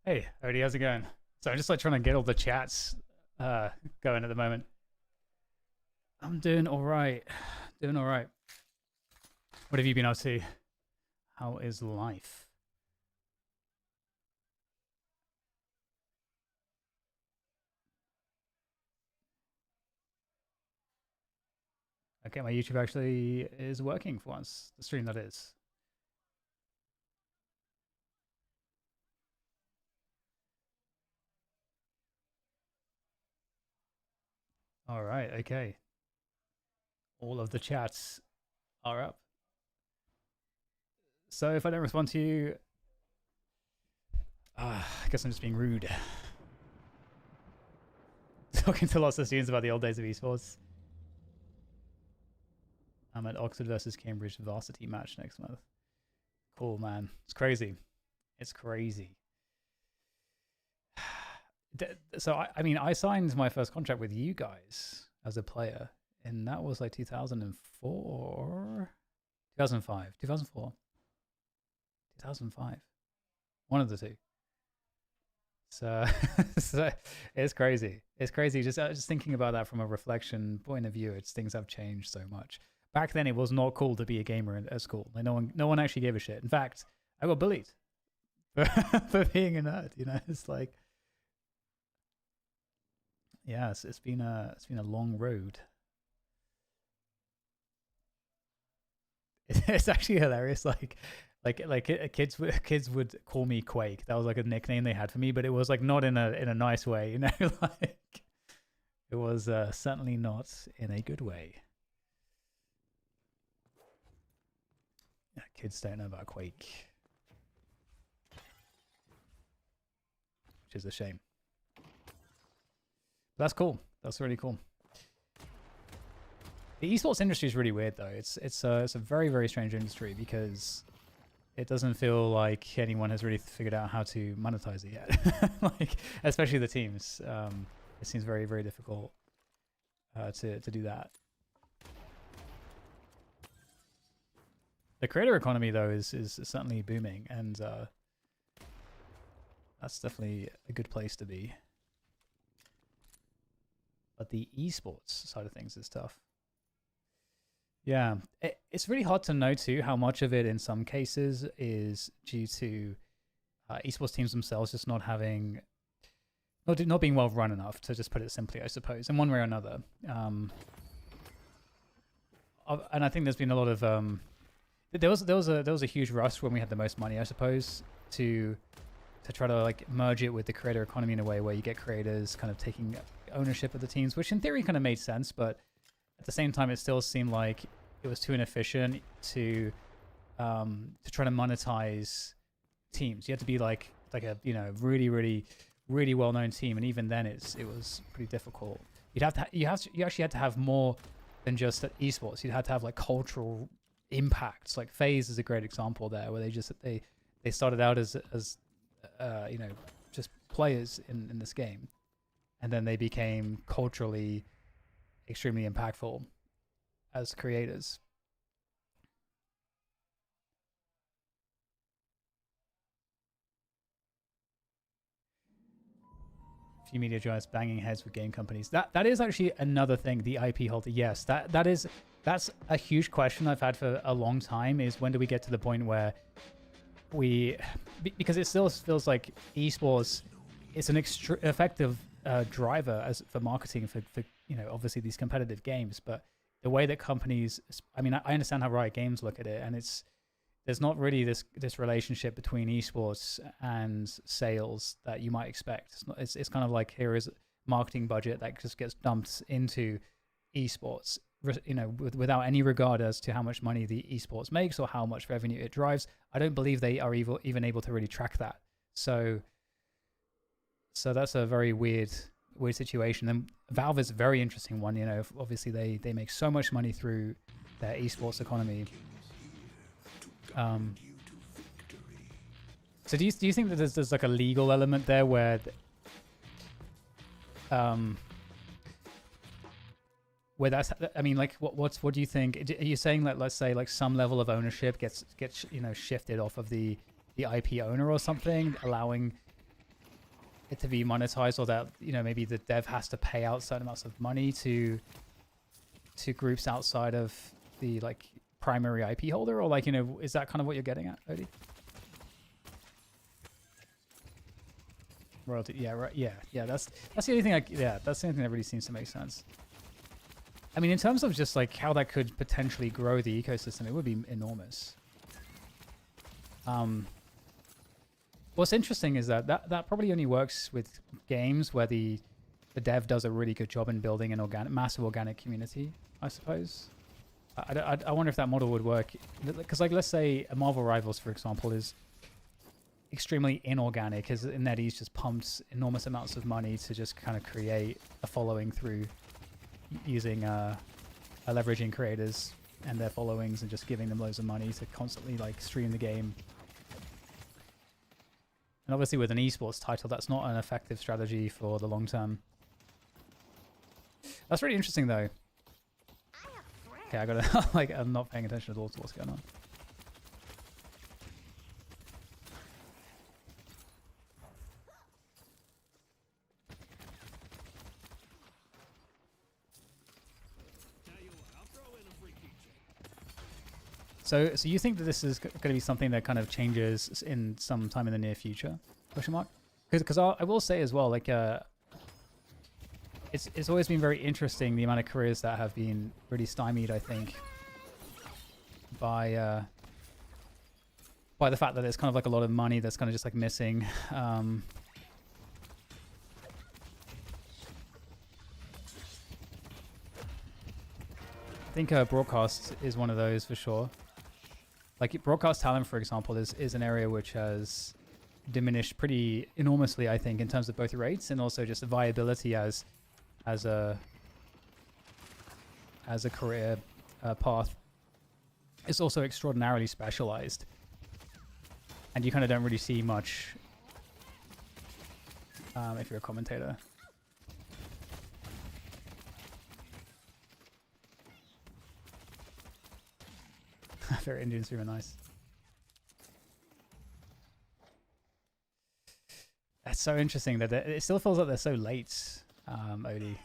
Hey, Odie, how's it going? So I'm just like trying to get all the chats going at the moment. I'm doing all right. Doing all right. What have you been up to? How is life? Okay, my YouTube actually is working for once. The stream that is. All right. Okay. All of the chats are up. So if I don't respond to you, I guess I'm just being rude. Talking to lots of students about the old days of esports. I'm at Oxford versus Cambridge varsity match next month. Cool, man. It's crazy. It's crazy. So I mean, I signed my first contract with you guys as a player, and that was like 2004, 2005, 2004, 2005. One of the two. So, so it's crazy. It's crazy. Just thinking about that from a reflection point of view. It's things have changed so much. Back then, it was not cool to be a gamer at school. Like no one actually gave a shit. In fact, I got bullied for being a nerd. You know, it's like, yeah, it's been a long road. It's actually hilarious. Kids would call me Quake. That was like a nickname they had for me, but it was like not in a nice way, you know. Like it was certainly not in a good way. Yeah, kids don't know about Quake, which is a shame. That's cool. That's really cool. The esports industry is really weird, though. It's a very very strange industry because it doesn't feel like anyone has really figured out how to monetize it yet. Like especially the teams, it seems very very difficult to do that. The creator economy though is certainly booming, and that's definitely a good place to be. But the esports side of things is tough. Yeah, it's really hard to know too how much of it in some cases is due to esports teams themselves just not having, not being well run enough, to just put it simply, I suppose, in one way or another. And I think there's been a lot of there was a huge rush when we had the most money, I suppose, to try to like merge it with the creator economy in a way where you get creators kind of taking ownership of the teams, which in theory kind of made sense, but at the same time, it still seemed like it was too inefficient to try to monetize teams. You had to be like a really well known team, and even then, it was pretty difficult. You actually had to have more than just esports. You'd have to have like cultural impacts. Like FaZe is a great example there, where they started out as just players in this game, and then they became culturally extremely impactful as creators. Few media giants banging heads with game companies. That is actually another thing. The IP holder, yes, that's a huge question I've had for a long time. Is when do we get to the point where because it still feels like esports is an effective driver for marketing for obviously these competitive games, but the way that companies, I mean, I understand how Riot Games look at it, and there's not really this relationship between esports and sales that you might expect. It's kind of like, here is a marketing budget that just gets dumped into esports, without any regard as to how much money the esports makes or how much revenue it drives. I don't believe they are even able to really track that. So that's a very weird situation. And Valve is a very interesting one. Obviously they make so much money through their esports economy. So do you think that there's like a legal element there where that's, I mean, like what do you think? Are you saying that, let's say, like some level of ownership gets shifted off of the IP owner or something, allowing it to be monetized, or that maybe the dev has to pay out certain amounts of money to groups outside of the like primary IP holder, or like is that kind of what you're getting at, Odie? Royalty, yeah, right, yeah. That's the only thing. That's the only thing that really seems to make sense. I mean, in terms of just like how that could potentially grow the ecosystem, it would be enormous. What's interesting is that probably only works with games where the dev does a really good job in building an massive organic community, I suppose. I wonder if that model would work, because like let's say a Marvel Rivals, for example, is extremely inorganic, as NetEase just pumps enormous amounts of money to just kind of create a following through using leveraging creators and their followings and just giving them loads of money to constantly like stream the game. And obviously with an esports title, that's not an effective strategy for the long term. That's really interesting though. Okay, I gotta like I'm not paying attention at all to what's going on. So you think that this is going to be something that kind of changes in some time in the near future? Question mark? Because I will say as well, like it's always been very interesting the amount of careers that have been really stymied, I think, by the fact that there's kind of like a lot of money that's kind of just like missing. I think broadcast is one of those for sure. Like broadcast talent, for example, is an area which has diminished pretty enormously, I think, in terms of both rates and also just viability as a career path. It's also extraordinarily specialized, and you kind of don't really see much if you're a commentator. Very Indian streamer, nice. That's so interesting that it still feels like they're so late, Odie.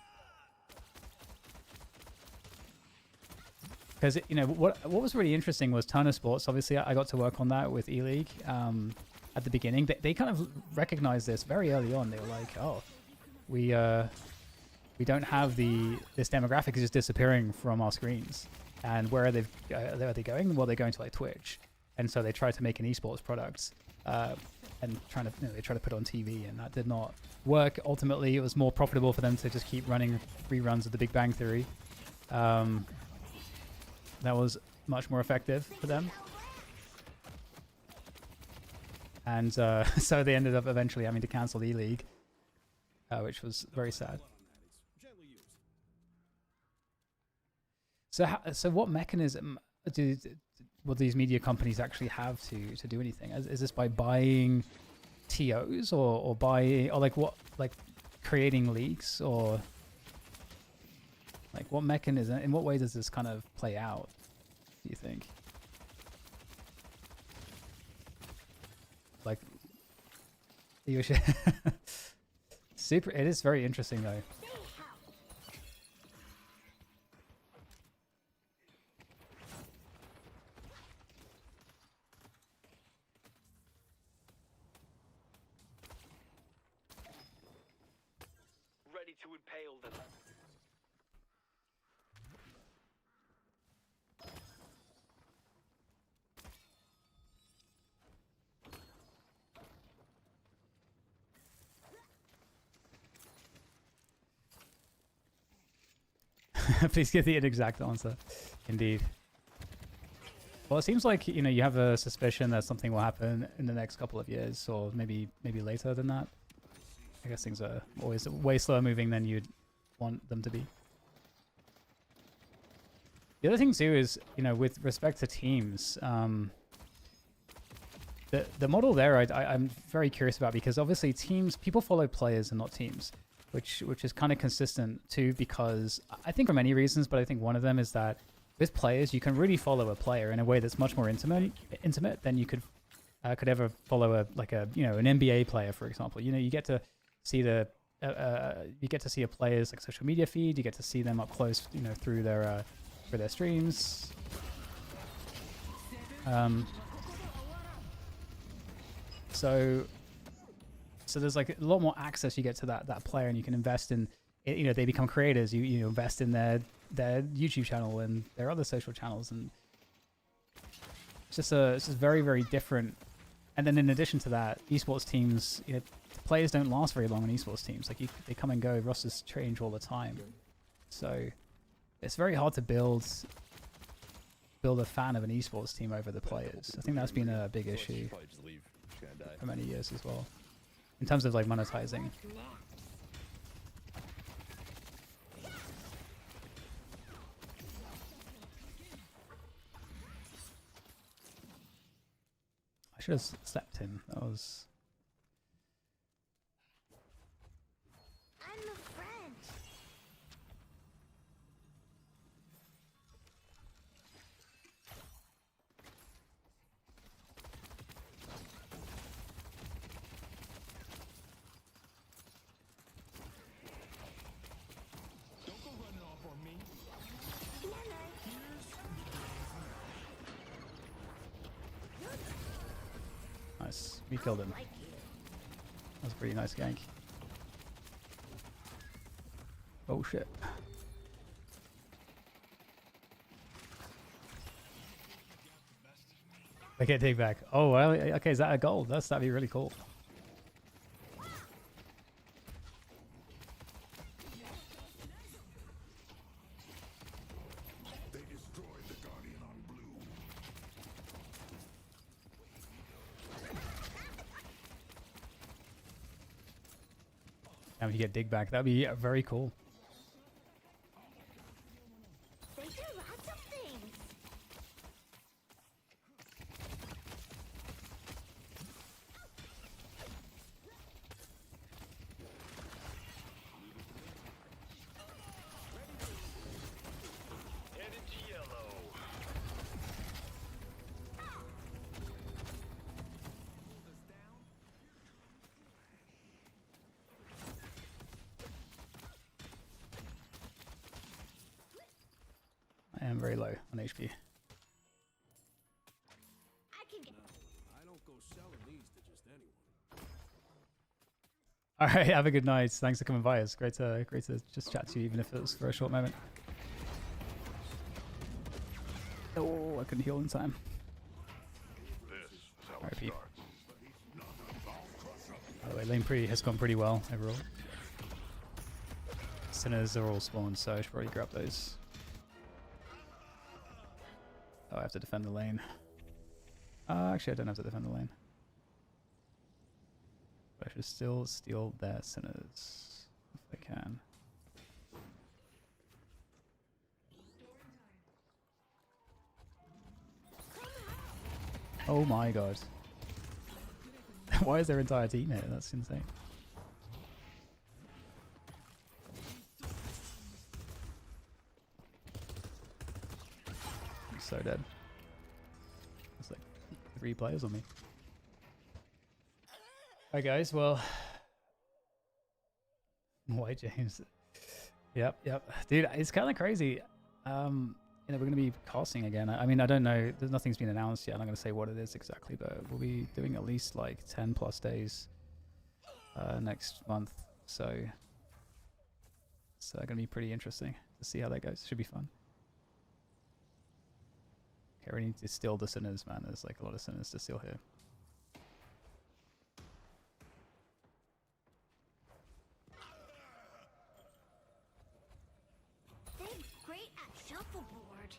Because what was really interesting was Turner Sports. Obviously, I got to work on that with E-League at the beginning. They kind of recognized this very early on. They were like, "Oh, we don't have this demographic is just disappearing from our screens." And where are they going? Well, they're going to like Twitch, and so they tried to make an esports product, and they tried to put it on TV, and that did not work. Ultimately, it was more profitable for them to just keep running reruns of The Big Bang Theory. That was much more effective for them, and so they ended up eventually having to cancel E-League, which was very sad. So what mechanism will these media companies actually have to do anything? Is this by buying TOs or creating leagues, or like what mechanism? In what way does this kind of play out, do you think? Like, super. It is very interesting though. Please give the inexact answer. Indeed. Well, it seems like you have a suspicion that something will happen in the next couple of years, or maybe later than that. I guess things are always way slower moving than you'd want them to be. The other thing too is, with respect to teams, the model there I'm very curious about, because obviously people follow players and not teams. Which is kind of consistent too, because I think for many reasons, but I think one of them is that with players you can really follow a player in a way that's much more intimate than you could ever follow an NBA player, for example. You get to see you get to see a player's like social media feed. You get to see them up close, you know, through their streams. So there's like a lot more access you get to that player, and you can invest in, you know, they become creators. You invest in their YouTube channel and their other social channels, and it's just very, very different. And then in addition to that, esports teams, you know, players don't last very long in esports teams. Like they come and go, rosters change all the time. So it's very hard to build a fan of an esports team over the players. I think that's been a big issue for many years as well, in terms of like monetizing. I should have slept him. That was... I'm a friend. Don't go running off on me. Nice. We killed him. That was a pretty nice gank. Oh shit. Okay, take back. Oh, well, okay, is that a gold? That'd be really cool. They destroyed the Guardian on blue. And if you get dig back, that'd be very cool. They do lots of things. Headed to yellow. I am very low on HP. I can get. I don't go selling these to just anyone. All right, have a good night. Thanks for coming by. It's great to just chat to you, even if it was for a short moment. Oh, I couldn't heal in time. This is how Alright, it Pete. starts. By the way, lane has gone pretty well overall. Sinners are all spawned, so I should probably grab those. Oh, I have to defend the lane. Actually, I don't have to defend the lane. But I should still steal their sinners if I can. Oh my god. Why is their entire team here? That's insane. I'm so dead. There's like 3 players on me. Alright guys, well... Why James? Yep. Dude, it's kind of crazy. You know, we're going to be casting again. I mean, I don't know. Nothing's been announced yet. I'm not going to say what it is exactly, but we'll be doing at least like 10 plus days next month. So it's going to be pretty interesting to see how that goes. Should be fun. Okay, we need to steal the sinners, man. There's like a lot of sinners to steal here. They're great at shuffleboard.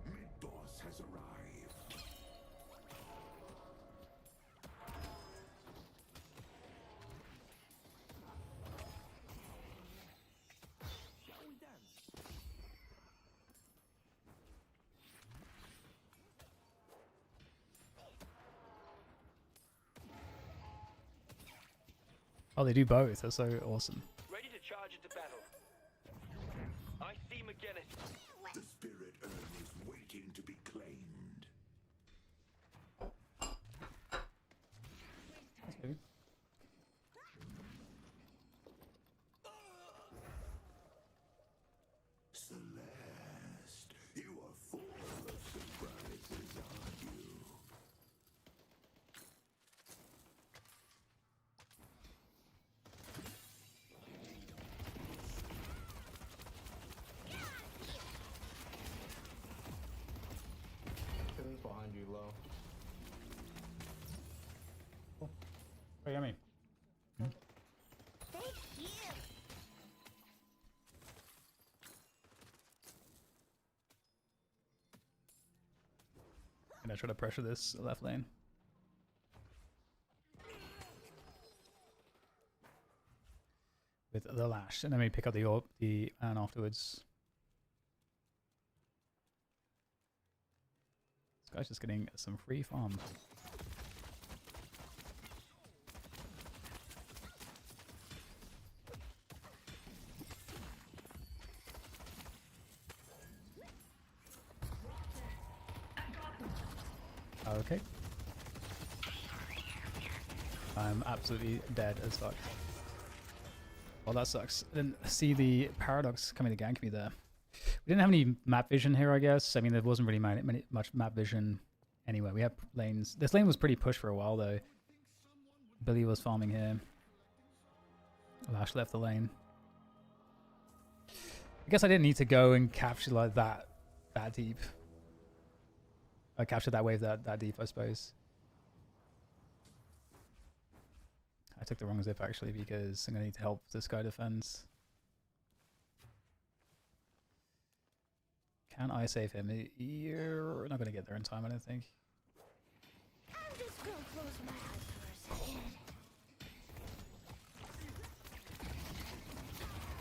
Mid-boss has arrived. Shall we dance? Oh, they do both. That's so awesome. Ready to charge into battle. I see McGinnis. The spirit urn is waiting to be claimed. yummy. Thank you. Gonna try to pressure this left lane. With the lash, and then we pick up the orb, the man afterwards. This guy's just getting some free farm. Okay. I'm absolutely dead as fuck. Well, that sucks. I didn't see the Paradox coming to gank me there. We didn't have any map vision here, I guess. I mean, there wasn't really much map vision anyway. We had lanes. This lane was pretty pushed for a while, though. Billy was farming here. Lash left the lane. I guess I didn't need to go and capture like that deep. I captured that wave that deep, I suppose. I took the wrong zip actually because I'm gonna need to help this guy defend. Can I save him? You're not gonna get there in time, I don't think. I'm just gonna close my eyes for a second.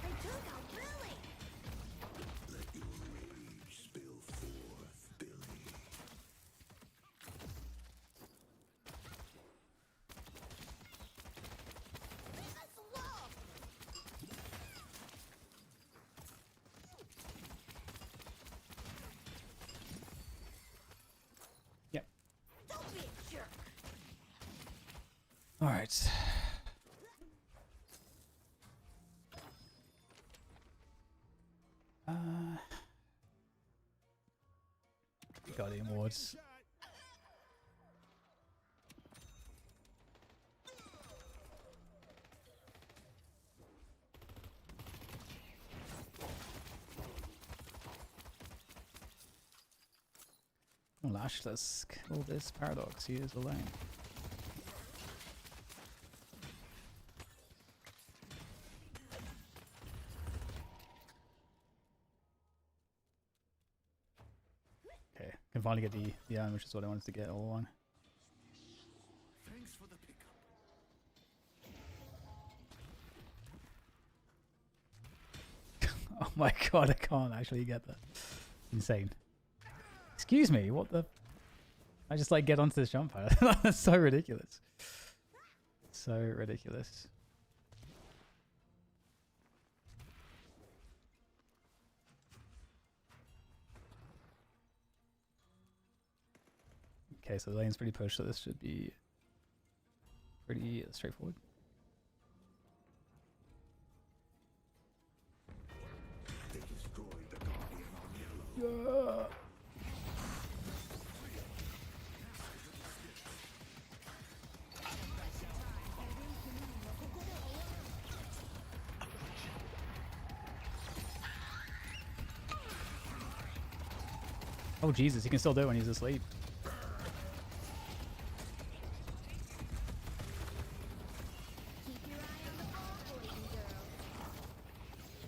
I took out Billy. Let your rage spill forth, Billy. Leave us alone. Yep. Don't be a jerk. All right. Guardian wards. Oh, Lash, let's kill this Paradox. He is alone. Okay, can finally get the iron, which is what I wanted to get all along. Thanks for the pickup. Oh my god, I can't actually get that. Insane. Excuse me, what the? I just like get onto this jump pad. That's so ridiculous. So ridiculous. Okay, so the lane's pretty pushed, so this should be pretty straightforward. They destroyed the Guardian on yellow. Yeah. Oh Jesus, he can still do it when he's asleep. Keep your eye on the ball, boys and girls.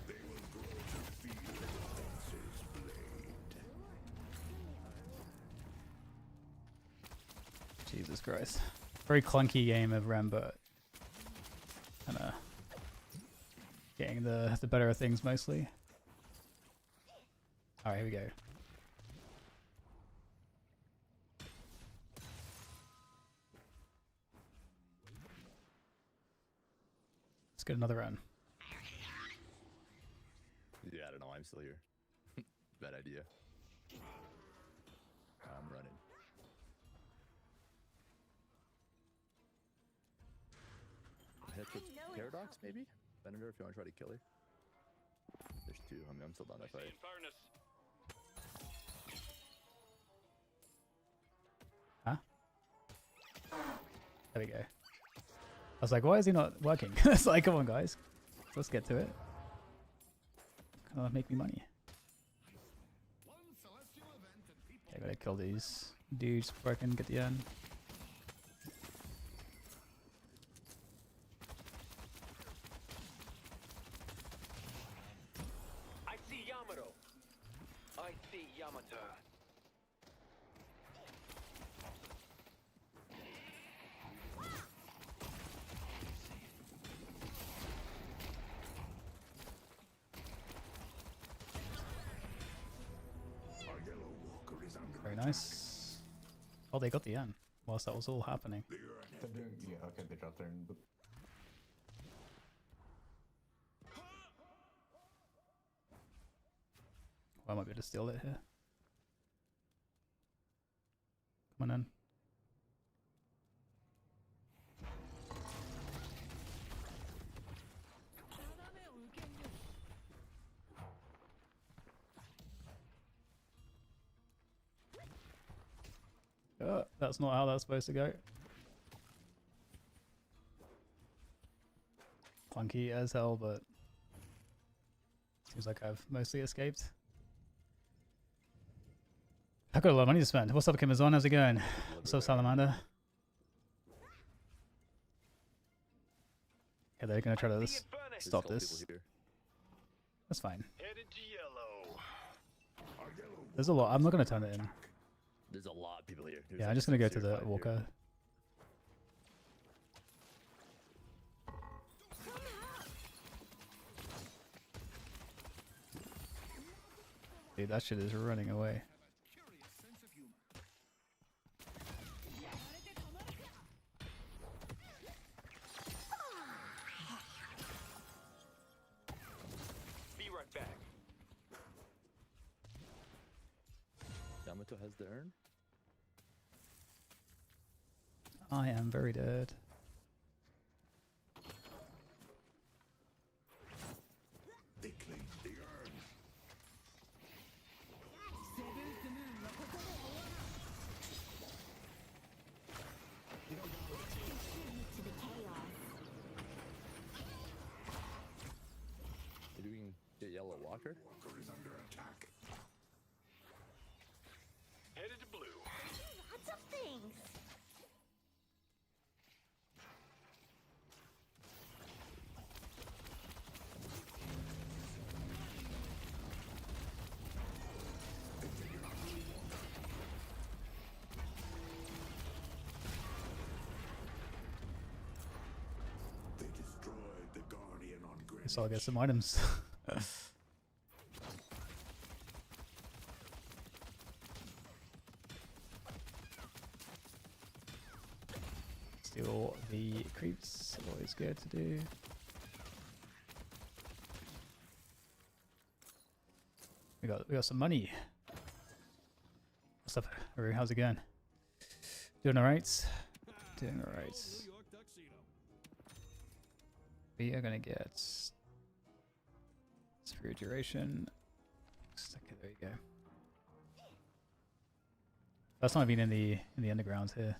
They will grow to feel the fence's blade. Jesus Christ. Very clunky game of Rem, but kinda getting the better of things mostly. Alright, here we go. Let's get another run. Yeah, I don't know. I'm still here. Bad idea. I'm running. Head to Paradox, maybe? Senator, if you want to try to kill her. There's two. I mean, I'm still down that fight. Furnace. Huh? There we go. I was like, why is he not working? It's like, come on guys. Let's get to it. Kind of make me money. Okay, gotta kill these dudes before I can get the end. nice. Oh, they got the end whilst that was all happening. They're doing, yeah, okay, they dropped their but I might be able to steal it here. Come on in. That's not how that's supposed to go. Clunky as hell, but seems like I've mostly escaped. I've got a lot of money to spend. What's up, Kimazon? How's it going? What's up, Salamander? Yeah, they're gonna try to There's stop still this. people here. That's fine. Headed to yellow. Our yellow There's a lot. I'm not gonna turn it in. There's a lot of people here. There's Yeah, like I'm just gonna go 6 to here, the 5 here. walker. Dude, that shit is running away. Curious sense of humor. Be right back. Yamato has the urn. I am very dead. they claim the urn. To the chaos. Maybe we can get yellow walker. Walker is under attack. Headed to blue. Lots of things. They destroyed the Guardian on Greenwich. So I'll get some items. Steal the creeps, always good to do. We got some money. What's up, Haru? How's it going? Doing alright? Doing alright. New York tuxedo. We are gonna get superior duration. Okay, there you go. First time I've been in the underground here.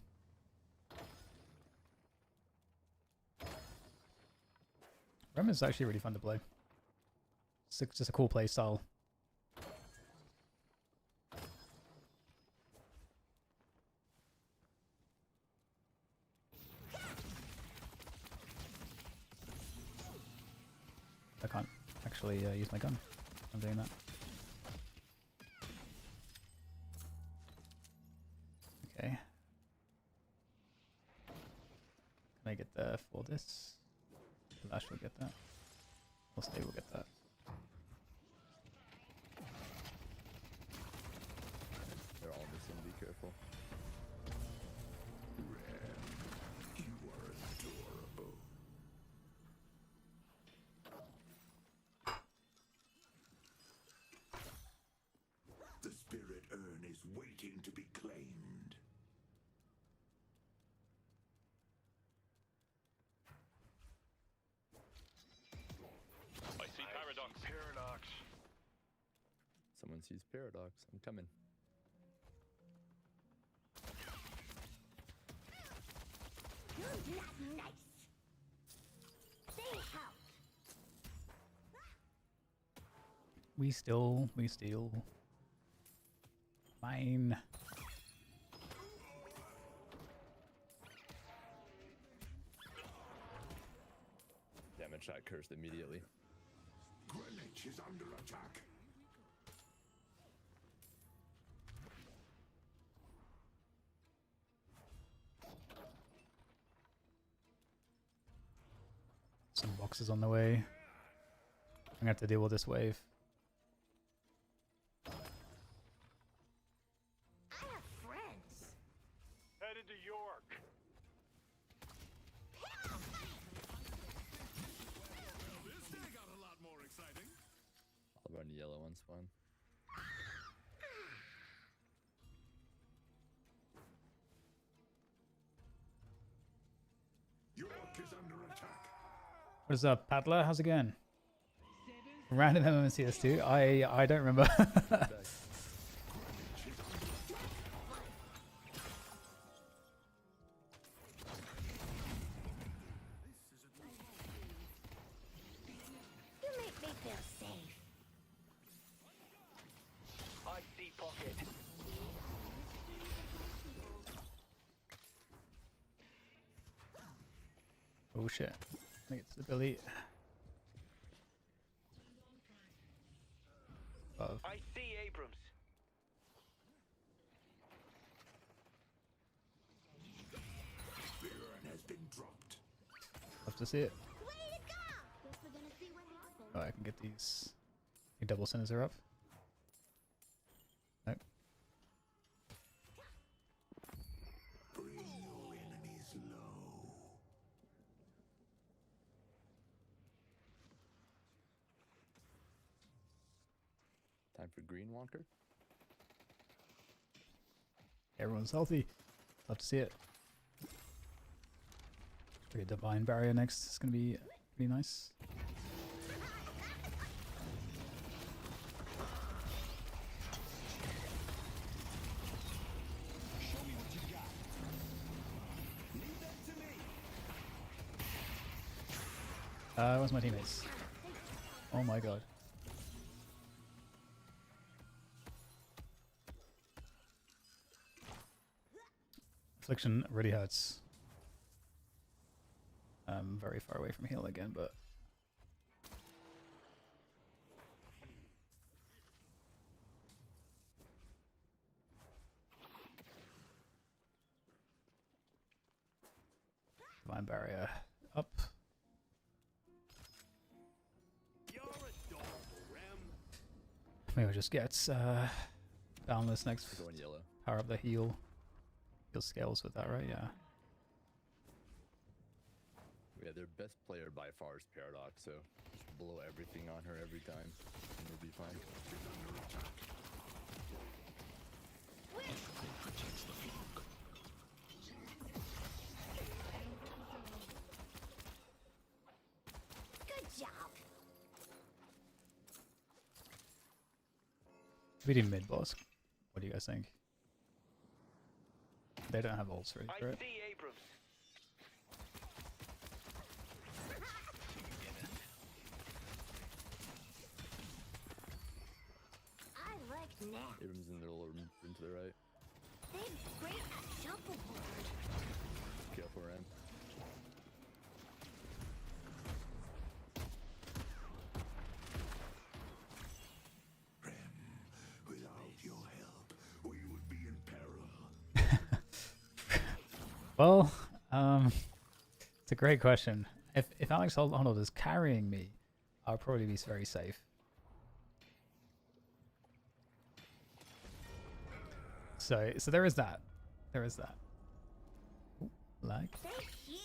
Rem is actually really fun to play. It's just a cool play style. I can't actually use my gun. I'm doing that. Okay. Can I get there for this? Lash will get that. Or Stay will get that. They're all missing. Be careful. You are adorable. The spirit urn is waiting to be claimed. I see paradox. Paradox. Someone sees paradox. I'm coming. You're not nice. They help. We steal. Fine. Damn it, shot cursed immediately. Greenwich is under attack. Some boxes on the way. I'm gonna have to deal with this wave. I have into York. This day got a lot more exciting. I'll run the yellow one spawn. York is under attack. What is up, Paddler? How's it going? Random MMCS2? I don't remember. Back. You make me feel safe. I see pocket. Oh shit. I think it's the Billy. Above. I see Abrams. The urn has been dropped. Love to see it. Way to go! Guess we're gonna see what happens. Oh, I can get these. The double centers are up. Nope. Bring your enemies low. Time for green walker. Everyone's healthy. Love to see it. Trigger Divine Barrier next. It's gonna be pretty nice. Where's my teammates? Oh my god. Affliction really hurts. I'm very far away from heal again, but Divine Barrier up. You're adorable, Rem. Maybe I'll just get Boundless next. We're going yellow. Power up the heal. Heal scales with that, right? Yeah. Yeah, their best player by far is Paradox, so just blow everything on her every time, and we'll be fine. Good job. Beating mid boss. What do you guys think? They don't have ults ready I for it. see Abrams. I like Nap. Abrams in the little room to the right. They're great at shuffleboard. Careful, Ram. Without your help, we would be in peril. Well, it's a great question. If Alex Honnold is carrying me, I'll probably be very safe. So there is that. There is that. Ooh, lag. They're cute.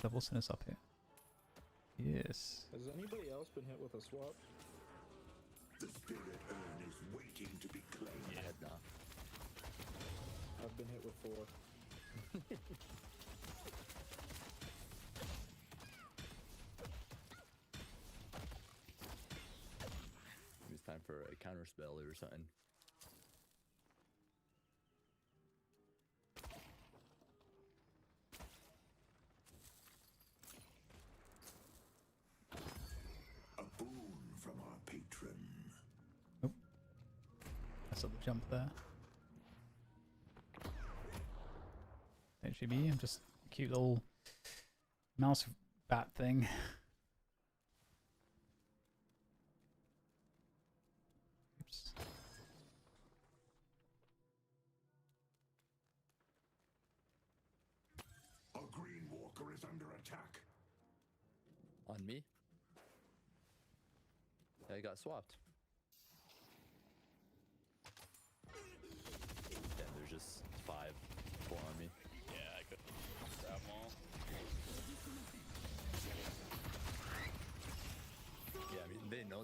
Double sin is up here. Yes. Has anybody else been hit with a swap? The spirit urn is waiting to be claimed. Yeah, nah. I've been hit with 4. Maybe it's time for a counter spell or something. A boon from our patron. That's up the jump there. HGB, I'm just a cute little mouse bat thing. Oops. A green walker is under attack. On me? I got swapped. Dead.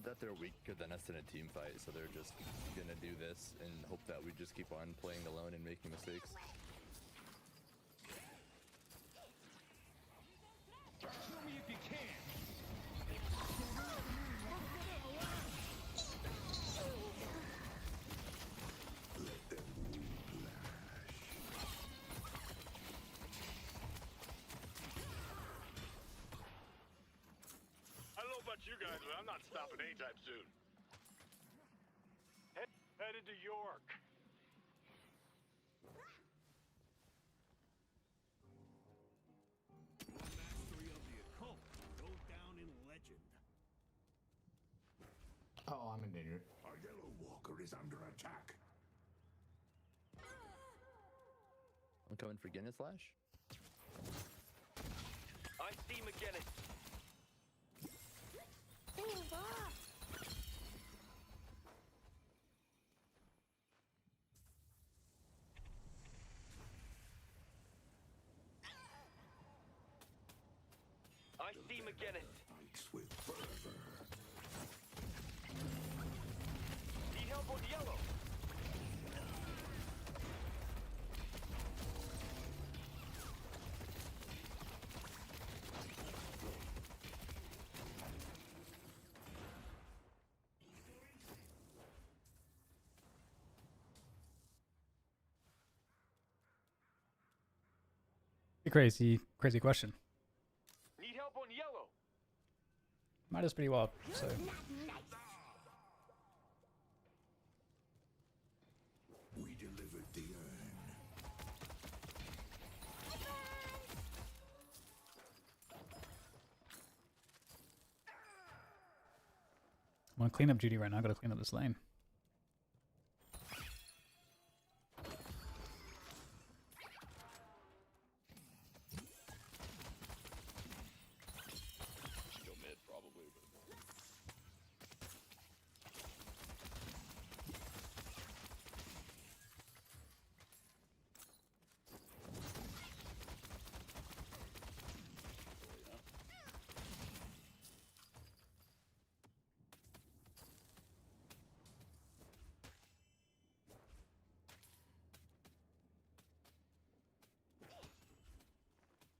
that they're weaker than us in a team fight, so they're just gonna do this and hope that we just keep on playing alone and making mistakes. Show me if you can. I don't know about you guys, but I'm not stopping anytime soon. Headed to York. Mastery of the occult goes down in legend. Oh, I'm in danger. Our yellow walker is under attack. I'm coming for Guinness Slash. I see McGinnis. Move off. I see McGinnis. Fights with fervor. Need help on yellow. Crazy question. Need help on yellow. Matters pretty well, so Not nice. We delivered the urn. I'm on cleanup duty right now. I gotta clean up this lane. Go mid probably, but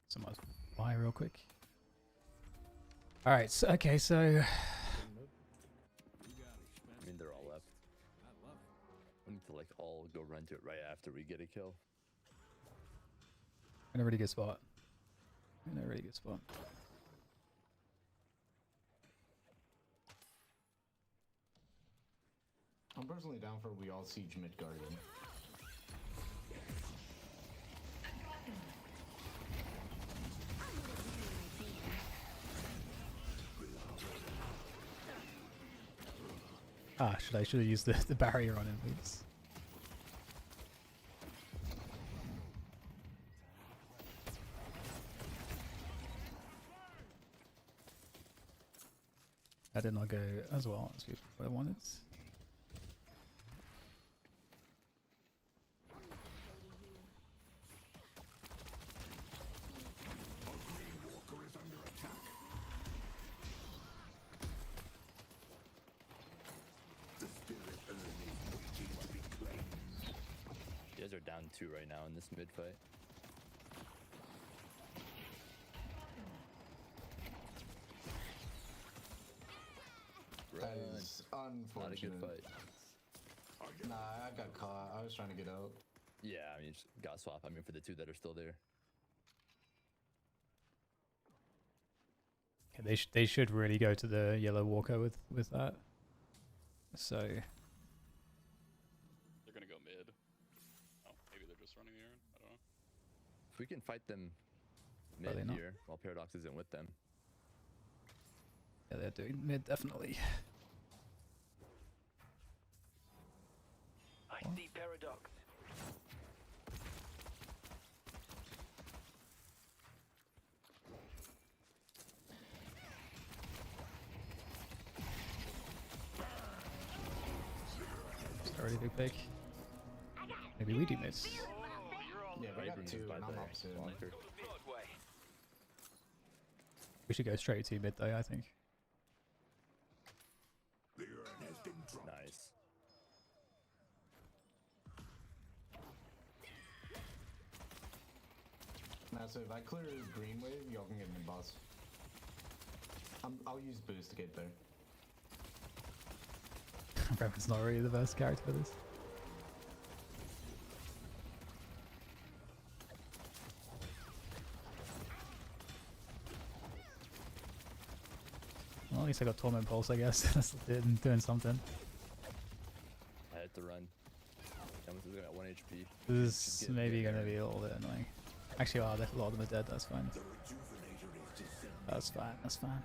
Someone's buy real quick. All right. So, okay. So I mean, they're all left. We need to like all go run to it right after we get a kill. in a really good spot. In a really good spot. I'm personally down for we all siege mid garden. Ah, should have used the barrier on him, please. That did not go as well as what I wanted. Walker is under attack. The spirit urn is waiting to be claimed. You guys are down 2 right now in this mid fight. That is Not a unfortunate. good fight. Nah, I got caught. I was trying to get out. Yeah, I mean, just got swap. I mean, for the 2 that are still there. Okay, they should really go to the yellow walker with that. So they're gonna go mid. Oh, maybe they're just running the urn. I don't know. If we can fight them Probably mid not. here while Paradox isn't with them. yeah, they're doing mid definitely. I see Paradox. It's already big pick. Maybe we do miss. Oh, you're all Yeah, we got Abrams 2 is by and I'm the up soon. bunker. go the Broadway. We should go straight to mid though, I think. So if I clear green wave, y'all can get mid boss. I'll use boost to get there. Revan's not really the best character for this. Well, at least I got Torment Pulse, I guess. That's doing something. I had to run. Camus is at 1 HP. This is maybe going to be a little bit annoying. Actually, a lot of them are dead, that's fine. That's fine, that's fine.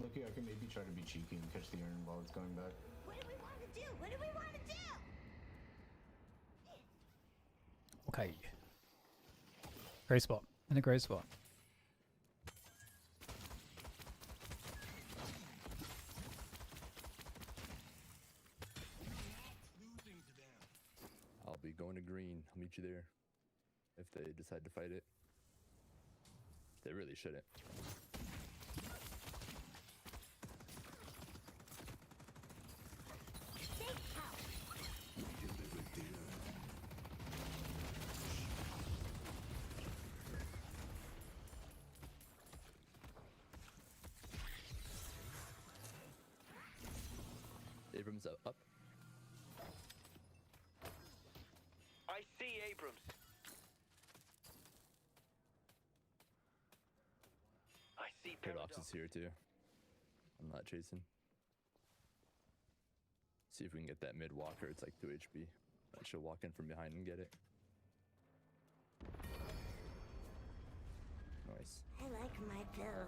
Loki, I can maybe try to be cheeky and catch the urn while it's going back. What do we want to do? What do we want to do? Okay. Great spot. In a great spot. I'll be going to green. I'll meet you there. If they decide to fight it. They really shouldn't. Abrams up. I see Abrams. I see Paradox Paradox. is here too. I'm not chasing. See if we can get that mid walker. It's like 2 HP. I should walk in from behind and get it. Nice. I like my pillow.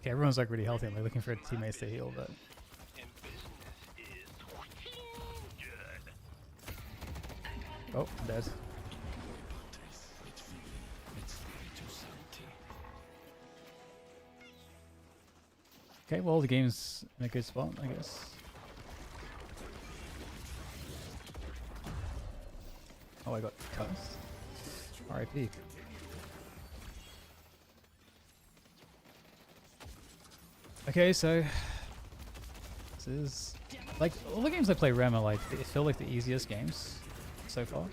Okay, everyone's like really healthy. I'm like looking for teammates to heal, but And business is good. oh, I'm dead. Okay, well the game's in a good spot, I guess. Oh, I got cussed. RIP. Okay, so this is like all the games I play Rem are like they feel like the easiest games so far.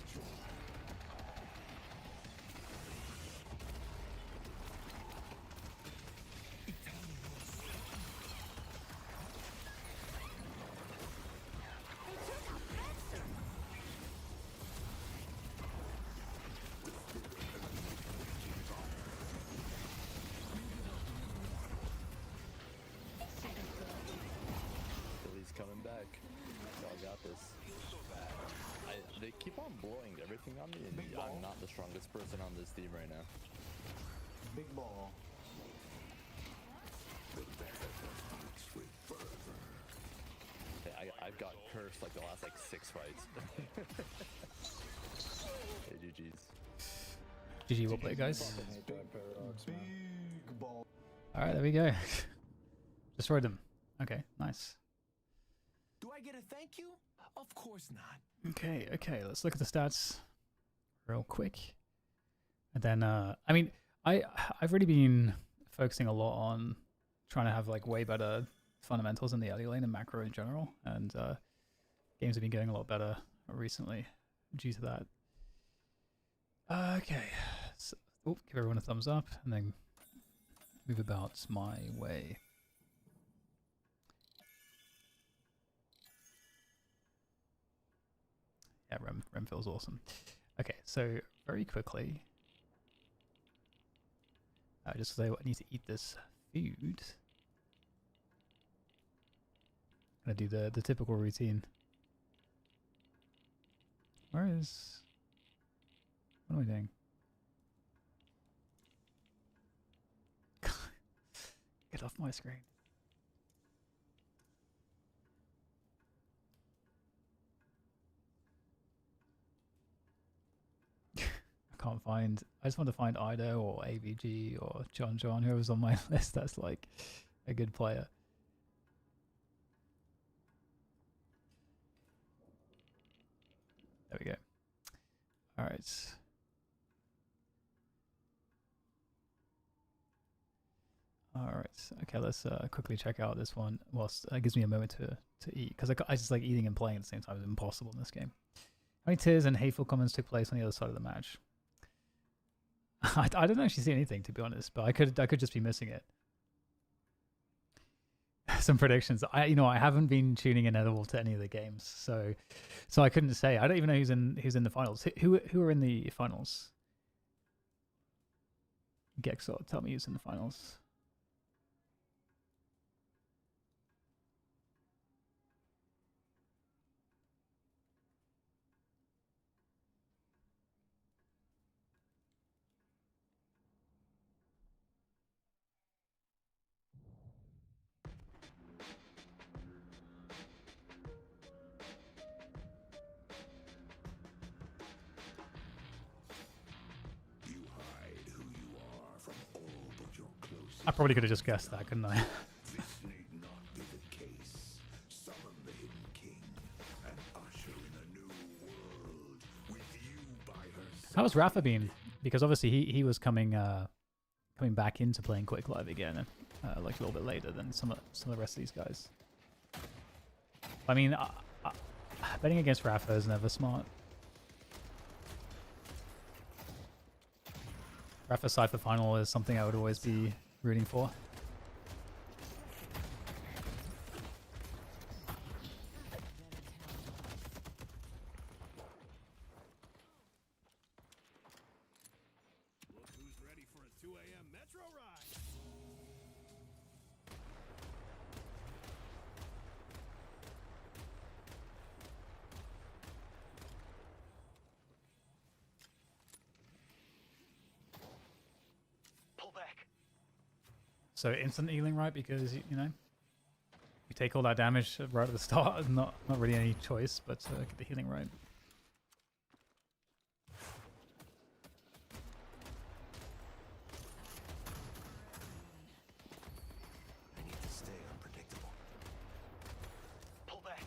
Billy's coming back. Y'all got this. They keep on blowing everything on me, and I'm not the strongest person on this team right now. Big ball. Hey, I've got cursed like the last like 6 fights. Hey, GG's. GG, well played, guys. I hate that Paradox, man. Big ball. All right, there we go. Destroyed them. Okay, nice. Do I get a thank you? Of course not. Okay, let's look at the stats real quick. And then, I mean, I've really been focusing a lot on trying to have like way better fundamentals in the early lane and macro in general. And games have been getting a lot better recently due to that. Okay, so, give everyone a thumbs up and then move about my way. Yeah, Rem feels awesome. Okay, so very quickly, just because I need to eat this food. Gonna do the typical routine. Where is... What am I doing? Get off my screen. I can't find... I just want to find Ido or AVG or John, whoever's on my list that's like a good player. There we go. All right. All right. Okay, let's quickly check out this one. Whilst it gives me a moment to eat, because I just like eating and playing at the same time is impossible in this game. How many tears and hateful comments took place on the other side of the match? I don't actually see anything, to be honest, but I could just be missing it. Some predictions. I haven't been tuning in at all to any of the games, so I couldn't say. I don't even know who's in the finals. Who are in the finals? Gexor, tell me who's in the finals. You hide who you are from all but your closest. I probably could have just guessed that, couldn't I? This need not be the case. Summon the Hidden King and usher in a new world with you by her side. How has Rafa been? Because obviously he was coming back into playing Quick Live again, like a little bit later than some of the rest of these guys. I mean, betting against Rafa is never smart. Rafa Cypher final is something I would always be rooting for. Look who's ready for a 2 a.m. Metro ride. Pull back. So instant healing, right? Because you take all that damage right at the start. Not really any choice, but get the healing right. I need to stay unpredictable. Pull back.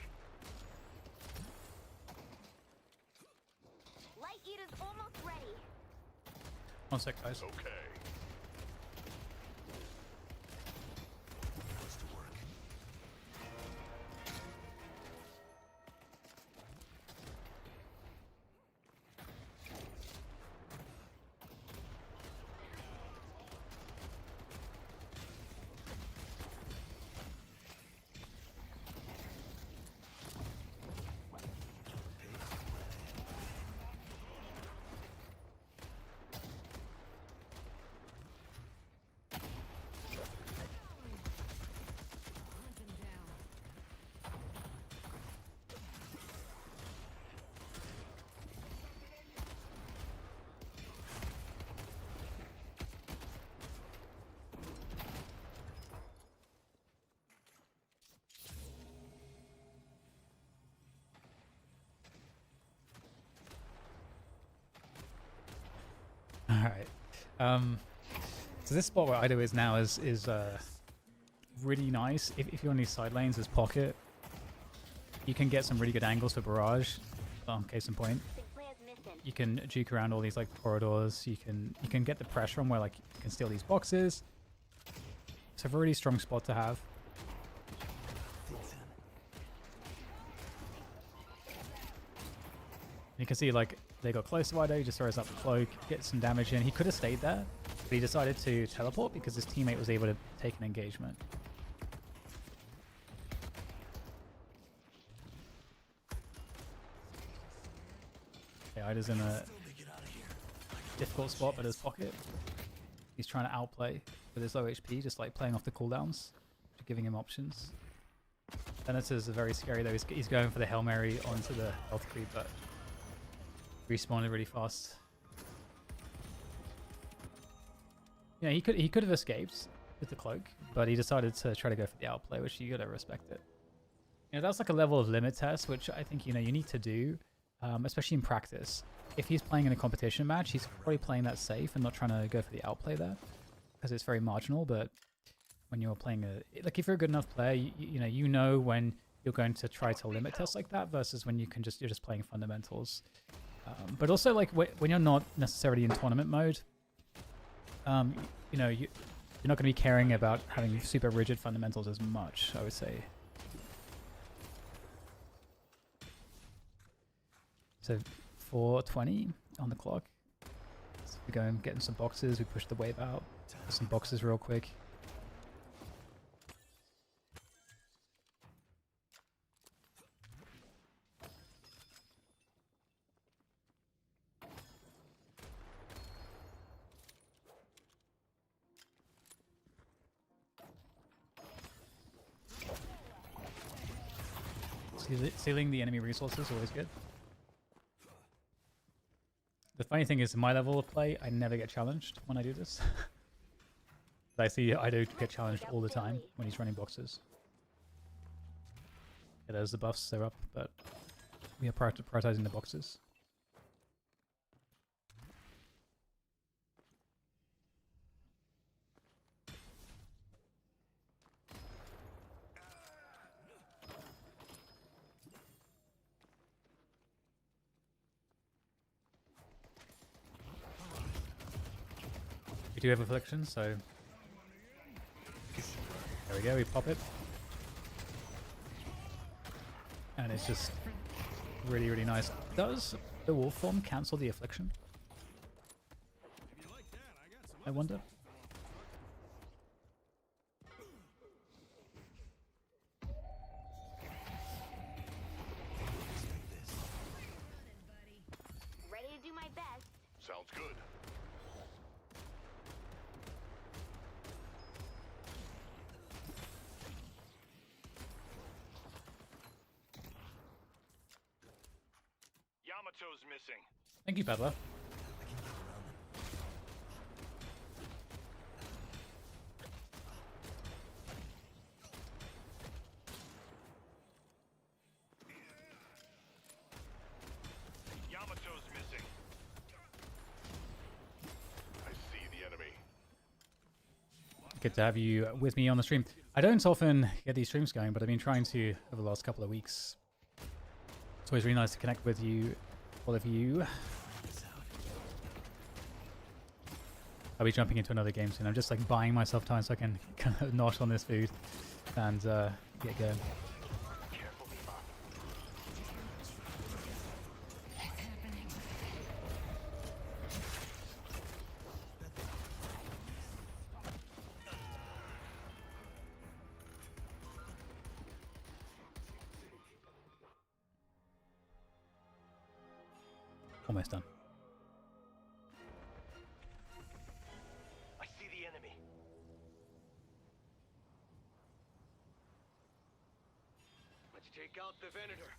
Light Eater's almost ready. 1 sec, guys. Okay. Goes to work. All right. So this spot where Ido is now is really nice. If you're on these side lanes as Pocket, you can get some really good angles for Barrage. Case in point, Sinclair's missing. you can juke around all these like corridors. You can get the pressure on where like you can steal these boxes. It's a really strong spot to have. You can see like they got close to Ido, he just throws up the cloak, gets some damage in. He could have stayed there, but he decided to teleport because his teammate was able to take an engagement. Okay, Ido's in a difficult spot, but his Pocket, he's trying to outplay with his low HP, just like playing off the cooldowns, giving him options. Senators are very scary though. He's going for the Hail Mary onto the health creep, but respawned really fast. Yeah, he could have escaped with the cloak, but he decided to try to go for the outplay, which you gotta respect it. You know, that's like a level of limit test, which I think, you know, you need to do, especially in practice. If he's playing in a competition match, he's probably playing that safe and not trying to go for the outplay there, because it's very marginal. But when you're playing like if you're a good enough player, you know when you're going to try to limit test like that versus when you're just playing fundamentals. But also like when you're not necessarily in tournament mode, you know, you're not going to be caring about having super rigid fundamentals as much, I would say. So 4:20 on the clock. So we go and get in some boxes. We push the wave out. Some boxes real quick. Sealing the enemy resources always good. The funny thing is, my level of play, I never get challenged when I do this. But I see I do get challenged all the time when he's running boxes. Yeah, there's the buffs, they're up, but we are prioritizing the boxes. We do have affliction, so there we go, we pop it. And it's just really, really nice. Does the wolf form cancel the affliction? I wonder. Ready to do my best. Sounds good. Yamato's missing. Thank you, Peddler. Yamato's missing. I see the enemy. Good to have you with me on the stream. I don't often get these streams going, but I've been trying to over the last couple of weeks. It's always really nice to connect with you, all of you. I'll be jumping into another game soon. I'm just like buying myself time so I can kind of nosh on this food and get going. Almost done. I see the enemy. Let's take out the Venator.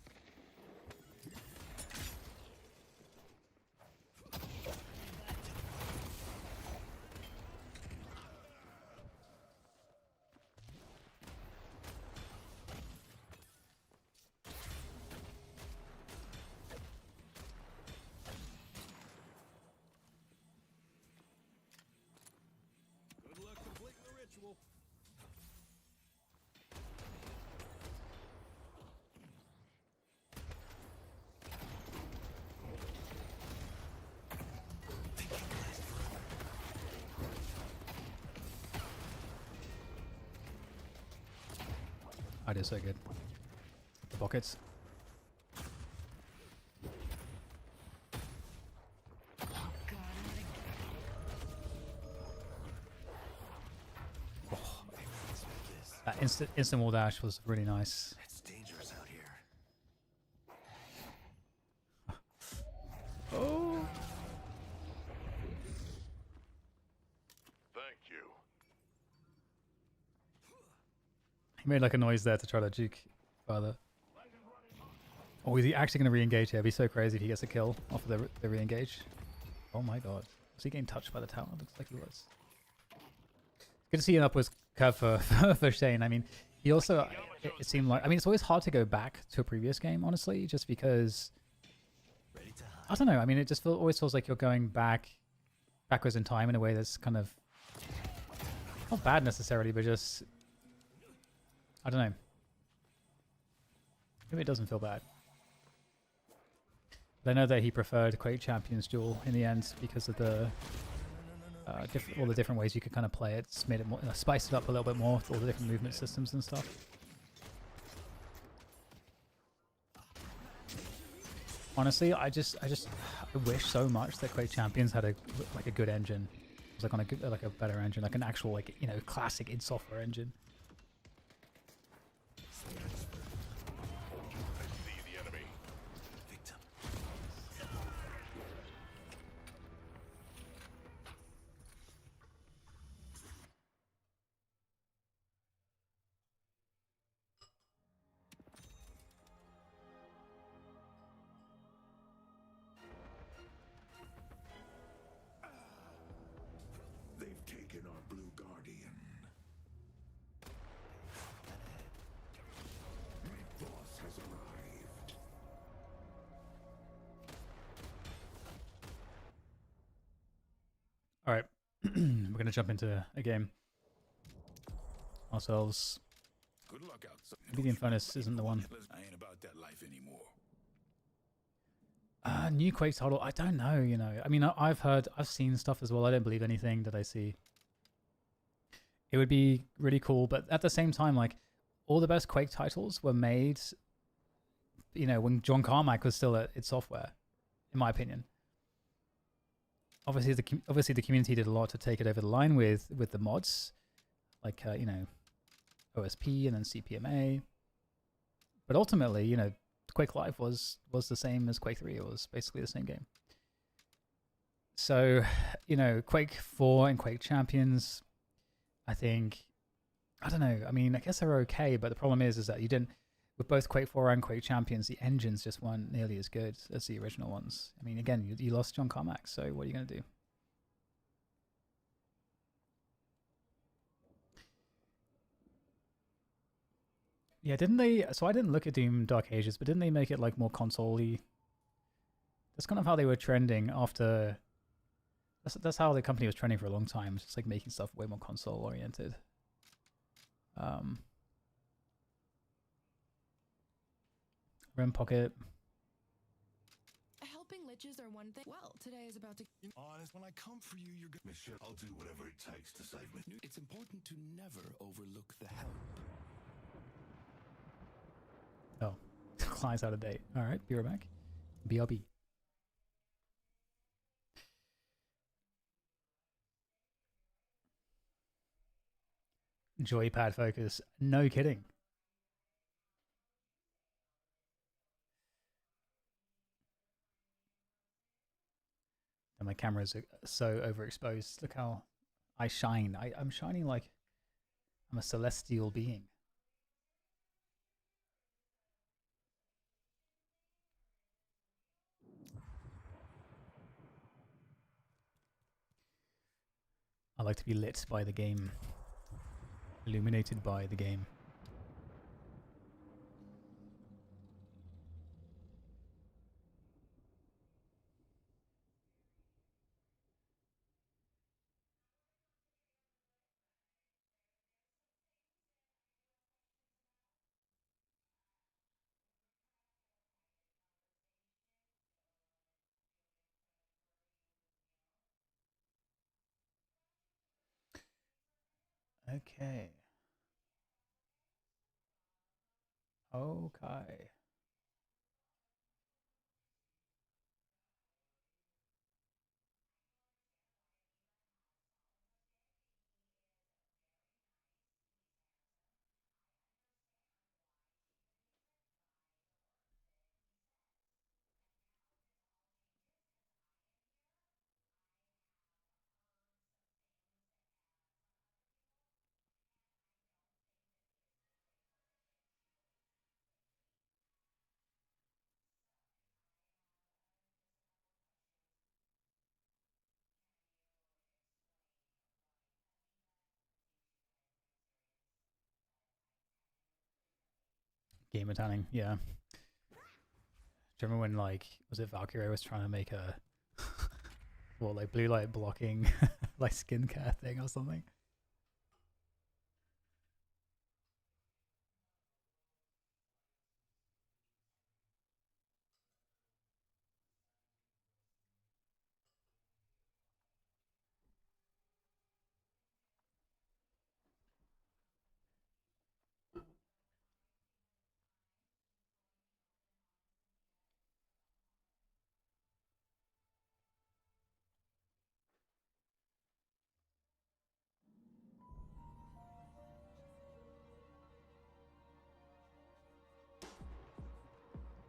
Good luck completing the ritual. I did so good. The pockets. Oh. That instant wall dash was really nice. It's dangerous out here. Oh. Thank you. He made like a noise there to try to juke. further. Oh, is he actually going to re-engage here? It'd be so crazy if he gets a kill off of the re-engage. Oh my god. Was he getting touched by the tower? Looks like he was. Good to see an upwards curve for, for Shane. I mean, he also, it seemed like, I mean, it's always hard to go back to a previous game, honestly, just because, I don't know, I mean, it just always feels like you're going backwards in time in a way that's kind of, not bad necessarily, but just, I don't know. Maybe it doesn't feel bad. But I know that he preferred Quake Champions Duel in the end because of the all the different ways you could kind of play it. It's made it more, spiced it up a little bit more with all the different movement systems and stuff. Honestly, I wish so much that Quake Champions had a good engine. It was like on a good, like a better engine, like an actual like classic id Software engine. They've taken our Blue Guardian. My boss has arrived. All right, we're gonna jump into a game ourselves. Good luck outside. Maybe the Infernus isn't the one. I ain't about that life anymore. New Quake title, I don't know, I mean, I've seen stuff as well. I don't believe anything that I see. It would be really cool, but at the same time, like, all the best Quake titles were made, when John Carmack was still at id Software, in my opinion. Obviously, the community did a lot to take it over the line with the mods, like, OSP and then CPMA. But ultimately, Quake Live was the same as Quake 3. It was basically the same game. So, Quake 4 and Quake Champions, I think, I don't know. I mean, I guess they're okay, but the problem is that you didn't, with both Quake 4 and Quake Champions, the engines just weren't nearly as good as the original ones. I mean, again, you lost John Carmack, so what are you going to do? Yeah, didn't they? So I didn't look at Doom Dark Ages, but didn't they make it like more console-y? That's kind of how they were trending after. That's how the company was trending for a long time. Just like making stuff way more console-oriented. Rem Pocket. Helping liches are one thing. Well, today is about to. Honest, when I come for you, you're gonna. Michelle, I'll do whatever it takes to save me. It's important to never overlook the help. Oh, client's out of date. All right, be right back. BRB. Joypad focus. No kidding. And my cameras are so overexposed. Look how I shine. I'm shining like I'm a celestial being. I like to be lit by the game. Illuminated by the game. Okay. Okay. gamer tanning, yeah. Do you remember when, like, was it Valkyrie was trying to make a, well, like, blue light blocking, like, skincare thing or something?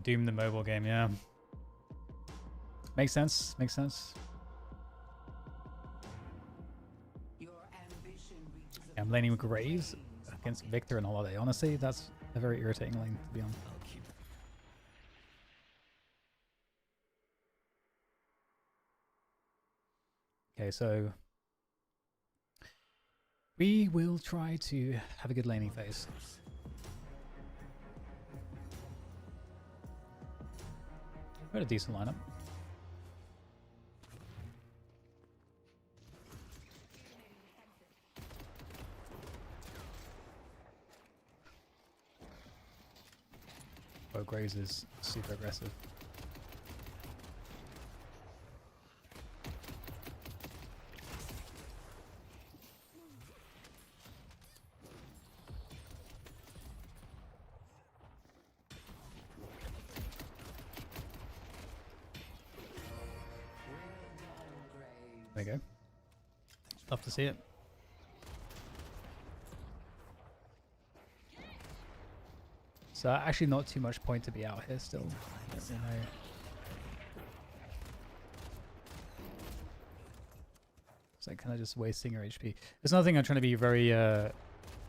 Doom the mobile game, yeah. Makes sense, makes sense. I'm laning with Graves against Victor and Holiday. Honestly, that's a very irritating lane to be on. Okay, so we will try to have a good laning phase. We had a decent lineup. Oh, Graves is super aggressive. There you go. Love to see it. So actually not too much point to be out here still. You know. It's like kind of just wasting your HP. There's another thing I'm trying to be very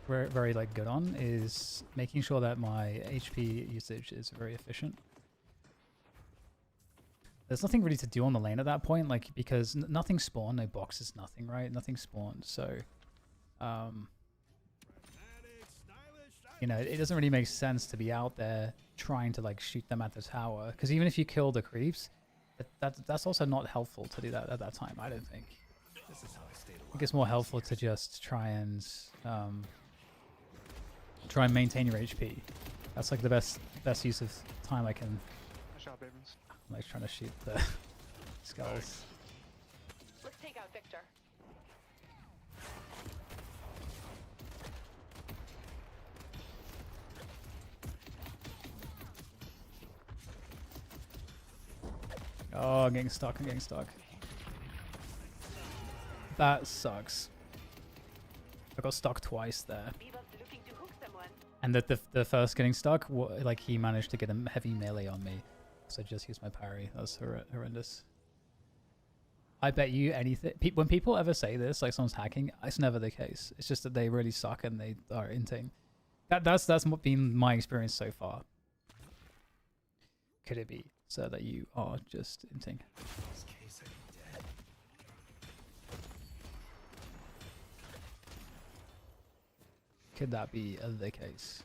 very like good on is making sure that my HP usage is very efficient. There's nothing really to do on the lane at that point, like, because nothing spawned, no boxes, nothing, right? Nothing spawned, so you know, it doesn't really make sense to be out there trying to like shoot them at the tower, because even if you kill the creeps, that's also not helpful to do that at that time. I don't think. I think it's more helpful to just try and maintain your HP. That's like the best use of time I can. Nice job, Abrams. I'm like trying to shoot the skulls. Let's take out Victor. Oh, I'm getting stuck. I'm getting stuck. That sucks. I got stuck twice there. Looking to hook someone. And the first getting stuck, like he managed to get a heavy melee on me. So I just used my parry. That was horrendous. I bet you anything. When people ever say this, like someone's hacking, it's never the case. It's just that they really suck and they are inting. That's been my experience so far. Could it be so that you are just inting? Could that be the case?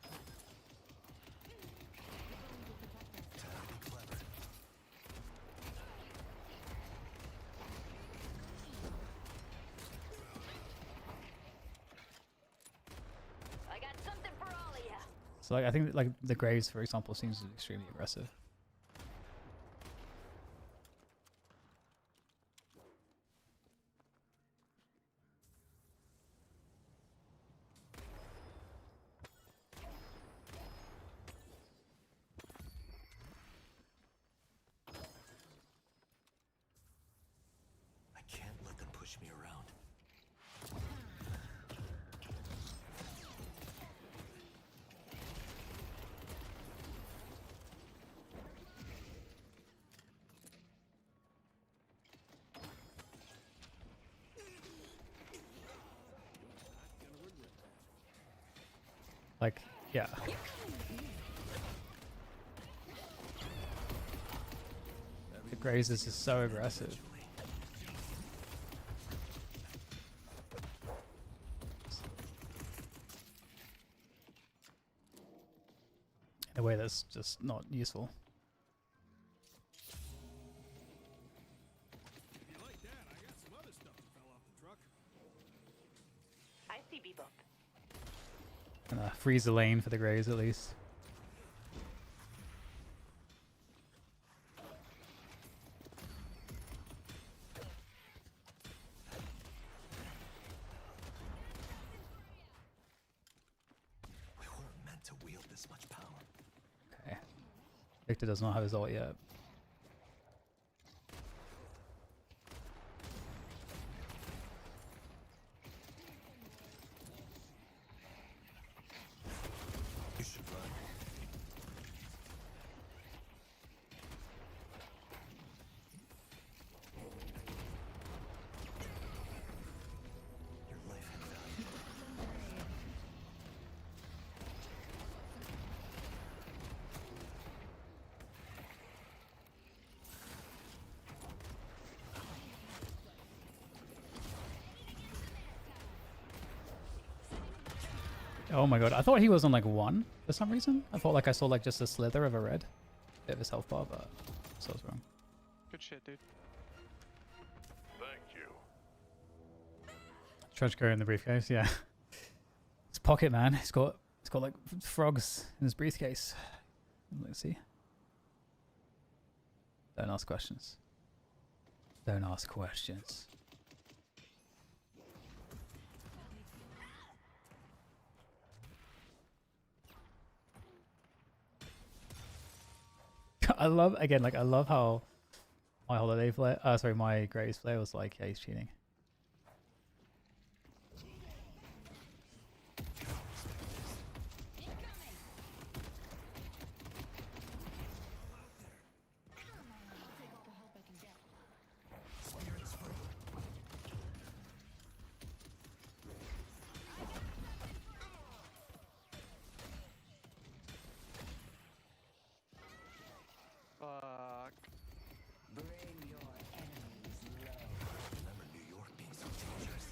I got something for all of you. So like, I think like the Graves, for example, seems extremely aggressive. I can't let them push me around. Like, yeah. The Graves is just so aggressive. in a way that's just not useful. I see Bebop. And freeze the lane for the Greys at least. We weren't meant to wield this much power. Okay. Victor does not have his ult yet. You should run. Your life had value. Oh my god, I thought he was on like 1 for some reason. I thought like I saw like just a slither of a red bit of his health bar, but so I was wrong. Good shit, dude. Thank you. Trench coat in the briefcase, yeah. His pocket man, he's got like frogs in his briefcase. Let's see. Don't ask questions. Don't ask questions. I love how my holiday player, sorry, my Graves player was like, yeah, he's cheating. Fuck. Bring your enemies low. Remember New York being so dangerous.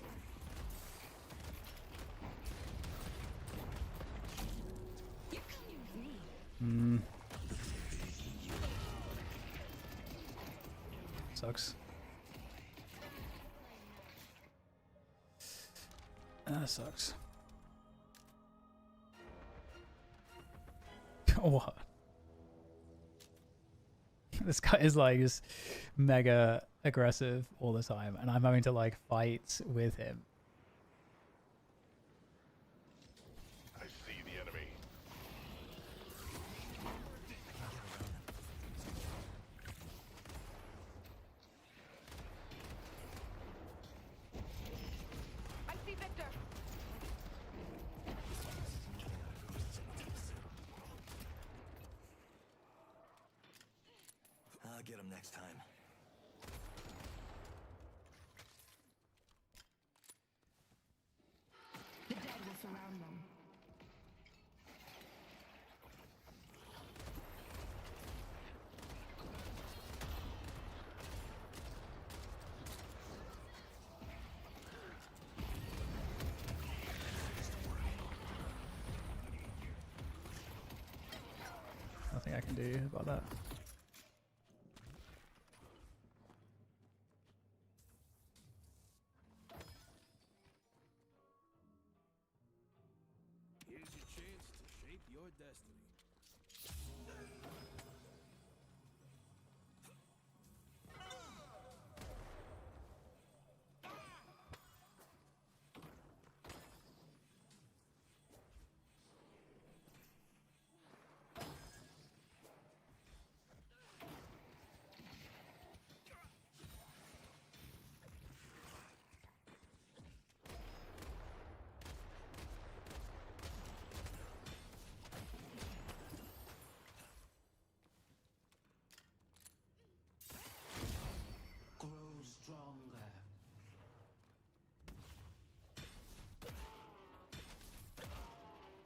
You're coming with me. Sucks. Sucks. What? This guy is like just mega aggressive all the time, and I'm having to like fight with him. I see the enemy. I see Victor. I'll get him next time. The dead will surround them. Nothing I can do about that. Here's your chance to shape your destiny. Grow stronger.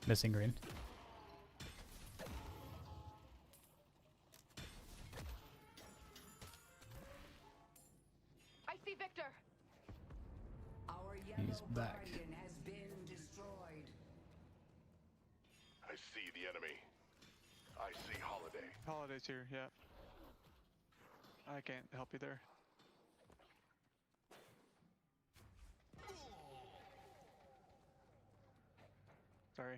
Missing green. I see Victor. Our He's back. guardian has been destroyed. I see the enemy. Holiday's here, yeah. I can't help you there. Sorry.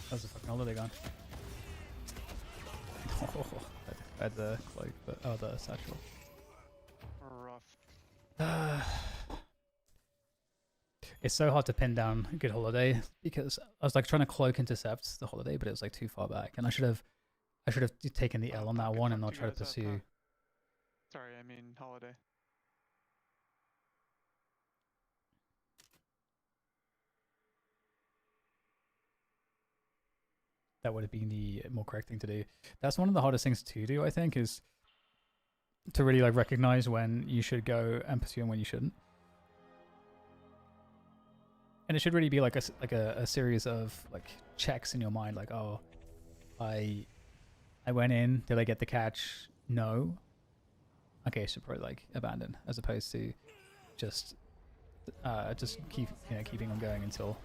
How's the fucking holiday gone? Oh, I had the cloak, but oh, the satchel. Rough. It's so hard to pin down a good holiday because I was like trying to cloak intercept the holiday, but it was like too far back, and I should have taken the L on that one and not try to pursue. Sorry, I mean holiday. That would have been the more correct thing to do. That's one of the hardest things to do, I think, is to really like recognize when you should go and pursue and when you shouldn't. And it should really be like a series of like checks in your mind, like, oh, I went in, did I get the catch? No. Okay, I should probably like abandon, as opposed to just keeping on going until.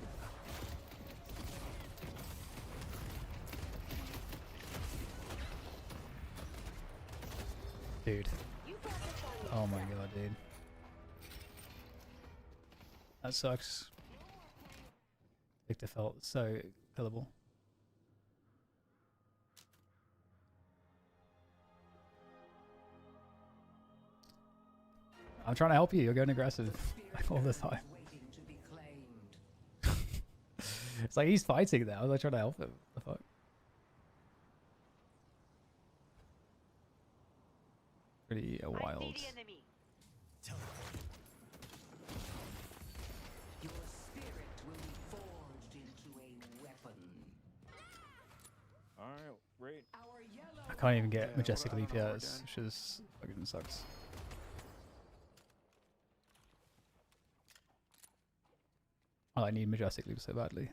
Dude. Oh my god, dude. That sucks. Victor felt so killable. I'm trying to help you. You're going aggressive like all the time. It's like he's fighting now. I'm like trying to help him. What the fuck? Pretty wild. Your spirit will be forged into a weapon. Alright, great. Our yellow I can't even get Yeah, majestic I don't leap know what yet, we're doing. which is fucking sucks. Oh, I need majestic leap so badly.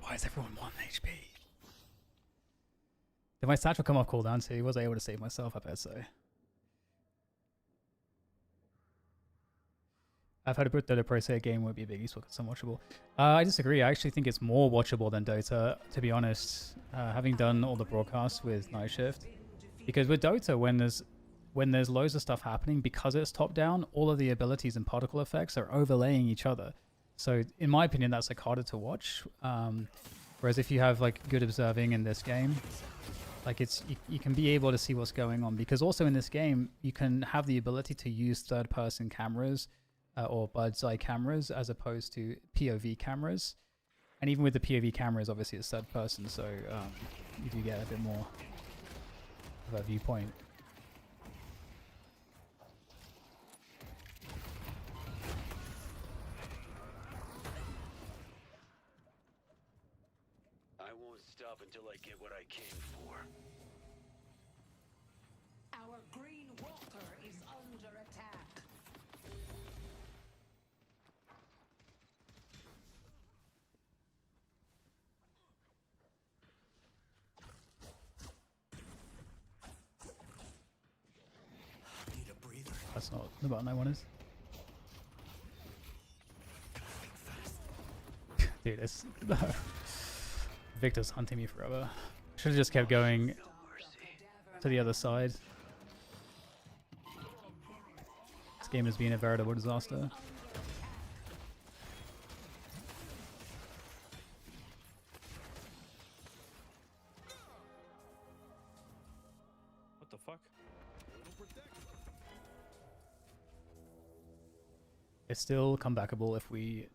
Why is everyone 1 HP? Did my satchel come off cooldown too? Was I able to save myself? I bet so. I've heard that a Pro Say game would be a big esport because it's unwatchable. I disagree. I actually think it's more watchable than Dota, to be honest. Having done all the broadcasts with Night Shift, because with Dota, when there's loads of stuff happening, because it's top down, all of the abilities and particle effects are overlaying each other. So in my opinion, that's like harder to watch. Whereas if you have like good observing in this game, like you can be able to see what's going on, because also in this game you can have the ability to use third-person cameras or bird's eye cameras as opposed to POV cameras. And even with the POV cameras, obviously it's third person, so you do get a bit more of a viewpoint. I won't stop until I get what I came for. Our green walker is under attack. Need a breather. That's not the button I wanted. Dude, it's Victor's hunting me forever. Should have just kept going to the other side. This game has been a veritable disaster. What the fuck? It's still comebackable if we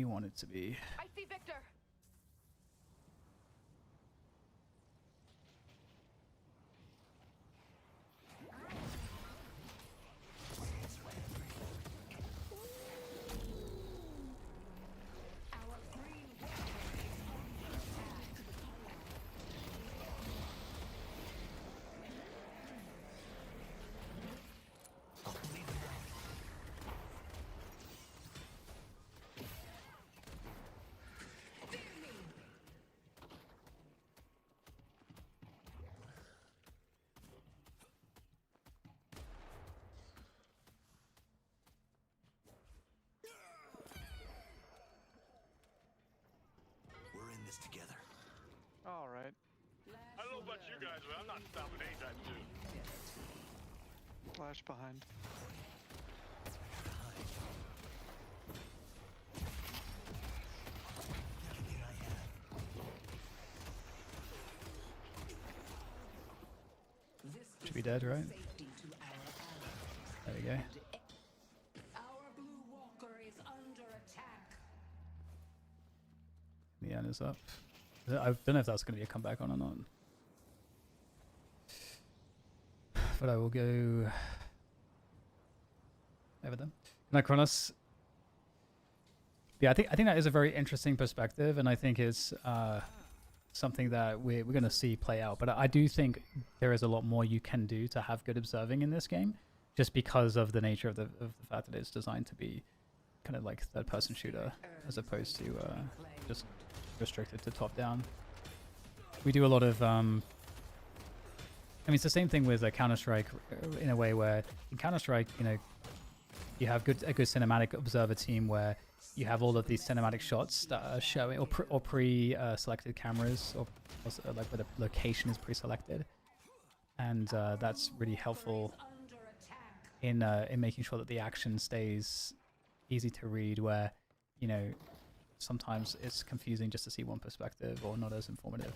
want it to be. I see Victor. Our green warrior is under attack. We're in this together. All right. I don't know about you guys, but I'm not stopping anytime soon. Flash behind. This Should be dead, right? safety to our allies. There we go. Our blue walker is under attack. The end is up. I don't know if that's going to be a comeback on or not. But I will go over them. Kronos. Yeah, I think that is a very interesting perspective, and I think it's something that we're going to see play out. But I do think there is a lot more you can do to have good observing in this game, just because of the nature of the fact that it's designed to be kind of like third-person shooter, as opposed to just restricted to top-down. We do a lot of I mean, it's the same thing with Counter-Strike in a way where in Counter-Strike, you know, you have a good cinematic observer team where you have all of these cinematic shots that are showing or pre-selected cameras or like where the location is pre-selected, and that's really helpful in making sure that the action stays easy to read. Where, you know, sometimes it's confusing just to see one perspective or not as informative.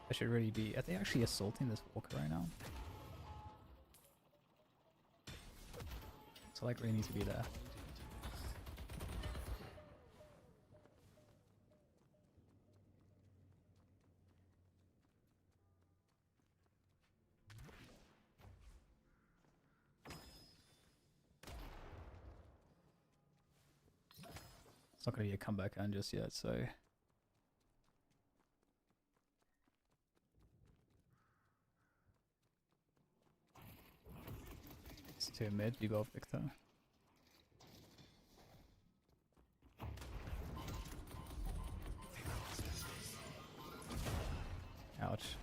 I should really be. Are they actually assaulting this walker right now? So like really need to be there. It's not going to be a comeback on just yet, so. It's 2 mid, you go Victor. Ouch.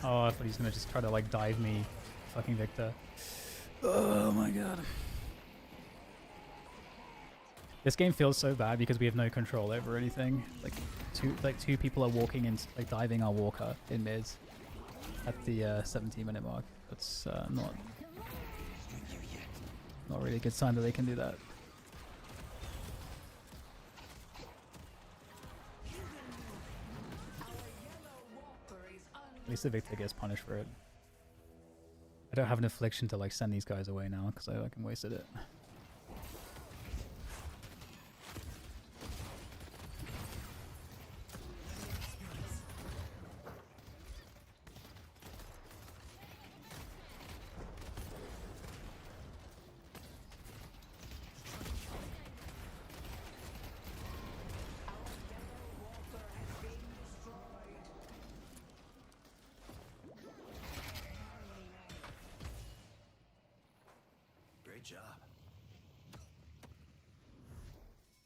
Oh, I thought he was going to just try to like dive me. Fucking Victor. Oh my god. This game feels so bad because we have no control over anything. Like two people are walking and like diving our walker in mids at the 17-minute mark. That's not really a good sign that they can do that. At least the Victor gets punished for it. I don't have an affliction to like send these guys away now because I fucking wasted it. Great job.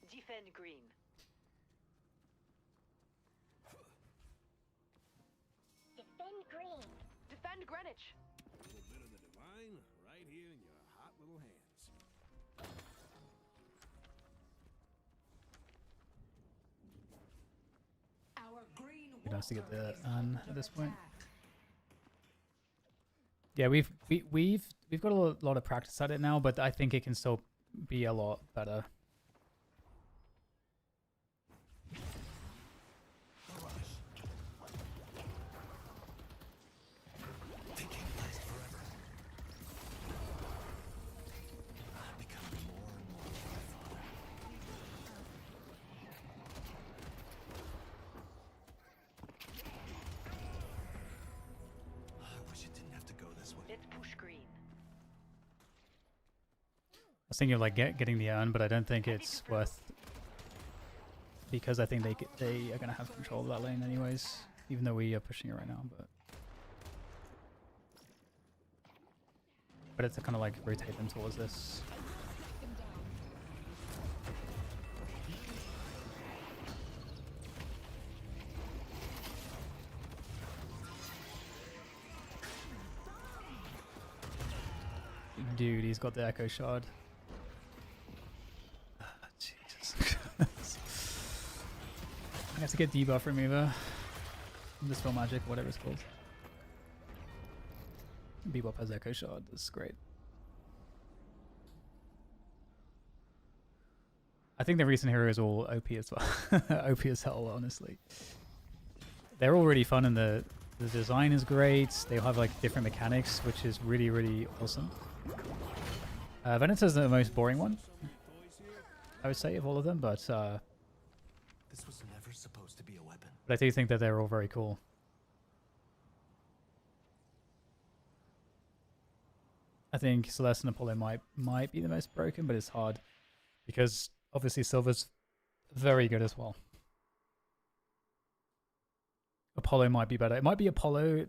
Defend green. Defend green. Defend Greenwich. A little bit of the divine right here in your hot little hands. Our green It has to get walker the is an under at this point. attack. Yeah, we've got a lot of practice at it now, but I think it can still be a lot better. was thinking of like getting the urn, but I don't think it's worth, because I think they are gonna have control of that lane anyways, even though we are pushing it right now. But it's to kind of like rotate them towards this. Dude, he's got the Echo Shard. Jesus. I have to get debuff remover. Dispel magic, whatever it's called. Bebop has Echo Shard, that's great. I think the recent heroes are all OP as well. OP as hell, honestly. They're all really fun and the design is great. They have like different mechanics, which is really, really awesome. Venator's the most boring one, I would say, of all of them, but This was never supposed to be a weapon. I do think that they're all very cool. I think Celeste and Apollo might be the most broken, but it's hard because obviously Silver's very good as well. Apollo might be better. It might be Apollo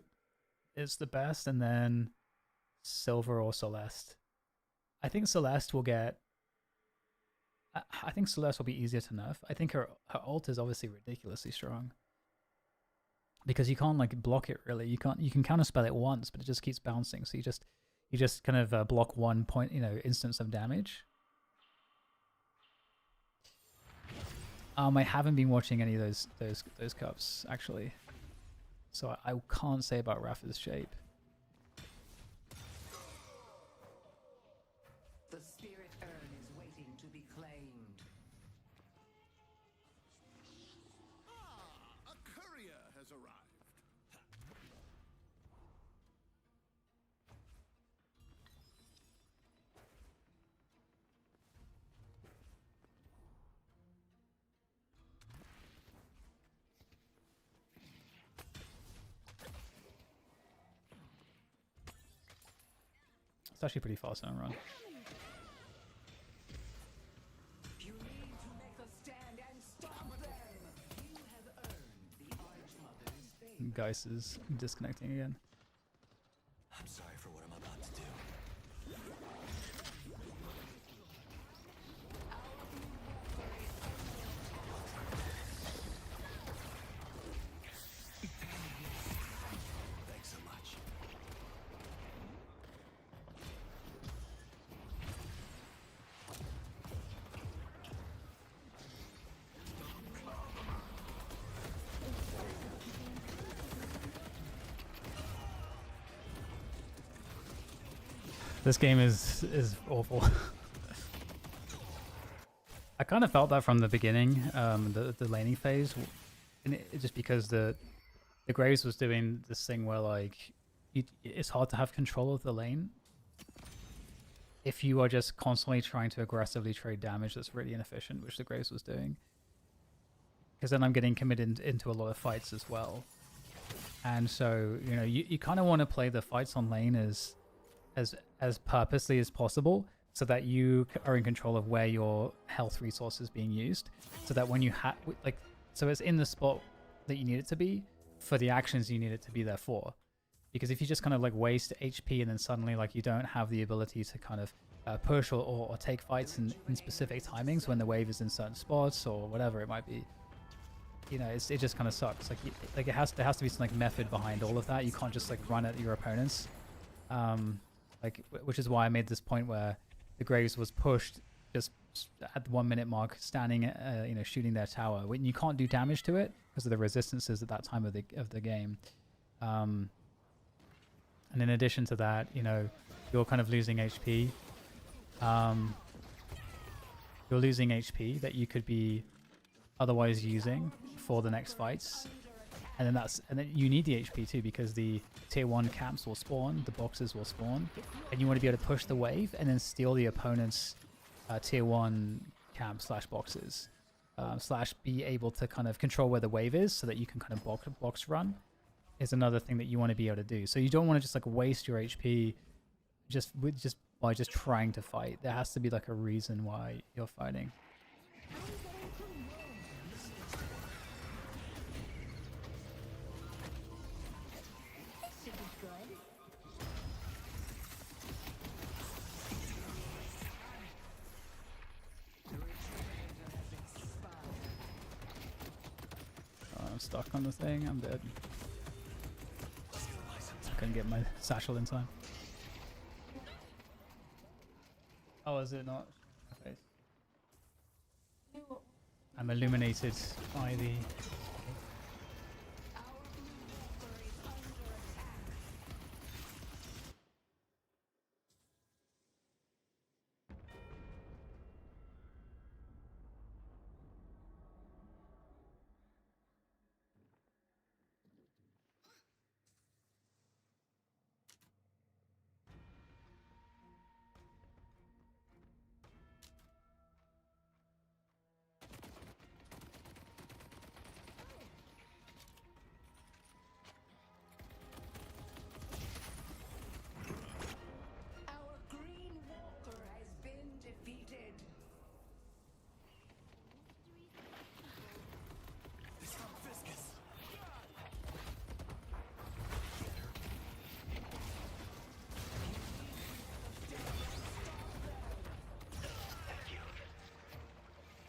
is the best, and then Silver or Celeste. I think Celeste will get... I think Celeste will be easier to nerf. I think her ult is obviously ridiculously strong. Because you can't like block it really. You can counterspell it once, but it just keeps bouncing. So you just kind of block one point, instance of damage. I haven't been watching any of those cups actually. So I can't say about Rafa's shape. The spirit urn is waiting to be claimed. A courier has arrived. It's actually pretty fast on run. You need to make a stand and stop them. You have earned the Archmother's favor. Geist is disconnecting again. I'm sorry for what I'm about to do. Thanks so much. This game is awful. I kind of felt that from the beginning, the laning phase, and just because the Graves was doing this thing where like it's hard to have control of the lane if you are just constantly trying to aggressively trade damage that's really inefficient, which the Graves was doing. Because then I'm getting committed into a lot of fights as well, and so you kind of want to play the fights on lane as purposely as possible, so that you are in control of where your health resource is being used, so that when you so it's in the spot that you need it to be for the actions you need it to be there for. Because if you just kind of like waste HP and then suddenly like you don't have the ability to kind of push or take fights in specific timings when the wave is in certain spots or whatever it might be, it just kind of sucks. Like there has to be some like method behind all of that. You can't just like run at your opponents. Which is why I made this point where the Graves was pushed just at the 1 minute mark, standing, shooting their tower. When you can't do damage to it because of the resistances at that time of the game. And in addition to that, you're kind of losing HP. You're losing HP that you could be otherwise using for the next fights. And then you need the HP too, because the tier 1 camps will spawn, the boxes will spawn, and you want to be able to push the wave and then steal the opponent's tier 1 camp / boxes, / be able to kind of control where the wave is so that you can kind of box run is another thing that you want to be able to do. So you don't want to just like waste your HP just by just trying to fight. There has to be like a reason why you're fighting. This should be good. Oh, I'm stuck on the thing. I'm dead. I couldn't get my satchel in time. Oh, is it not? Okay. I'm illuminated by the... Our Green Walker has been defeated.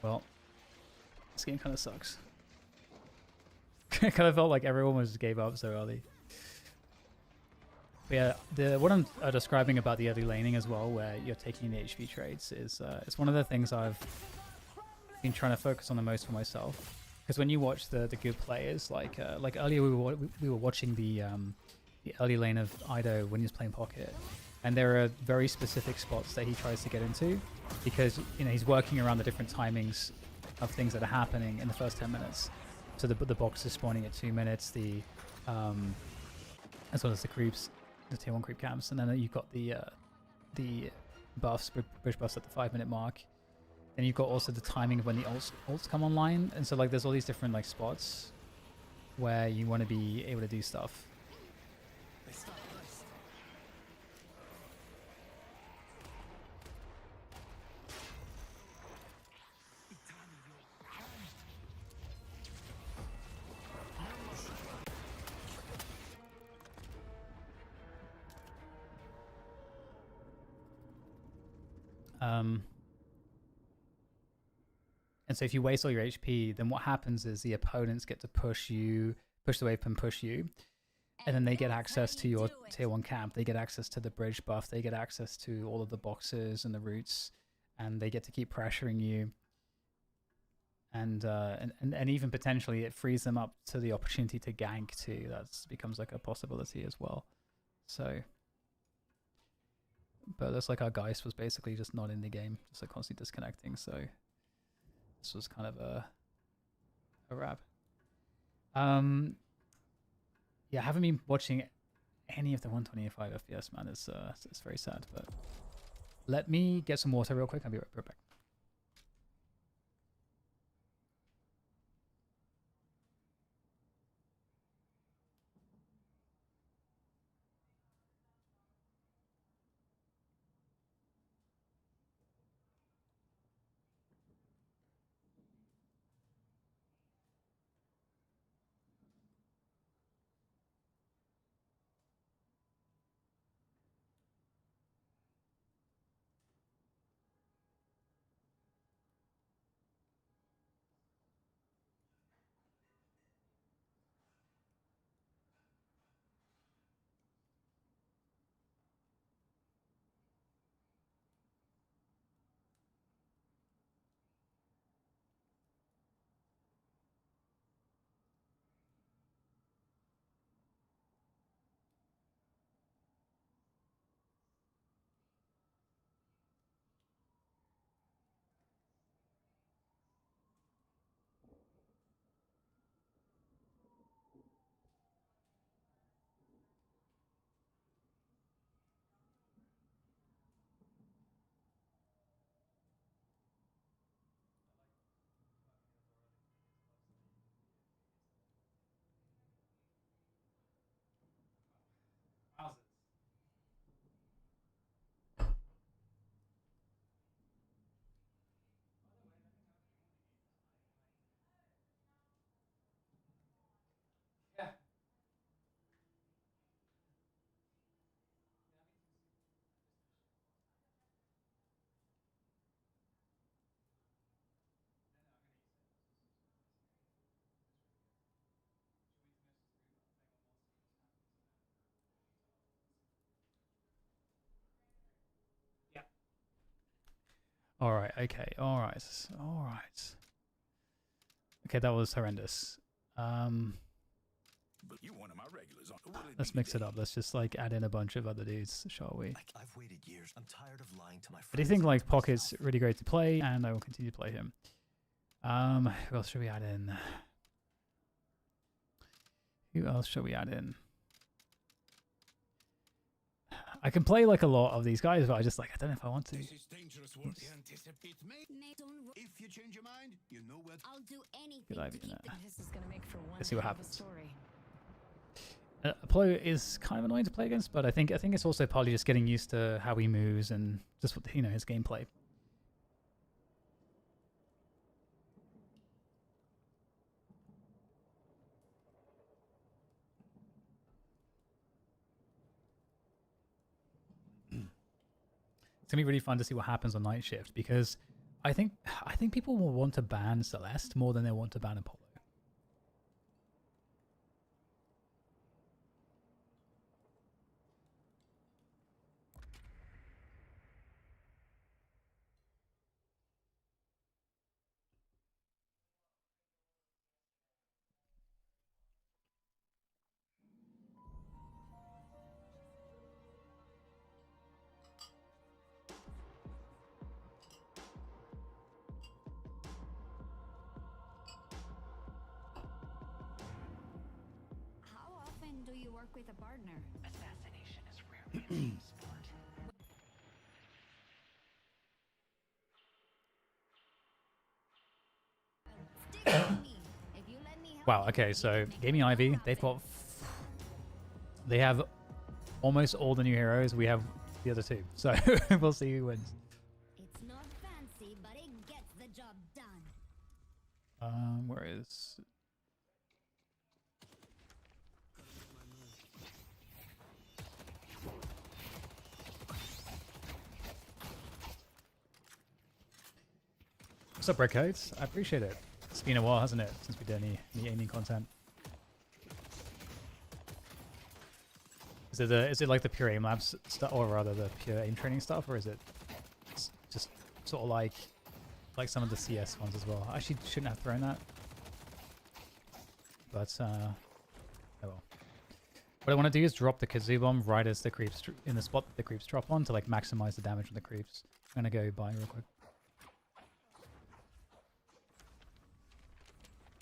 Well, this game kind of sucks. It kind of felt like everyone was gave up so early. But yeah, what I'm describing about the early laning as well, where you're taking the HP trades, is it's one of the things I've been trying to focus on the most for myself. Because when you watch the good players, like earlier we were watching the early lane of Ido when he was playing Pocket, and there are very specific spots that he tries to get into, because he's working around the different timings of things that are happening in the first 10 minutes. So the box is spawning at 2 minutes, as well as the creeps, the tier 1 creep camps, and then you've got the buffs, bridge buffs at the 5-minute mark. Then you've got also the timing of when the ults come online, and so like there's all these different like spots where you want to be able to do stuff. And so if you waste all your HP, then what happens is the opponents get to push the wave and push you. And then they get access to your tier 1 camp. They get access to the bridge buff. They get access to all of the boxes and the roots. And they get to keep pressuring you. And even potentially it frees them up to the opportunity to gank too. That becomes like a possibility as well. So... But it looks like our Geist was basically just not in the game. Just like constantly disconnecting. So... This was kind of a wrap. Yeah, I haven't been watching any of the 125 FPS, man. It's very sad. But let me get some water real quick. I'll be right back. All right. Okay. All right. All right. Okay, that was horrendous. But you one of my regulars. Will it Let's be mix it today? up. Let's just like add in a bunch of other dudes, shall we? I've waited years. I'm tired of lying to my friends. I do think like Pocket's really great to play, and I will continue to play him. Who else should we add in? Who else should we add in? I can play like a lot of these guys, but I just like I don't know if I want to. This is dangerous work. Anticipate me. If you change your mind, you know what. I'll do anything Good to idea. keep the This is gonna make for one Let's see what hell of a happens. story. Apollo is kind of annoying to play against, but I think it's also partly just getting used to how he moves and just his gameplay. It's gonna be really fun to see what happens on night shift because I think people will want to ban Celeste more than they want to ban Apollo. How often do you work with a partner? Assassination is rarely a team sport. Stick with me. If you let me help Wow. you, Okay. you So can make Gaming one Ivy, out they've of got. it. They have almost all the new heroes. We have the other two. So we'll see who wins. It's not fancy, but it gets the job done. Where is? What's up, Red Coats? I appreciate it. It's been a while, hasn't it, since we did any aiming content? Is it like the pure aim labs stuff, or rather the pure aim training stuff, or is it just sort of like some of the CS ones as well? I actually shouldn't have thrown that, but oh well. What I want to do is drop the kazoo bomb right as the creeps in the spot that the creeps drop on to like maximize the damage on the creeps. I'm gonna go buy real quick.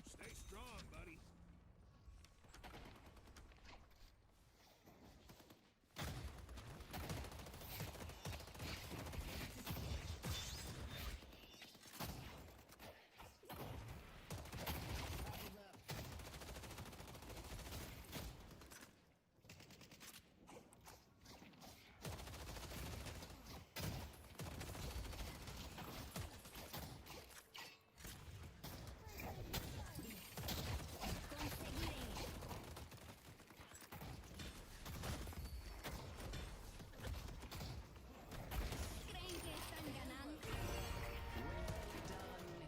Stay strong, buddy. ¿Creen que están ganando?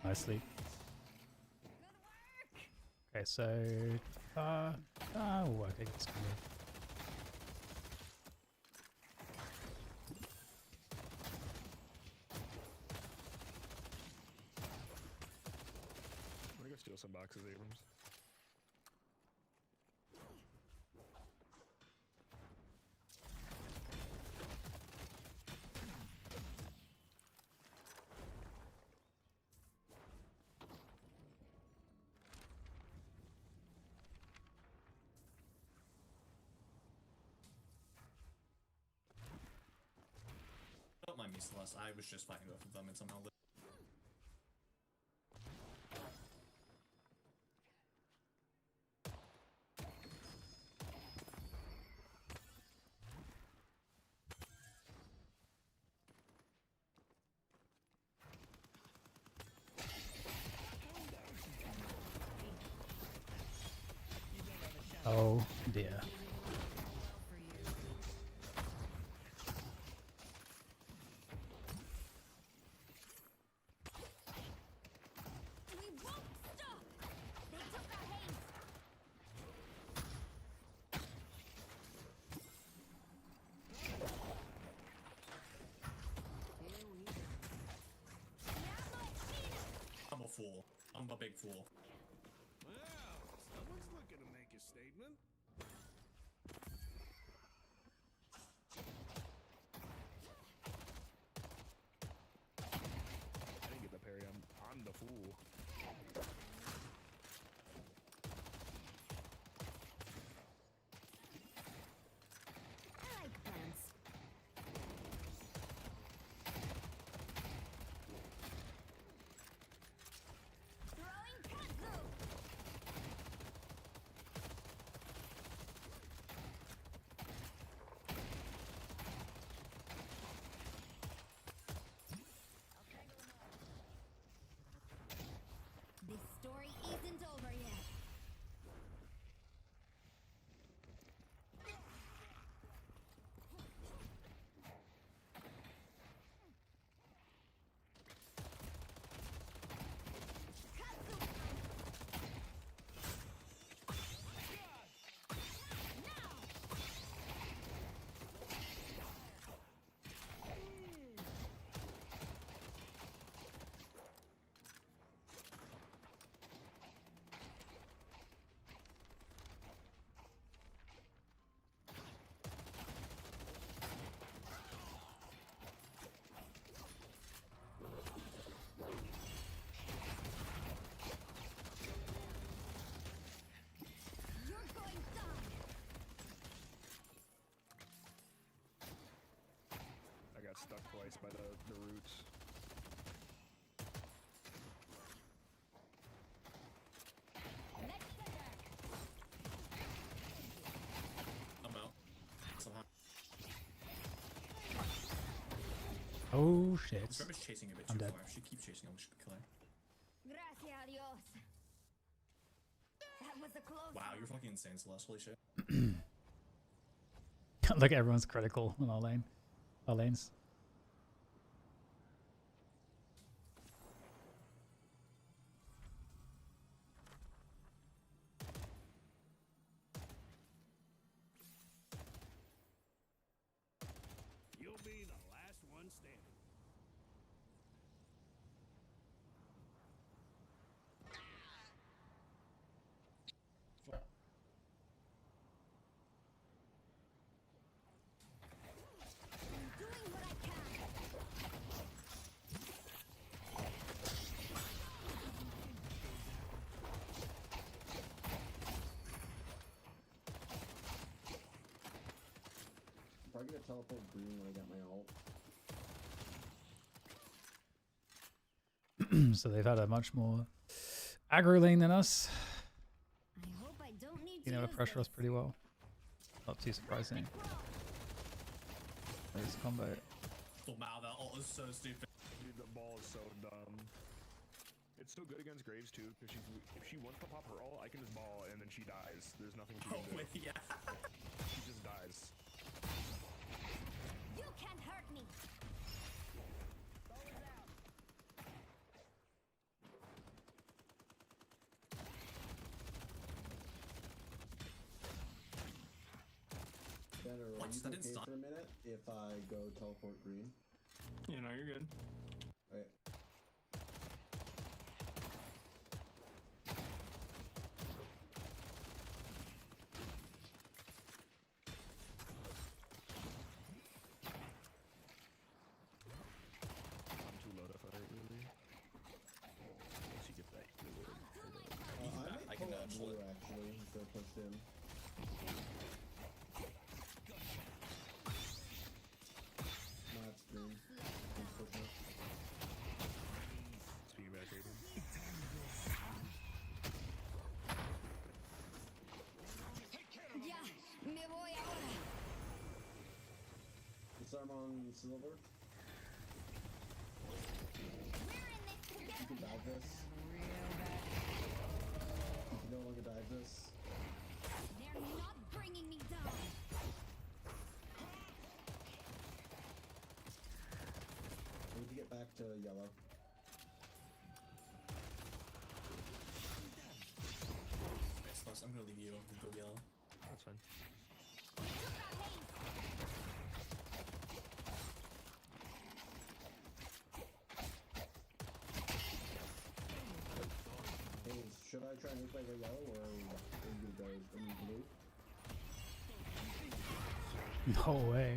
Nicely. Okay, so will work. I guess. Kind of. I'm gonna go steal some boxes, Abrams. Don't mind me, Celeste. I was just fighting both of them and somehow. Oh dear. We won't stop. They took our haste. fool. I'm a big fool. Well, someone's looking to make a statement. I didn't get the parry. I'm the fool. I like plants. Throwing katsu. This story isn't over yet. Katsu. Now. You're going down. I got stuck twice by the roots. Next attack. I'm out. Somehow. Oh shit. This is chasing a bit I'm too dead. far. If she keeps chasing, we should kill her. Gracias a Dios. That was a close Wow, one. you're fucking insane, Celeste. Holy shit. Like everyone's critical on our lane. Our lanes. You'll be the last one standing. I'm doing what I can. I'm probably gonna teleport green when I get my ult. So they've had a much more aggro lane than us. I hope I don't need You to know, use pressure us this. pretty well. Not too surprising. Nice combo. Oh, wow, that ult is so stupid. Dude, the ball is so dumb. It's so good against Graves too, because if she wants to pop her ult, I can just ball and then she dies. There's nothing she Oh, can do. wait, yeah. She just dies. You can't hurt me. Better, are What? you That okay didn't for a minute if I go teleport green? You know, you're good. Okay. I'm too low to fight, really. Once you get that healer. I might pull up blue actually if they're pushed in. No, it's green. He's pushing it. Speed back, Aiden. Ya, me voy ahora. Disarm on silver. We're in this You together. can dive this. You can no longer dive this. They're not bringing me down. I need to get back to yellow. Okay, Celeste, I'm gonna leave you. Go yellow. That's fine. We took out Hayes. I try and play yellow or are you gonna go in blue? No way.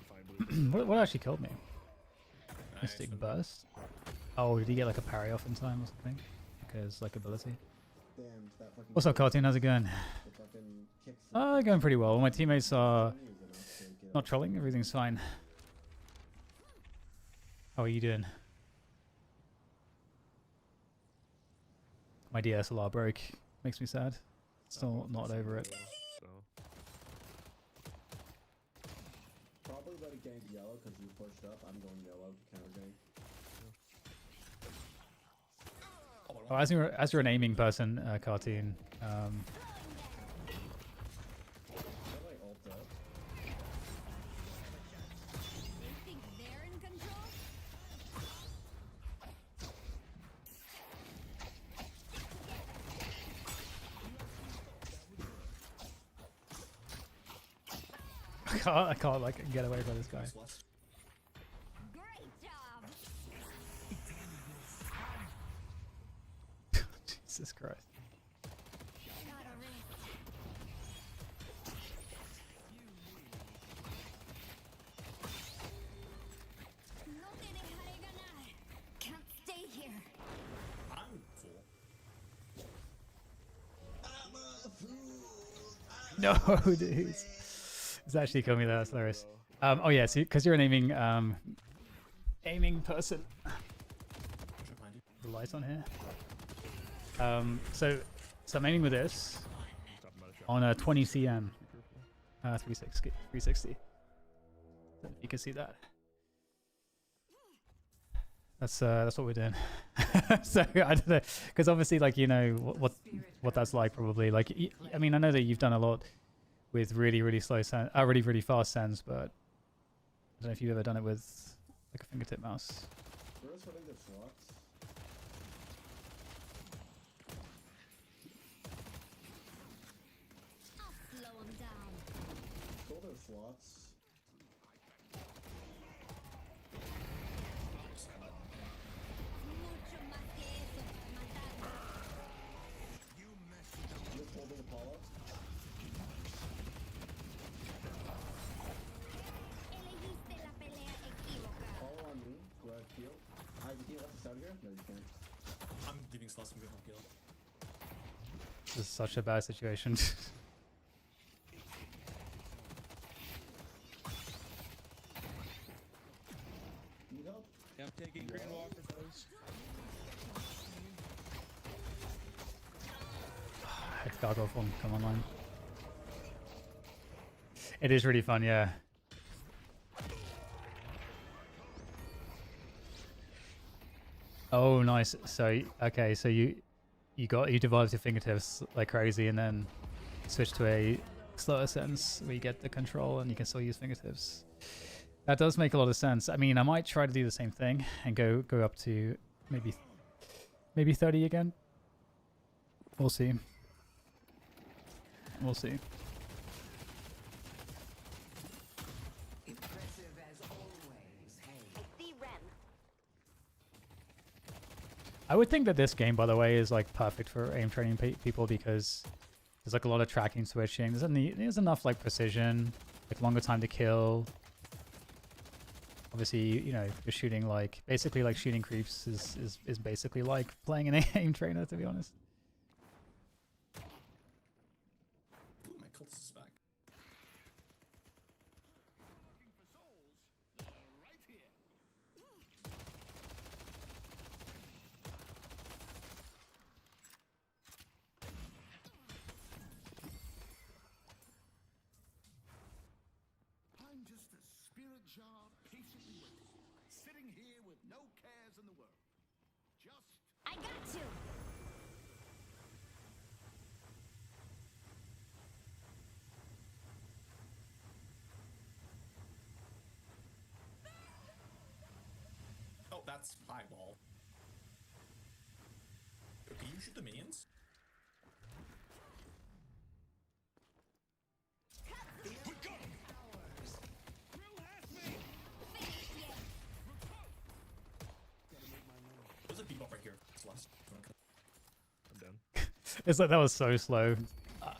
Fine, blue. What actually killed me? Nice. Mystic Burst? Oh, did he get like a parry off in time or something? Because like ability. Damn, that fucking. What's up, Cartoon? How's it going? The fucking kicks. Going pretty well. My teammates are Is enough to get not up. trolling. Everything's fine. How are you doing? My DSLR broke. Makes me sad. Still not over it. So. Probably let it gank yellow because you pushed up. I'm going yellow to counter gank. Oh, as you're an aiming person, Cartoon. Should I like ult up? They think they're in control? I can't like get away by this guy. Merciless. Great job! Jesus Christ. Got a wrist. No te dejaré ganar. Can't stay here. I'm full. No, dude. It's actually coming there. That's hilarious. Oh yeah, see, because you're an aiming person. Should find you. The lights on here. So I'm aiming with this Stop him out of shot. on a 20 cm, Be careful. 360. So you can see that. That's what we're doing. So I don't know, because obviously, like, you know what that's like. Probably like I mean, I know that you've done a lot with really slow really fast sends, but I don't know if you've ever done it with like a fingertip mouse. Where's hitting the slots? I'll slow them down. Kill their slots. Mucho más que eso. Matarlo. Just holding Apollo. Elegiste la pelea equivocada. Apollo on me. Do I heal? You can't let this out here? No, you can't. I'm leaving slots and going to kill. This is such a bad situation. Need help? Yeah, I'm taking Green Walker, boys. It's Gargoyle form come online. It is really fun, yeah. Oh, nice. So okay, so you developed your fingertips like crazy, and then switch to a slower sense where you get the control and you can still use fingertips. That does make a lot of sense. I mean, I might try to do the same thing and go up to maybe 30 again. We'll see. We'll see. Impressive as always. Hey. I see Ren. I would think that this game, by the way, is like perfect for aim training people because there's like a lot of tracking switching. There's enough like precision, like longer time to kill. Obviously, you know, you're shooting like basically like shooting creeps is basically like playing an aim trainer, to be honest. Ooh, my cultist is back. I'm just a spirit jar patiently waiting, sitting here with no cares in the world. Just I got you. Oh, that's eyeball. Can you shoot the minions? There's a bebop right here. It's less. I'm down. It's like that was so slow.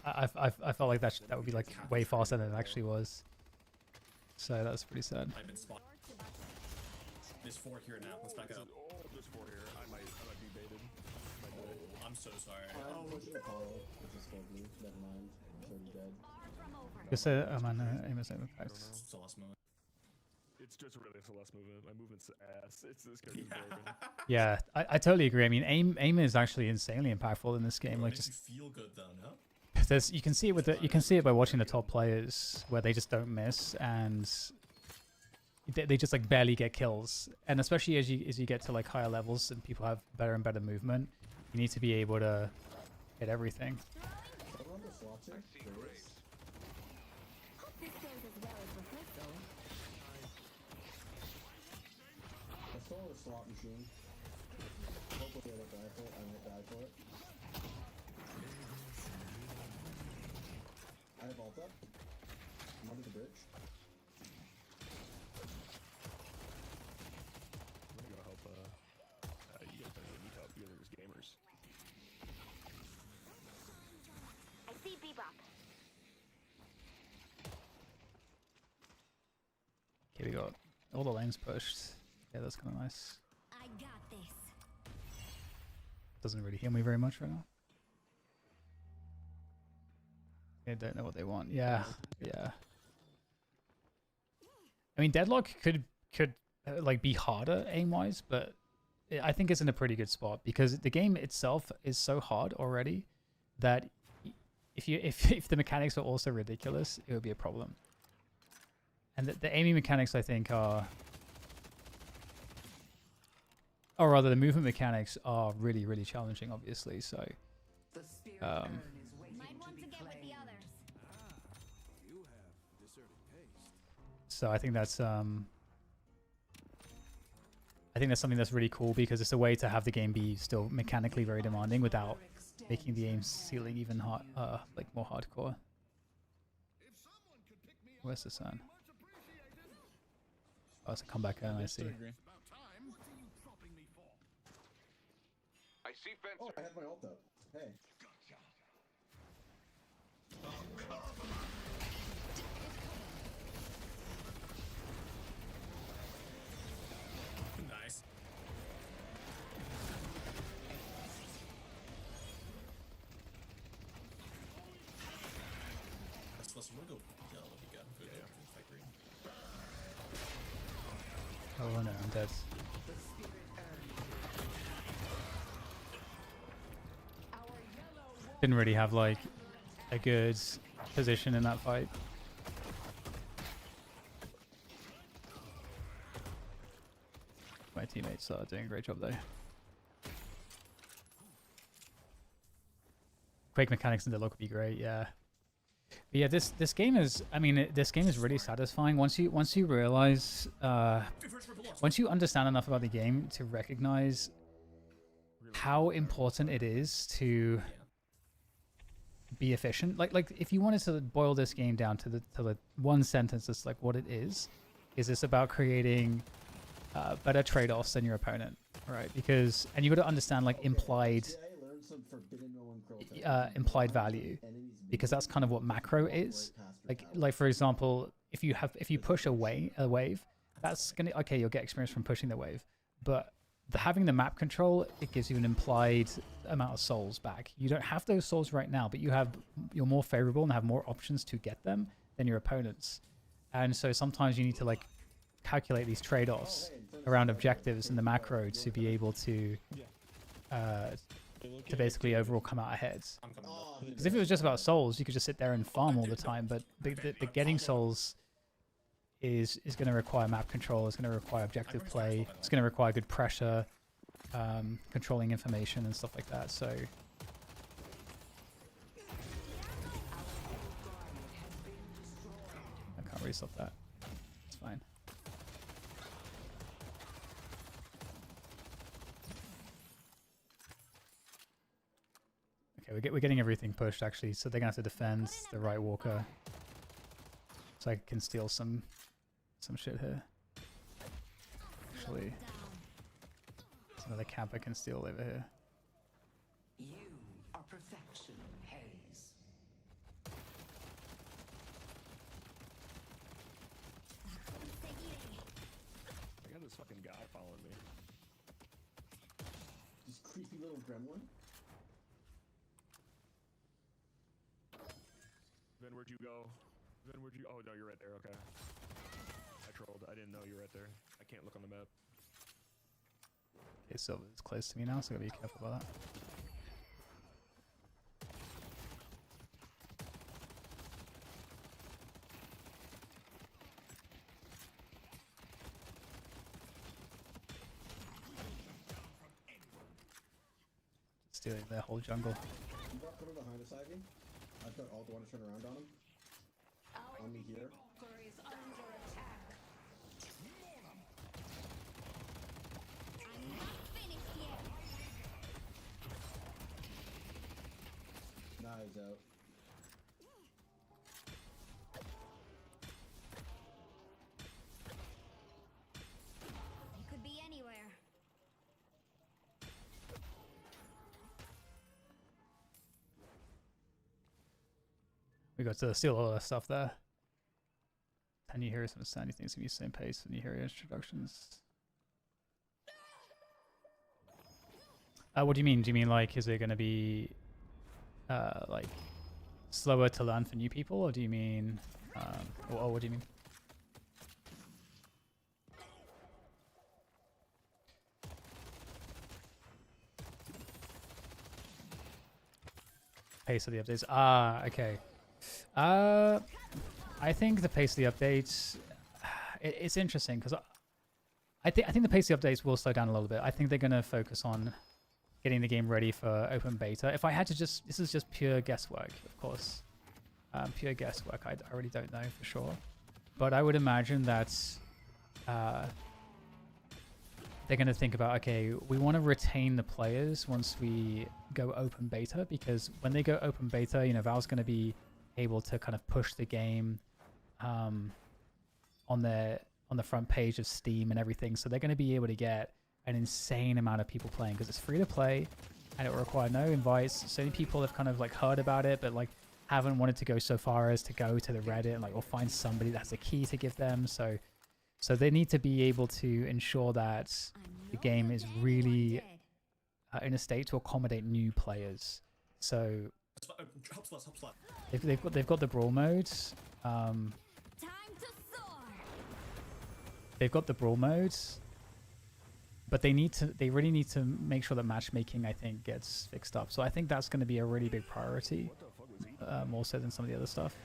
I felt like that would be like way faster than it actually was. So that was pretty sad. I've been spot. There's 4 here now. Let's back up. Oh, there's 4 here. I might be baited. Might die. Oh, I'm so sorry. I'm pushing Apollo. It's just full blue. Never mind. It's already dead. Just say, oh man, aim is over packs. It's the last moment. It's just really a last movement. My movement's ass. It's this character's broken. Yeah, I totally agree. I mean, aim is actually insanely impactful in this game. Bro, Like, it makes just you feel good though, no? there's you can see it with you can see it by watching the top players where they just don't miss and they just like barely get kills. And especially as you get to like higher levels and people have better and better movement, you need to be able to hit everything. I saw the slot machine. Hopefully I don't die for it. I might die for it. I have ult up. I'm under the bridge. I'm gonna go help, you guys don't need help. You guys are just gamers. I see Bebop. Okay, we got all the lanes pushed. Yeah, that's kind of nice. I got this. Doesn't really heal me very much right now. I don't know what they want. Yeah, yeah. I mean, Deadlock could like be harder aim-wise, but I think it's in a pretty good spot because the game itself is so hard already that if the mechanics are also ridiculous, it would be a problem. And the aiming mechanics, I think, or rather, the movement mechanics are really, really challenging, obviously. So, Might want to get with the others. so I think that's something that's really cool because it's a way to have the game be still mechanically very demanding without making the aim ceiling even like more hardcore. Where's the sun? Oh, it's a comeback and I see. I see fence. Oh, I have my ult up. Hey. Nice. Listen, we'll go yellow if you got food. Yeah. Fight green. Oh no, I'm dead. Didn't really have like a good position in that fight. My teammates are doing a great job though. Quake mechanics in the look would be great, yeah. But yeah, this game is, I mean, this game is really satisfying once you realize, once you understand enough about the game to recognize how important it is to be efficient. Like if you wanted to boil this game down to the one sentence, it's like what it is this about creating better trade-offs than your opponent, right? Because, and you got to understand like implied value, because that's kind of what macro is. Like for example, if you push a wave, that's gonna, okay, you'll get experience from pushing the wave, but having the map control, it gives you an implied amount of souls back. You don't have those souls right now, but you're more favorable and have more options to get them than your opponents. And so sometimes you need to like calculate these trade-offs around objectives in the macro to be able to basically overall come out ahead. Because if it was just about souls, you could just sit there and farm all the time, but the getting souls is going to require map control, it's going to require objective play, it's going to require good pressure, controlling information and stuff like that. So I can't really stop that. It's fine. Okay, we're getting everything pushed actually, so they're gonna have to defend the right walker. So I can steal some shit here. Actually, there's another camp I can steal over here. You are perfect. this fucking guy following me? This creepy little gremlin. Vin, where'd you go? Vin, where'd you? Oh no, you're right there. Okay. I trolled. I didn't know you were right there. I can't look on the map. Okay, Silver's close to me now, so I gotta be careful about that. Stealing their whole jungle. You brought cover behind us, Ivy. I've got all the one to turn around on him. On me here. Walker is under attack. I'm not finished yet. Knives out. They could be anywhere. We got to steal all that stuff there. 10 new heroes understand things can be the same pace with new hero introductions. What do you mean? Do you mean like is it going to be like slower to learn for new people, or do you mean or what do you mean? Pace of the updates. Ah, okay. I think the pace of the updates, it's interesting because I think the pace of the updates will slow down a little bit. I think they're going to focus on getting the game ready for open beta. If I had to this is just pure guesswork, of course. Pure guesswork. I really don't know for sure. But I would imagine that they're going to think about, okay, we want to retain the players once we go open beta, because when they go open beta, you know, Valve's going to be able to kind of push the game on the front page of Steam and everything. So they're going to be able to get an insane amount of people playing because it's free to play and it will require no invites. So many people have kind of like heard about it, but like haven't wanted to go so far as to go to the Reddit and like or find somebody that's a key to give them. So they need to be able to ensure that the game is really in a state to accommodate new players. So they've got the brawl modes. Time to soar. They've got the brawl modes, but they really need to make sure that matchmaking, I think, gets fixed up. So I think that's going to be a really big priority, more so than some of the other stuff.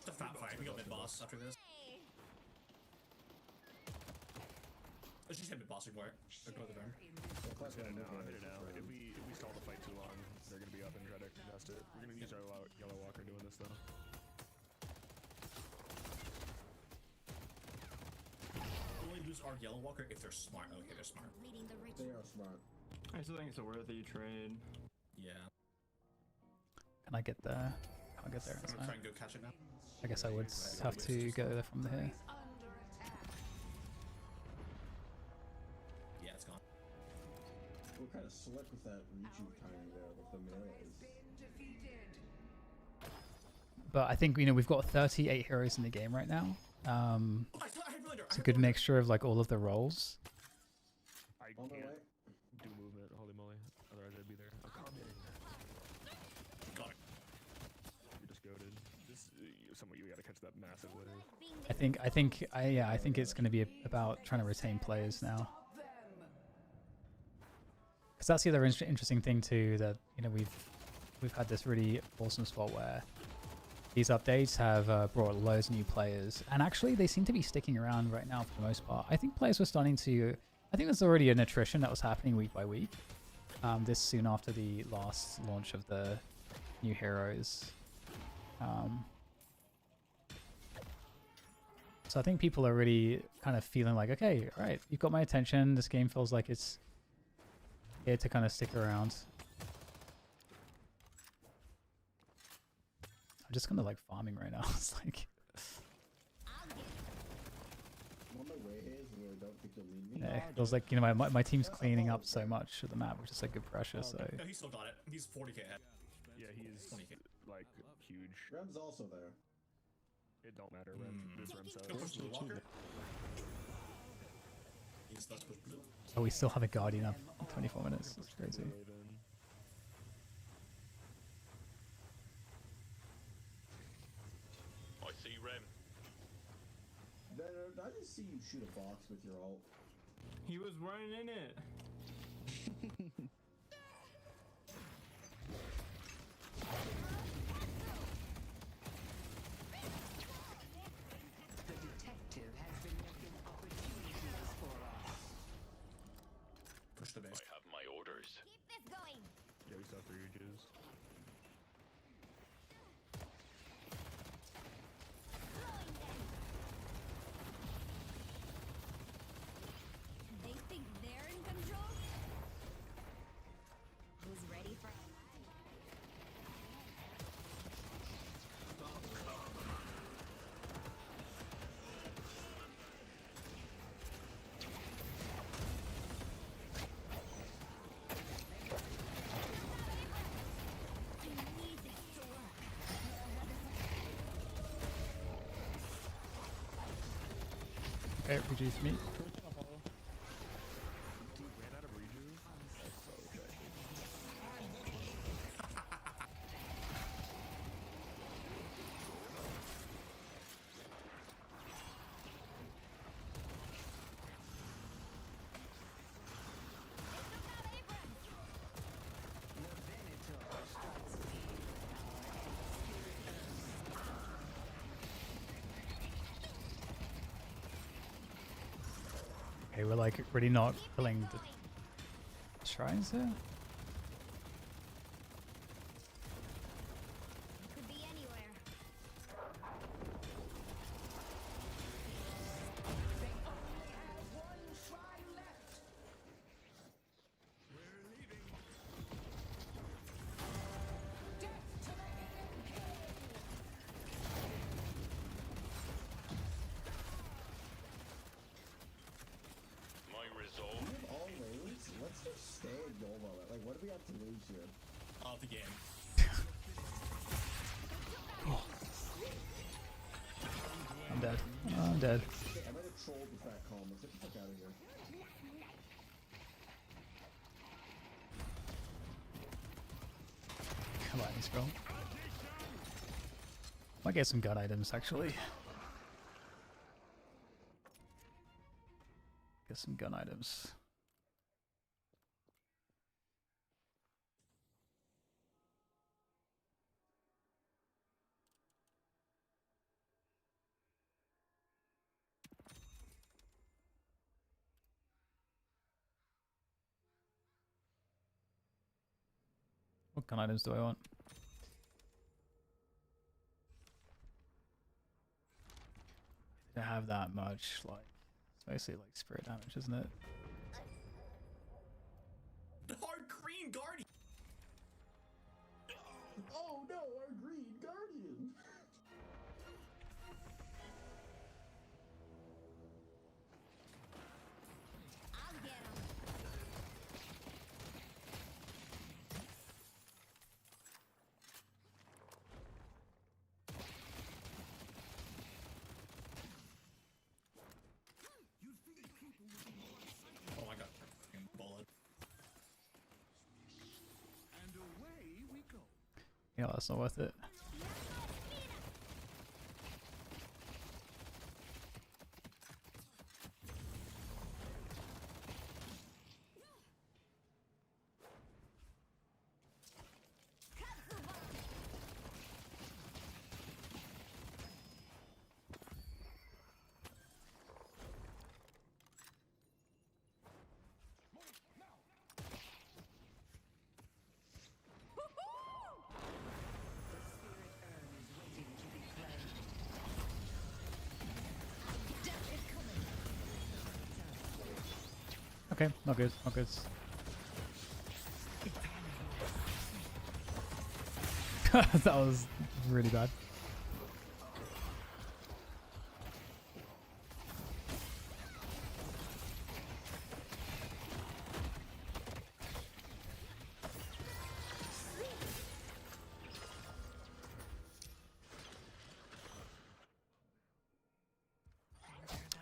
The fat fight. We got mid boss after this. Hey. Let's just hit mid boss before it. Or go to the turn. Yeah, no, hit it now. If we stall the fight too long, they're gonna be up and try to contest it. We're gonna use our yellow walker doing this though. Only use our yellow walker if they're smart. Okay, they're smart. Leading the They ritual. are smart. I still think it's a worthy trade. Yeah. Can I get there? Can't get there. I'm That's gonna try fine. and go catch it now. I guess I would have to go there from here. Under attack. Yeah, it's gone. We're kind of slick with that Riju timing there with the melees. Been defeated. But I think, you know, we've got 38 heroes in the game right now. It's a good mixture of like all of the roles. I On the can't way. do movement, holy moly. Otherwise I'd be there. Oh, come in. Got it. You're just goaded. This somewhat you gotta catch that massive wave. Being I think it's going to be about trying to retain players now. Stop them. Because that's the other interesting thing too, that, you know, we've had this really awesome spot where these updates have brought loads of new players, and actually they seem to be sticking around right now for the most part. I think players were starting to, I think there's already an attrition that was happening week by week, this soon after the last launch of the new heroes. So I think people are really kind of feeling like, okay, all right, you've got my attention. This game feels like it's here to kind of stick around. I'm just kind of like farming right now. It's like, I'll get I'm on my way here is where I don't think take the lead. You know, it feels like, you know, my team's cleaning up so much of the map, which is like good pressure. So No, he still got it. He's 40k ahead. Yeah, he is 20k. like huge. Rem's also there. It don't matter. Rem, this Rem He'll sucks. push Blue Walker. He's stuck with Blue. oh, we still have a Guardian up in 24 minutes. That's crazy. Raven. I see Rem. Did I just see you shoot a box with your ult? He was running in it. The detective has been making opportunities for us. Push the base. I have my orders. Keep this going. Yeah, we still have 3 Aegis. Throwing them. They think they're in control? Who's ready for a ride? I need this to work. Okay, reduce me. Ran out of reju. That's so tragic. Okay, we're like really not killing the shrines here. Could be anywhere. My resolve. We have all lanes. Let's just stay and go about it. Like, what do we have to lose here? The game. I'm dead. I'm dead. I might have trolled the fat calm. Let's get the fuck out of here. Come on, scroll. Might get some gun items actually. Get some gun items. What gun items do I want? To have that much, like, it's mostly like spirit damage, isn't it? Hard green guardian. Oh no, our green guardian! I'll get him. Oh my god. Fucking bullet. Yeah, that's not worth it. Okay, not good, not good. That was really bad.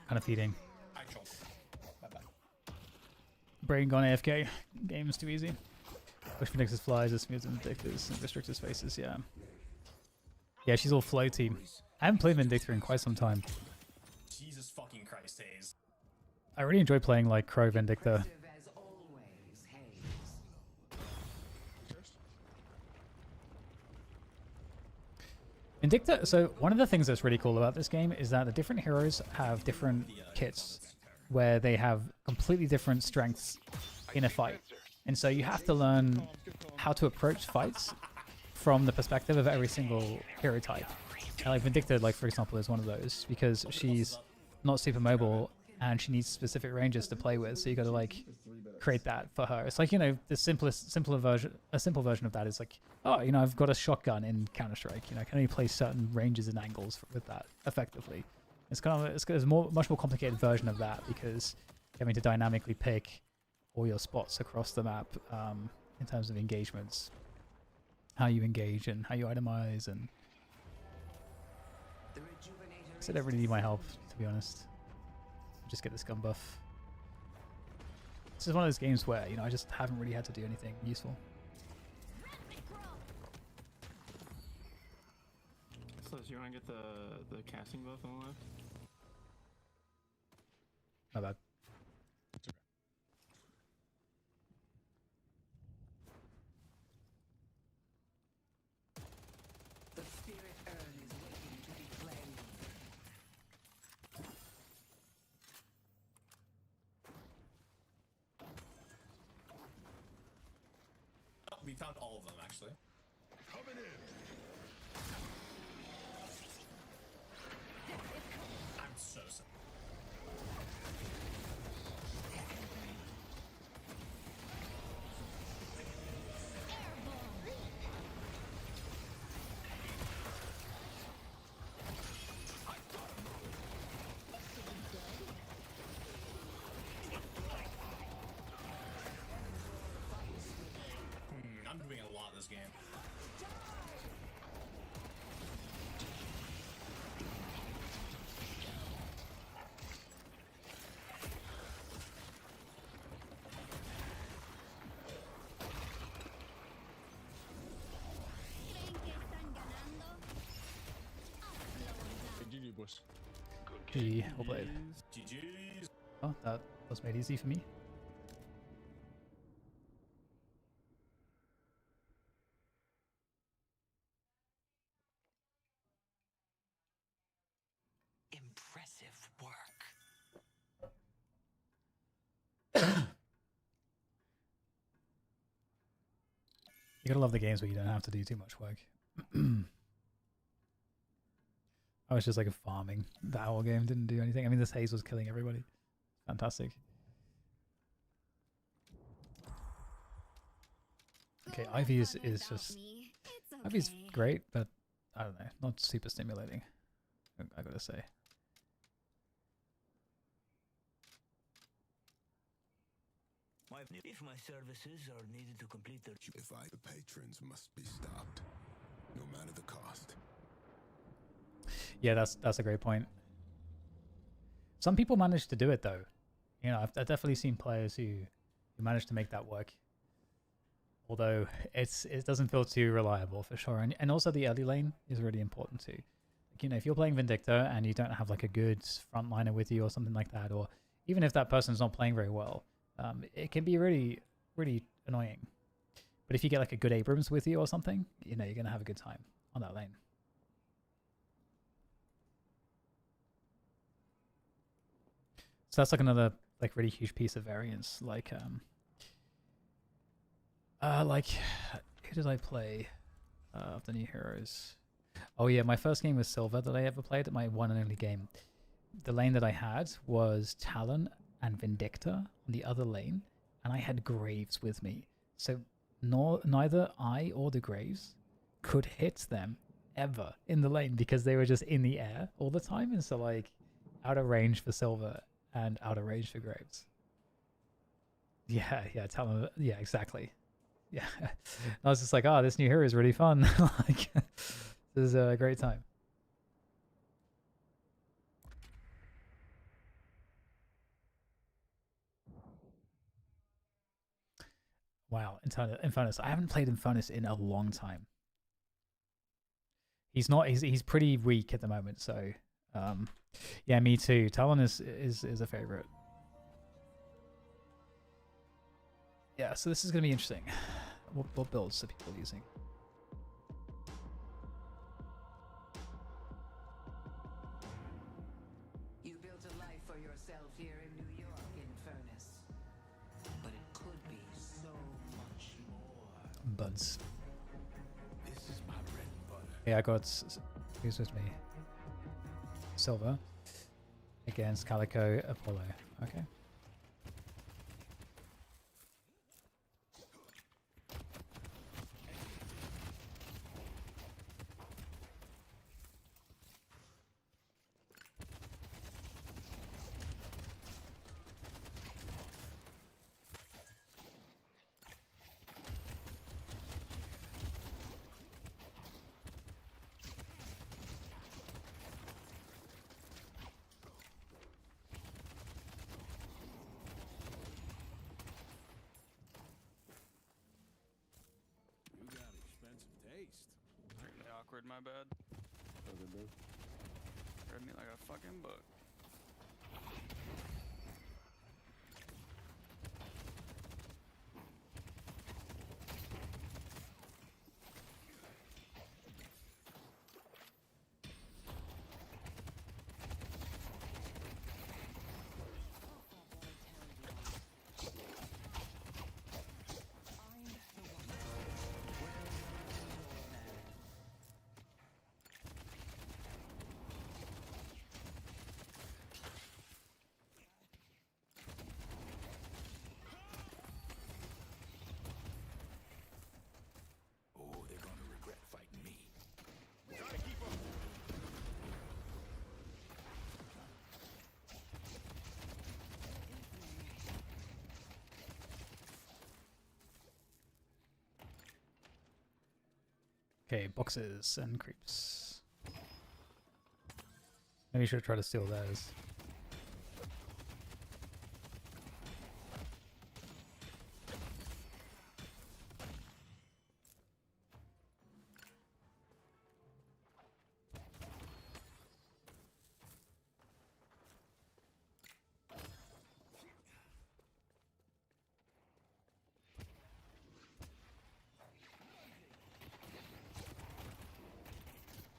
Kind of feeding. I choked. My bad. Brain gone AFK. Game's too easy. Push Phoenix's flies, as smooths and Vindictors, and restricts his faces, yeah. Yeah, she's all floaty. I haven't played Vindictor in quite some time. Jesus fucking Christ, Hayes. I really enjoy playing like Crow Vindictor. As always, Hayes. Vindictor, so one of the things that's really cool about this game is that the different heroes have different kits where they have completely different strengths in a fight. And so you have to learn how to approach fights from the perspective of every single hero type. And like Vindictor, like for example, is one of those because she's not super mobile and she needs specific ranges to play with. So you got to like create that for her. It's like, you know, the simpler version, a simple version of that is like, oh, you know, I've got a shotgun in Counter-Strike. You know, I can only play certain ranges and angles with that effectively. It's kind of it's much more complicated version of that because you're having to dynamically pick all your spots across the map in terms of engagements, how you engage and how you itemize, and I said I really need my help, to be honest. Just get this gun buff. This is one of those games where, you know, I just haven't really had to do anything useful. So, do you want to get the casting buff on the left? My bad. The spirit urn is waiting to be claimed. Oh, we found all of them, actually. Coming in. I'm so sad. I'm doing a lot this game. ¿Creen que están ganando? GG, boys. GG, well played. GG's. Oh, that was made easy for me. Impressive work. You gotta love the games where you don't have to do too much work. I was just like farming that whole game, didn't do anything. I mean, this haze was killing everybody. Fantastic. Okay, Go Ivy have is fun without just... me. It's Ivy's okay. great, but I don't know, not super stimulating, I gotta say. If my services are needed to complete their The patrons must be stopped, no matter the cost. Yeah, that's a great point. Some people manage to do it though. You know, I've definitely seen players who manage to make that work. Although it doesn't feel too reliable for sure. And also the early lane is really important too. Like, you know, if you're playing Vindictor and you don't have like a good frontliner with you or something like that, or even if that person's not playing very well, it can be really, really annoying. But if you get like a good Abrams with you or something, you know, you're going to have a good time on that lane. So that's like another like really huge piece of variance. Like who did I play of the new heroes? Oh yeah, my first game was Silver that I ever played, my one and only game. The lane that I had was Talon and Vindictor on the other lane, and I had Graves with me. So neither I or the Graves could hit them ever in the lane because they were just in the air all the time, and so like out of range for Silver and out of range for Graves. Yeah, Talon, yeah, exactly. Yeah, I was just like, oh, this new hero is really fun. Like, this is a great time. Wow, Infernus. I haven't played Infernus in a long time. He's not. He's pretty weak at the moment. So, yeah, me too. Talon is a favorite. Yeah, so this is gonna be interesting. What builds are people using? You built a life for yourself here in New York, Infernus. But it could be so much more. Buds. This is my bread and butter. Yeah, I got. Who's with me? Silver against Calico Apollo. Okay. You got expensive taste. Really awkward, my bad. Read me like a fucking book. Oh, they're gonna regret fighting me. Okay, boxes and creeps. Maybe you should try to steal those.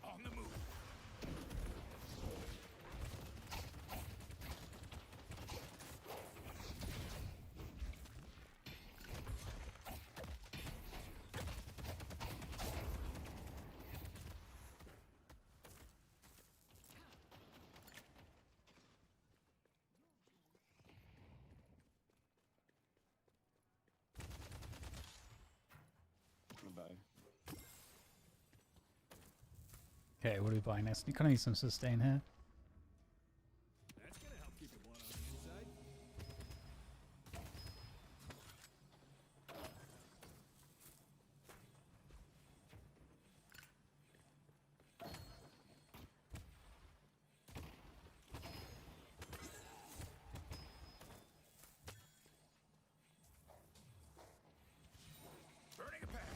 On the move. Goodbye. Okay, what are we buying next? You kind of need some sustain here. That's gonna help keep the blood on the inside. Burning a path.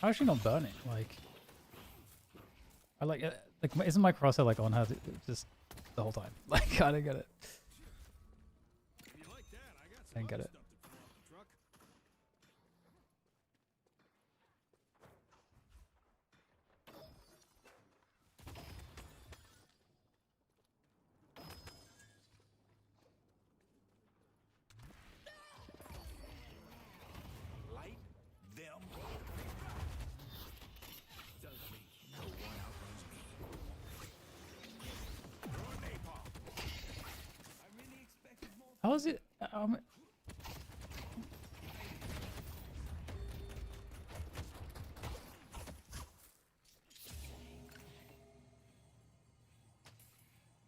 How is she not burning? Like, I like it. Like, isn't my crosshair like on her just the whole time? Like, I don't get it. If you like that, I got I some don't get other it. stuff to throw off the truck. Light them. Does me. No one outruns me. Throw napalm. I really expected more. How is it?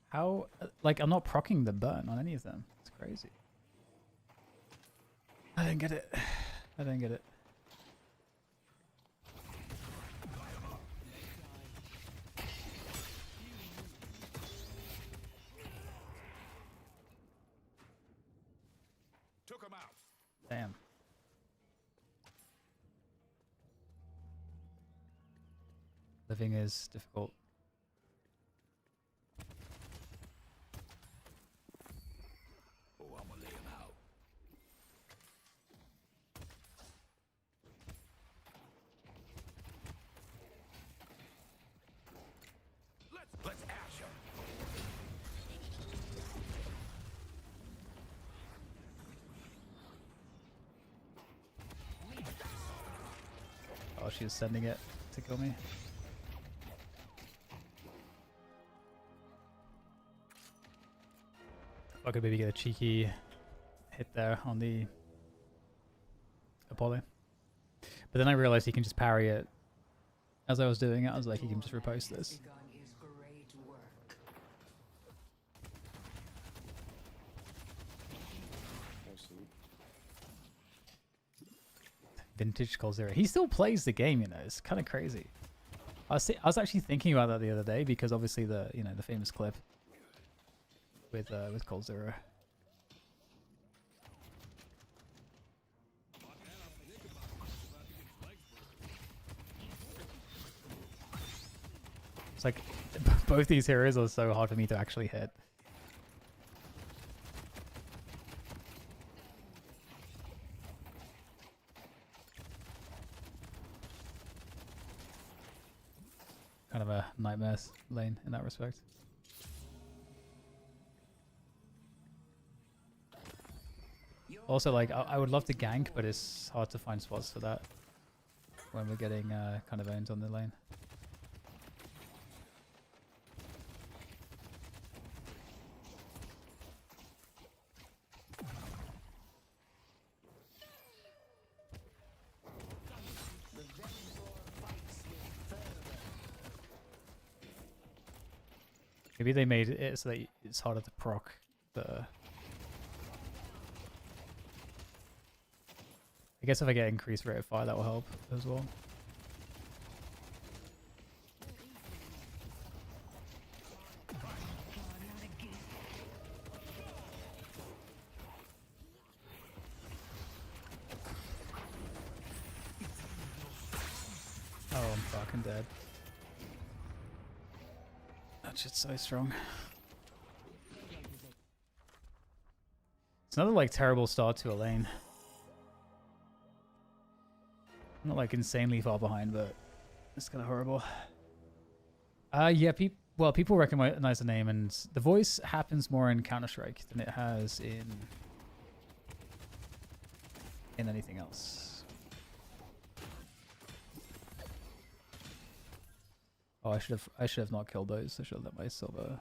How? Like, I'm not proccing the burn on any of them. It's crazy. I don't get it. I don't get it. 'em out. Damn. Living is difficult. Oh, I'm gonna lay 'em out. Let's ash 'em. Oh, she's sending it to kill me. I could maybe get a cheeky hit there on the Apollo. But then I realized he can just parry it. As I was doing it, I was like, he can just repost this. Begun his great work. Vintage Coldzera. He still plays the game, you know. It's kind of crazy. I was actually thinking about that the other day because obviously the the famous clip with Coldzera. It's like both these heroes are so hard for me to actually hit. Kind of a nightmare lane in that respect. Also, like, I would love to gank, but it's hard to find spots for that when we're getting kind of owned on the lane. Maybe they made it so that it's harder to proc the... I guess if I get increased rate of fire, that will help as well. Oh, I'm fucking dead. That shit's so strong. It's another like terrible start to a lane. Not like insanely far behind, but it's kind of horrible. Yeah, people recognize the name, and the voice happens more in Counter-Strike than it has in anything else. Oh, I should have not killed those. I should have let my silver.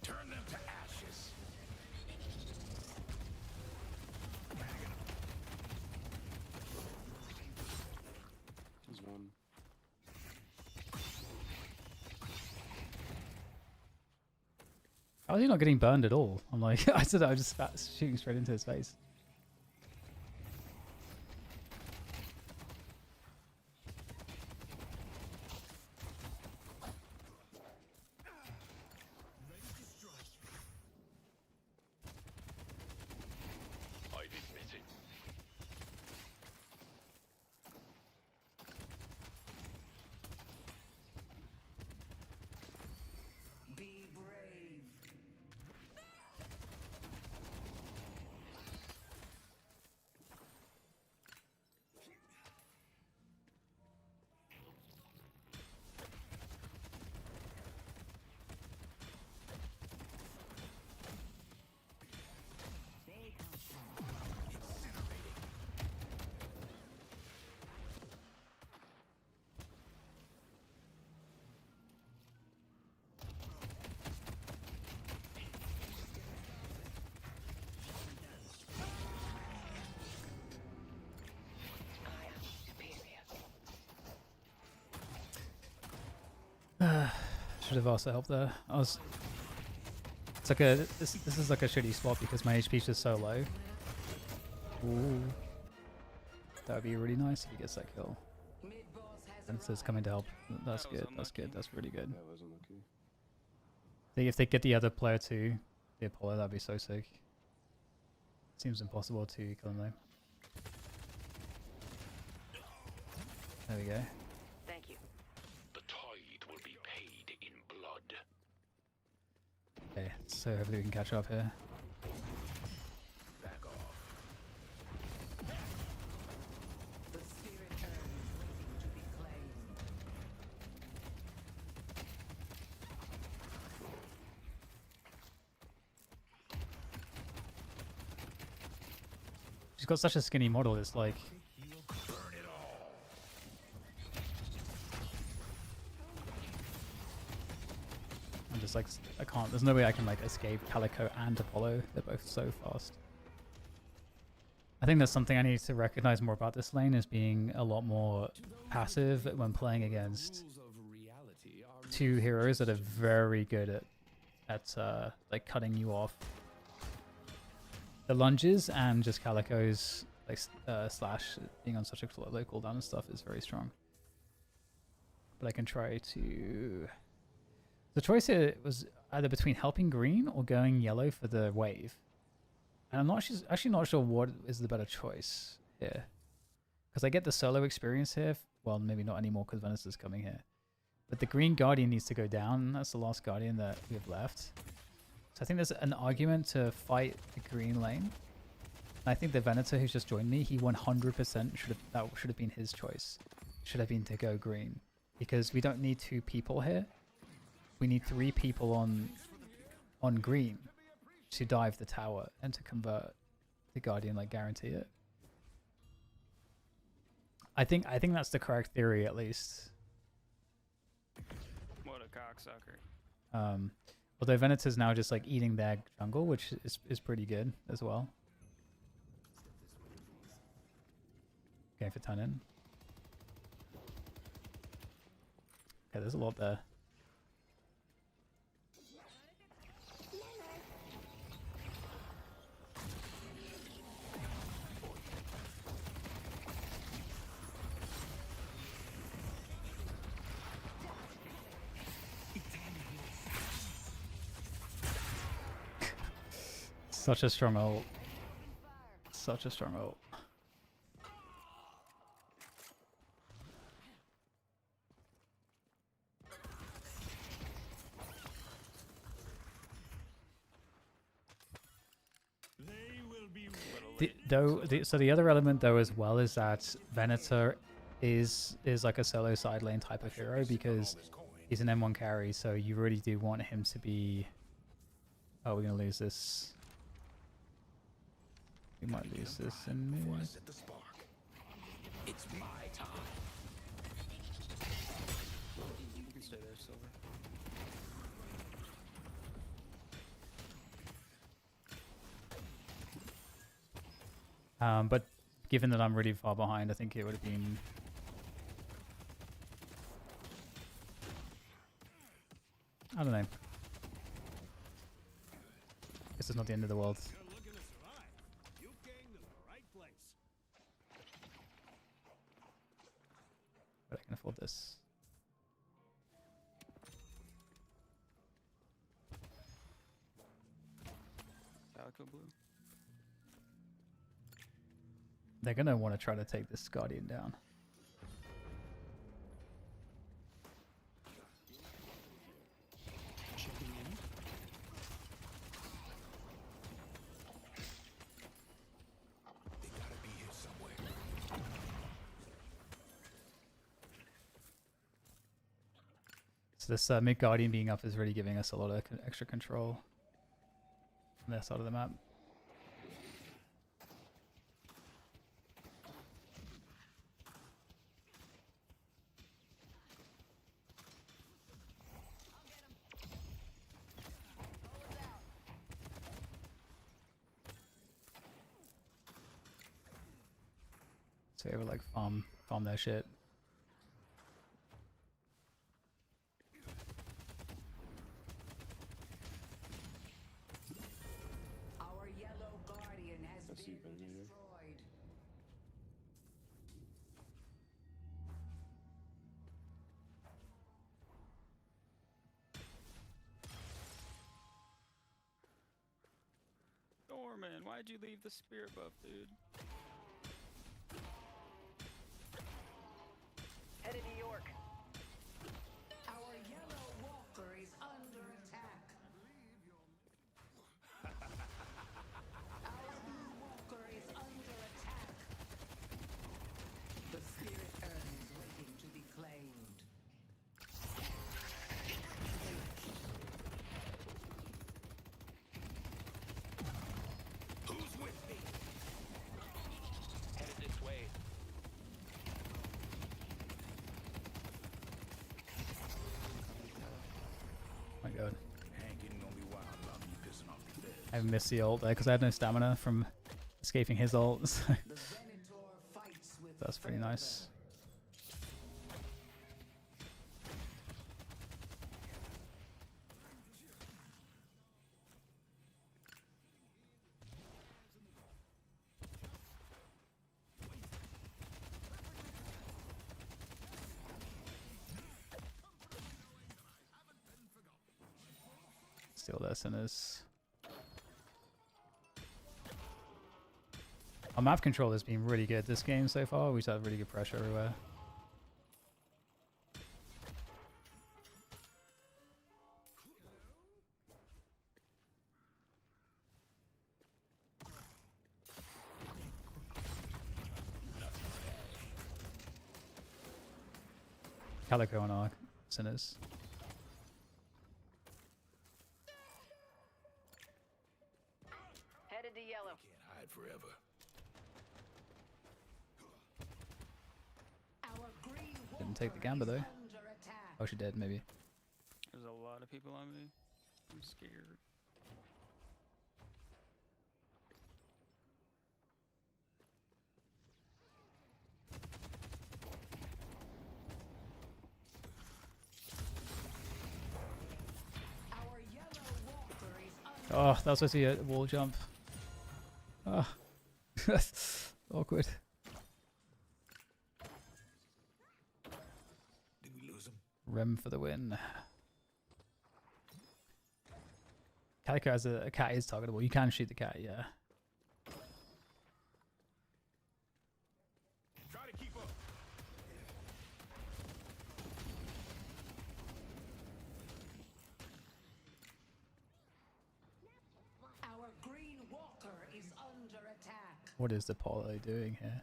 Turn them to ashes. There's one. How is he not getting burned at all? I'm like, I said I was just shooting straight into his face. I admit it. Be brave. Should have also helped there. I was It's like a this is like a shitty spot because my HP's just so low. Ooh. That would be really nice if he gets that kill. And it's coming to help. That's good. That's good. That's really good. That was unlucky. If they get the other player too, the Apollo, that'd be so sick. Seems impossible to kill him though. There we go. Thank you. The tide will be paid in blood. Okay, so hopefully we can catch up here. Back off. The spirit urn is waiting to be claimed. She's got such a skinny model, it's like... I'm just like, I can't, there's no way I can like escape Calico and Apollo. They're both so fast. I think that's something I need to recognize more about this lane, is being a lot more passive when playing against two heroes that are very good at like cutting you off. The lunges and just Calico's like slash being on such a low cooldown and stuff is very strong. But I can try to... The choice here was either between helping green or going yellow for the wave. And I'm not actually not sure what is the better choice here. Because I get the solo experience here. Well, maybe not anymore because Venice is coming here. But the green Guardian needs to go down. That's the last Guardian that we have left. So I think there's an argument to fight the green lane. And I think the Venator who's just joined me, he 100% that should have been his choice. Should have been to go green. Because we don't need 2 people here. We need 3 people on green to dive the tower and to convert the Guardian, like guarantee it. I think that's the correct theory, at least. What a cocksucker. Although Venator's now just like eating their jungle, which is pretty good as well. Going for turn in. Okay, there's a lot there. Such a strong ult. Such a strong ult. So the other element though as well is that Venator is like a solo side lane type of hero because he's an M1 carry, so you really do want him to be... Oh, we're gonna lose this. We might lose this in mid. It's my time. You can stay there, Silver. But given that I'm really far behind, I think it would have been... I don't know. This is not the end of the world. But I can afford this. Calico blue. They're gonna want to try to take this Guardian down. So this mid Guardian being up is really giving us a lot of extra control on their side of the map. So they would like farm their shit. Norman, why'd you leave the spirit buff, dude? Headed to York. Our yellow walker is under attack. Our blue walker is under attack. The spirit urn is waiting to be claimed. Who's with me? Headed this way. Oh my god. Hank ain't gonna be wild about me pissing off the bed. I missed the ult there because I had no stamina from escaping his ult. So The Venator fights with that's pretty nice. Steal their sinners. Our map control has been really good this game so far. We've had really good pressure everywhere. Calico on our sinners. headed to yellow. Can't hide forever. Our green Didn't take the walker gamba is though. under attack. Oh, she did maybe. There's a lot of people on me. I'm scared. Our yellow walker is under Oh, that was supposed to be a wall jump. Oh. Awkward. Did we lose him? Rem for the win. Calico as a cat is targetable. You can shoot the cat, yeah. Try to keep up. Our green walker is under attack. What is the Apollo doing here?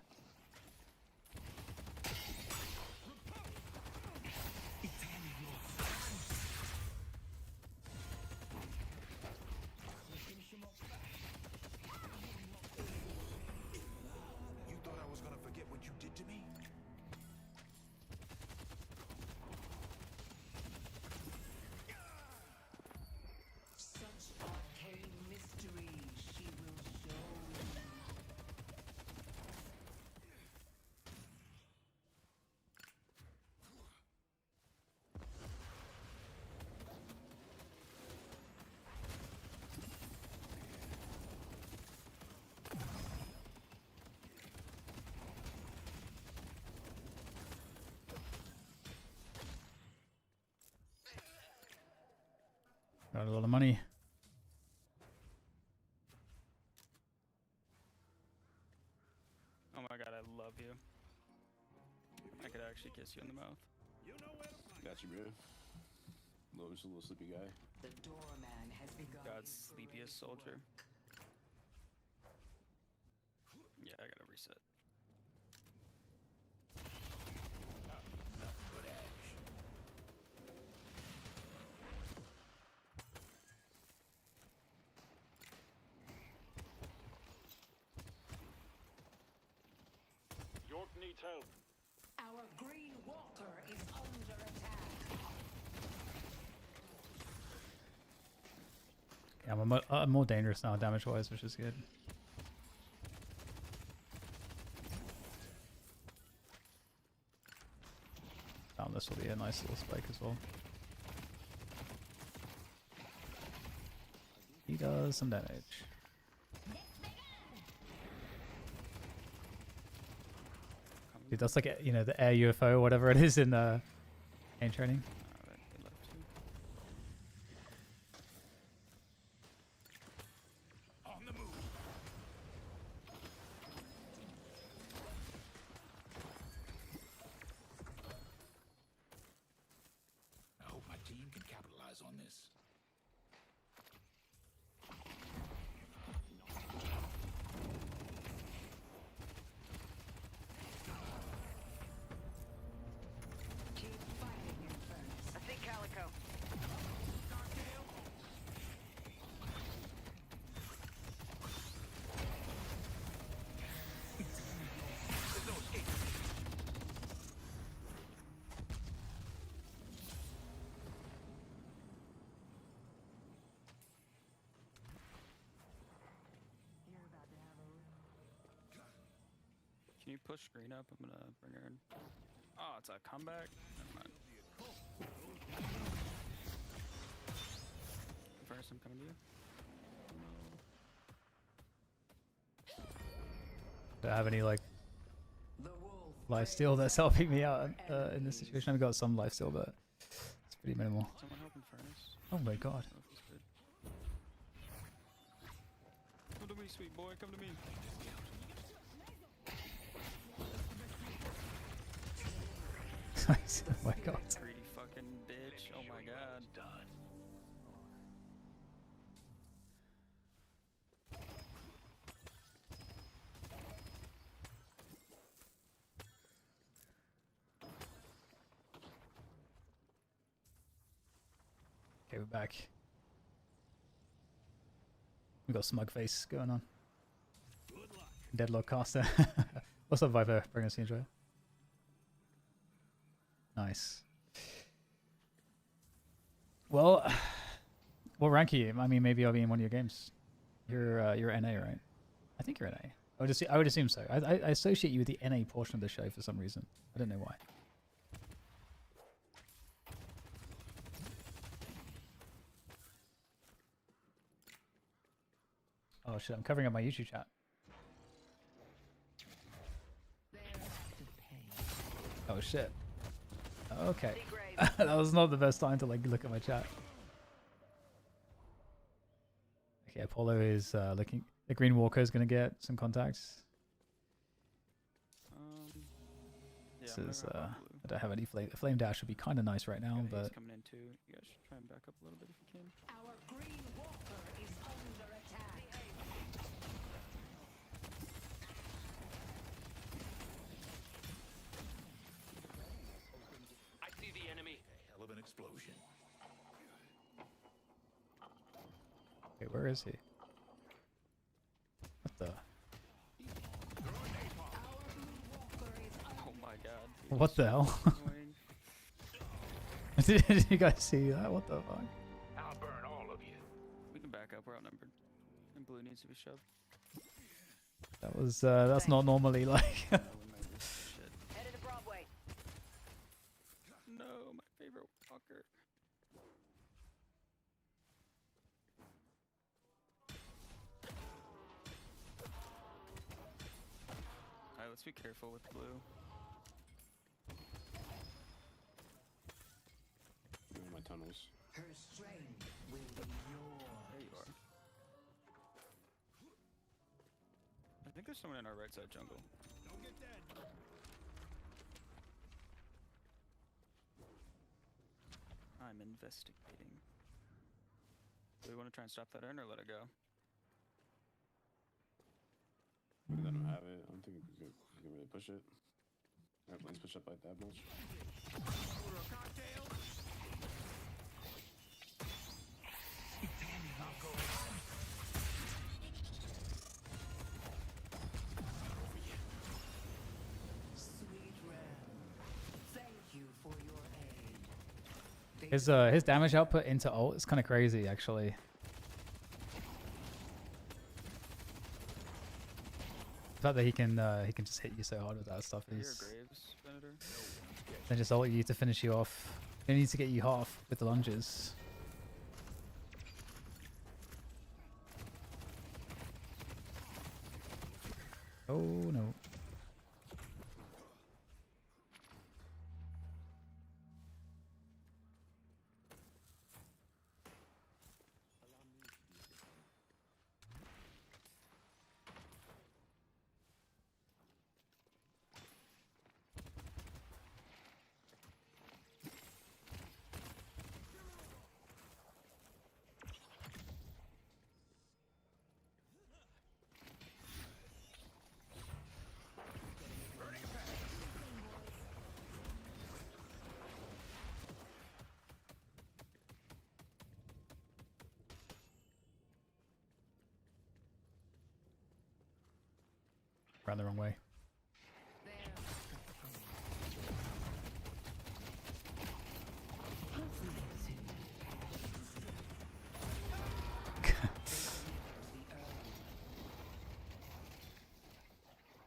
You thought I was gonna forget what you did to me? Such arcane mysteries she will show you. Got a lot of money. Oh my god, I love you. I could actually kiss you in the mouth. Got you, bro. Just a little sleepy guy. The doorman has begun. God's his sleepiest heroic soldier. work. Yeah, I gotta reset. York needs help. Our green walker is under attack. Yeah, I'm more dangerous now damage-wise, which is good. This will be a nice little spike as well. He does some damage. Dude, that's like, you know, the air UFO, whatever it is in game training. Alright, they left too. On the move. eyes on this. Keep fighting, Infernus. I see Calico. There's no escape. Can you push screen up? I'm gonna bring her in. Oh, it's a comeback? Never mind. First, I'm coming to you. Do I have any like The wolf life steal that's helping me out in this situation? I've got some life steal, but it's pretty minimal. Someone helping Furnace. Oh my god. Oh, he's good. Come to me, sweet boy. Come to me. Nice. Oh my god. Greedy fucking bitch. Oh my god. Okay, we're back. We got smug face going on. Deadlock caster. What's up, Viper? Bring us the intro. Nice. Well, what rank are you? I mean, maybe I'll be in one of your games. You're NA, right? I think you're NA. I would assume so. I associate you with the NA portion of the show for some reason. I don't know why. Oh shit! I'm covering up my YouTube chat. Oh shit. Okay. That was not the best time to like look at my chat. Okay, Apollo is looking. The Green Walker is gonna get some contacts. Yeah, This I'm is gonna grab blue. I don't have any flame. A flame dash would be kind of nice right now, Yeah, but he's coming in too. You guys should try and back up a little bit if you can. Our green walker is under attack. I see the enemy. Hell of an explosion. okay, where is he? What the? Oh my god. What the hell? Annoying. Did you guys see that? What the fuck? I'll burn all of you. We can back up. We're outnumbered. And blue needs to be shoved. That was that's not normally like. No, we might lose this shit. Headed to Broadway. No, my favorite walker. Alright, let's be careful with blue. My tunnels. Her strength will be yours. There you are. I think there's someone in our right side jungle. Don't get dead. I'm investigating. Do we want to try and stop that urn or let it go? Let them have it. I don't think we can really push it. Our planes push up like that much. Order a cocktail. Sweet Ram, thank you for your aid. His damage output into ult is kind of crazy, actually. The fact that he can just hit you so hard with that stuff Here, is. Graves, Senator. Then just ult you to finish you off. He needs to get you half with the lunges. Oh no. Ran the wrong way.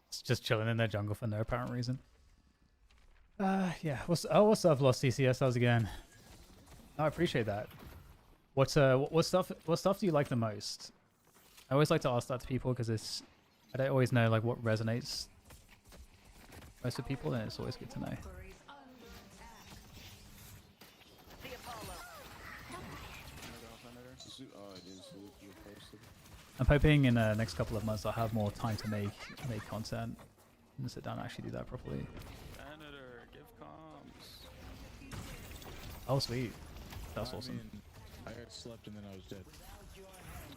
It's just chilling in their jungle for no apparent reason. Yeah. What's up, Lost CCS? How's it going? Oh, I appreciate that. What stuff do you like the most? I always like to ask that to people because I don't always know like what resonates most with people, and it's always good to know. I'm hoping in the next couple of months I'll have more time to make content and sit down and actually do that properly. Senator, give comms. Oh, sweet. That's awesome. I got slept and then I was dead.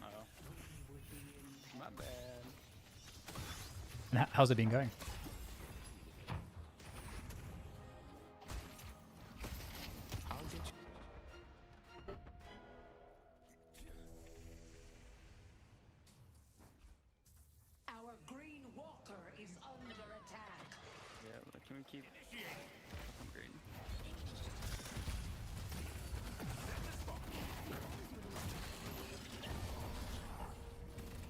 Oh. My bad. And how's it been going? Our green walker is under attack. Yeah, but can we keep I'm green?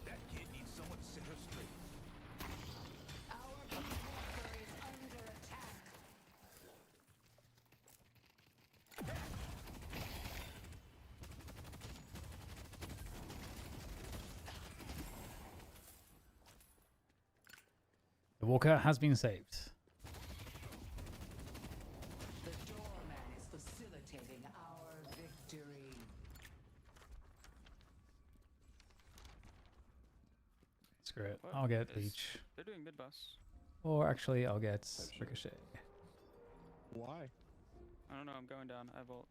That kid needs someone to set her straight. Our green walker is under attack. The walker has been saved. The doorman is facilitating our victory. Screw it. What I'll get is- Leech. They're doing mid boss. Or actually, I'll get Ricochet. Why? I don't know, I'm going down. I have ult.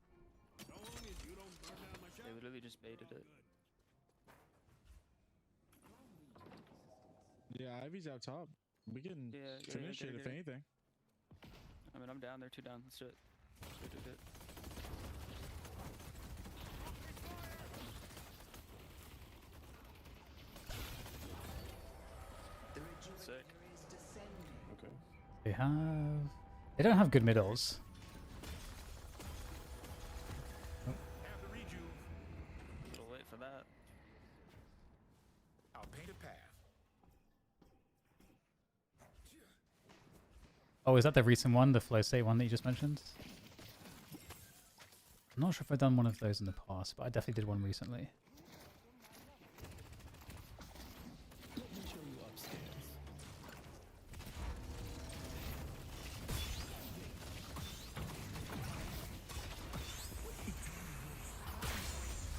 They literally just baited it. Yeah, Ivy's out top. We can finish it if anything. I mean, I'm down. They're 2 down. Let's do it. Do it. Sick. Okay. They don't have good middles. A little late for that. I'll paint a path. Oh, is that the recent one, the flow state one that you just mentioned? I'm not sure if I've done one of those in the past, but I definitely did one recently. Let me show you upstairs.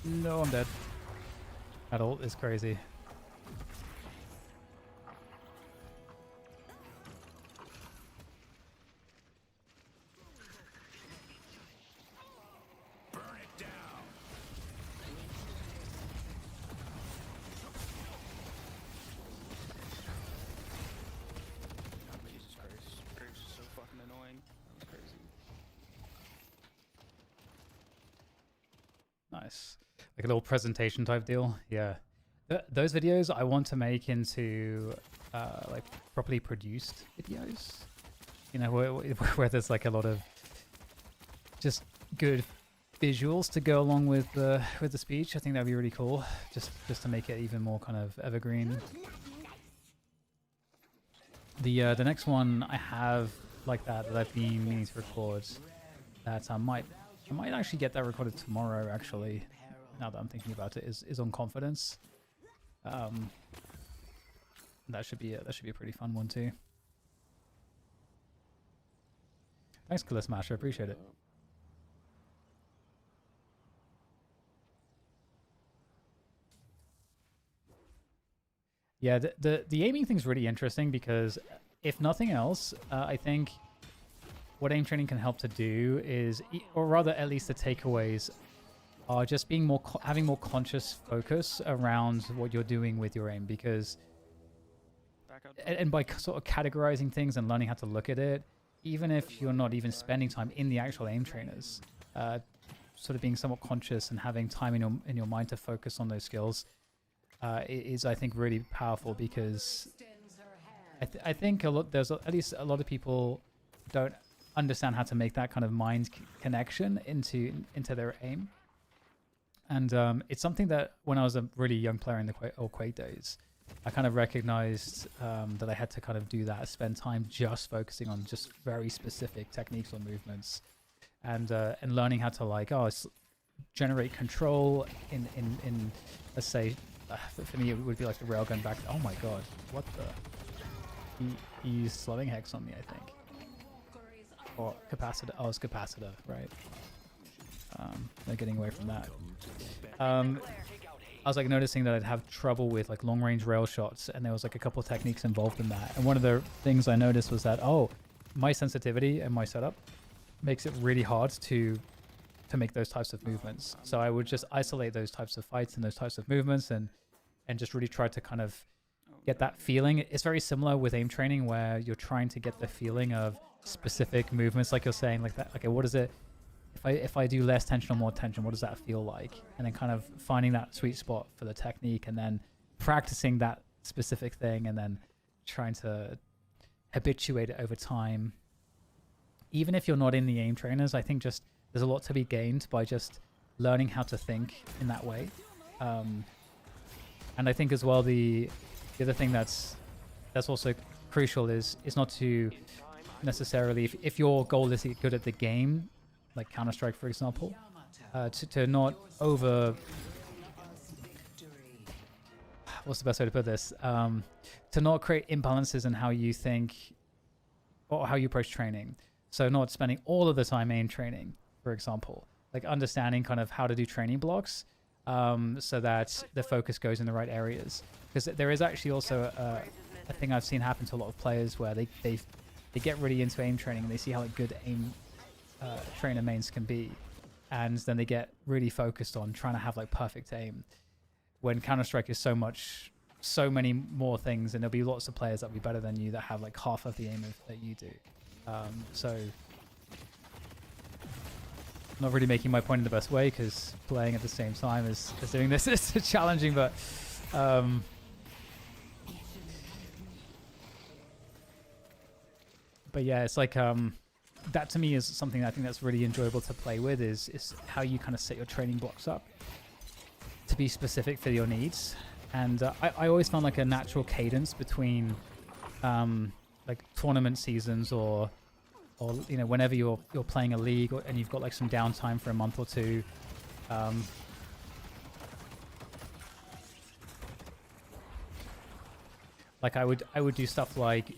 No, I'm dead. That ult is crazy. Burn it down. Jesus Christ. Graves is so fucking annoying. That was crazy. Nice. Like a little presentation type deal. Yeah. Those videos I want to make into like properly produced videos. You know, where there's like a lot of just good visuals to go along with the speech. I think that'd be really cool. Just to make it even more kind of evergreen. The next one I have like that I've been meaning to record. That I might actually get that recorded tomorrow. Actually, now that I'm thinking about it, is on confidence. That should be a pretty fun one too. Thanks, Killer Smasher. Appreciate it. Yeah, the aiming thing's really interesting because if nothing else, I think what aim training can help to do is, or rather at least the takeaways are just being having more conscious focus around what you're doing with your aim, because and by sort of categorizing things and learning how to look at it, even if you're not even spending time in the actual aim trainers, sort of being somewhat conscious and having time in your mind to focus on those skills is, I think, really powerful, because I think a lot at least a lot of people don't understand how to make that kind of mind connection into their aim. And it's something that when I was a really young player in the Quake days, I kind of recognized that I had to kind of do that, spend time just focusing on just very specific techniques or movements, and learning how to like generate control in let's say for me it would be like the railgun back. Oh my god, what the? He used slowing hex on me, I think, or capacitor. Oh, it's capacitor, right? They're getting away from that. I was like noticing that I'd have trouble with like long range rail shots, and there was like a couple of techniques involved in that. And one of the things I noticed was that my sensitivity and my setup makes it really hard to make those types of movements. So I would just isolate those types of fights and those types of movements, and just really try to kind of get that feeling. It's very similar with aim training, where you're trying to get the feeling of specific movements, like you're saying, like that. Okay, what is it? If I do less tension or more tension, what does that feel like? And then kind of finding that sweet spot for the technique, and then practicing that specific thing, and then trying to habituate it over time. Even if you're not in the aim trainers, I think just there's a lot to be gained by just learning how to think in that way. And I think as well the other thing that's also crucial is not to necessarily, if your goal is to get good at the game, like Counter-Strike for example, to not what's the best way to put this? To not create imbalances in how you think or how you approach training. So not spending all of the time aim training, for example, like understanding kind of how to do training blocks, so that the focus goes in the right areas. Because there is actually also a thing I've seen happen to a lot of players where they get really into aim training, and they see how like, good aim trainer mains can be, and then they get really focused on trying to have like perfect aim, when Counter-Strike is so many more things, and there'll be lots of players that'll be better than you that have like half of the aim that you do. So I'm not really making my point in the best way, because playing at the same time as doing this is challenging, but yeah, it's like that to me is something that I think that's really enjoyable to play with, is how you kind of set your training blocks up to be specific for your needs. And I always found like a natural cadence between like tournament seasons, or you know, whenever you're playing a league, and you've got like some downtime for a month or two. Like I would do stuff like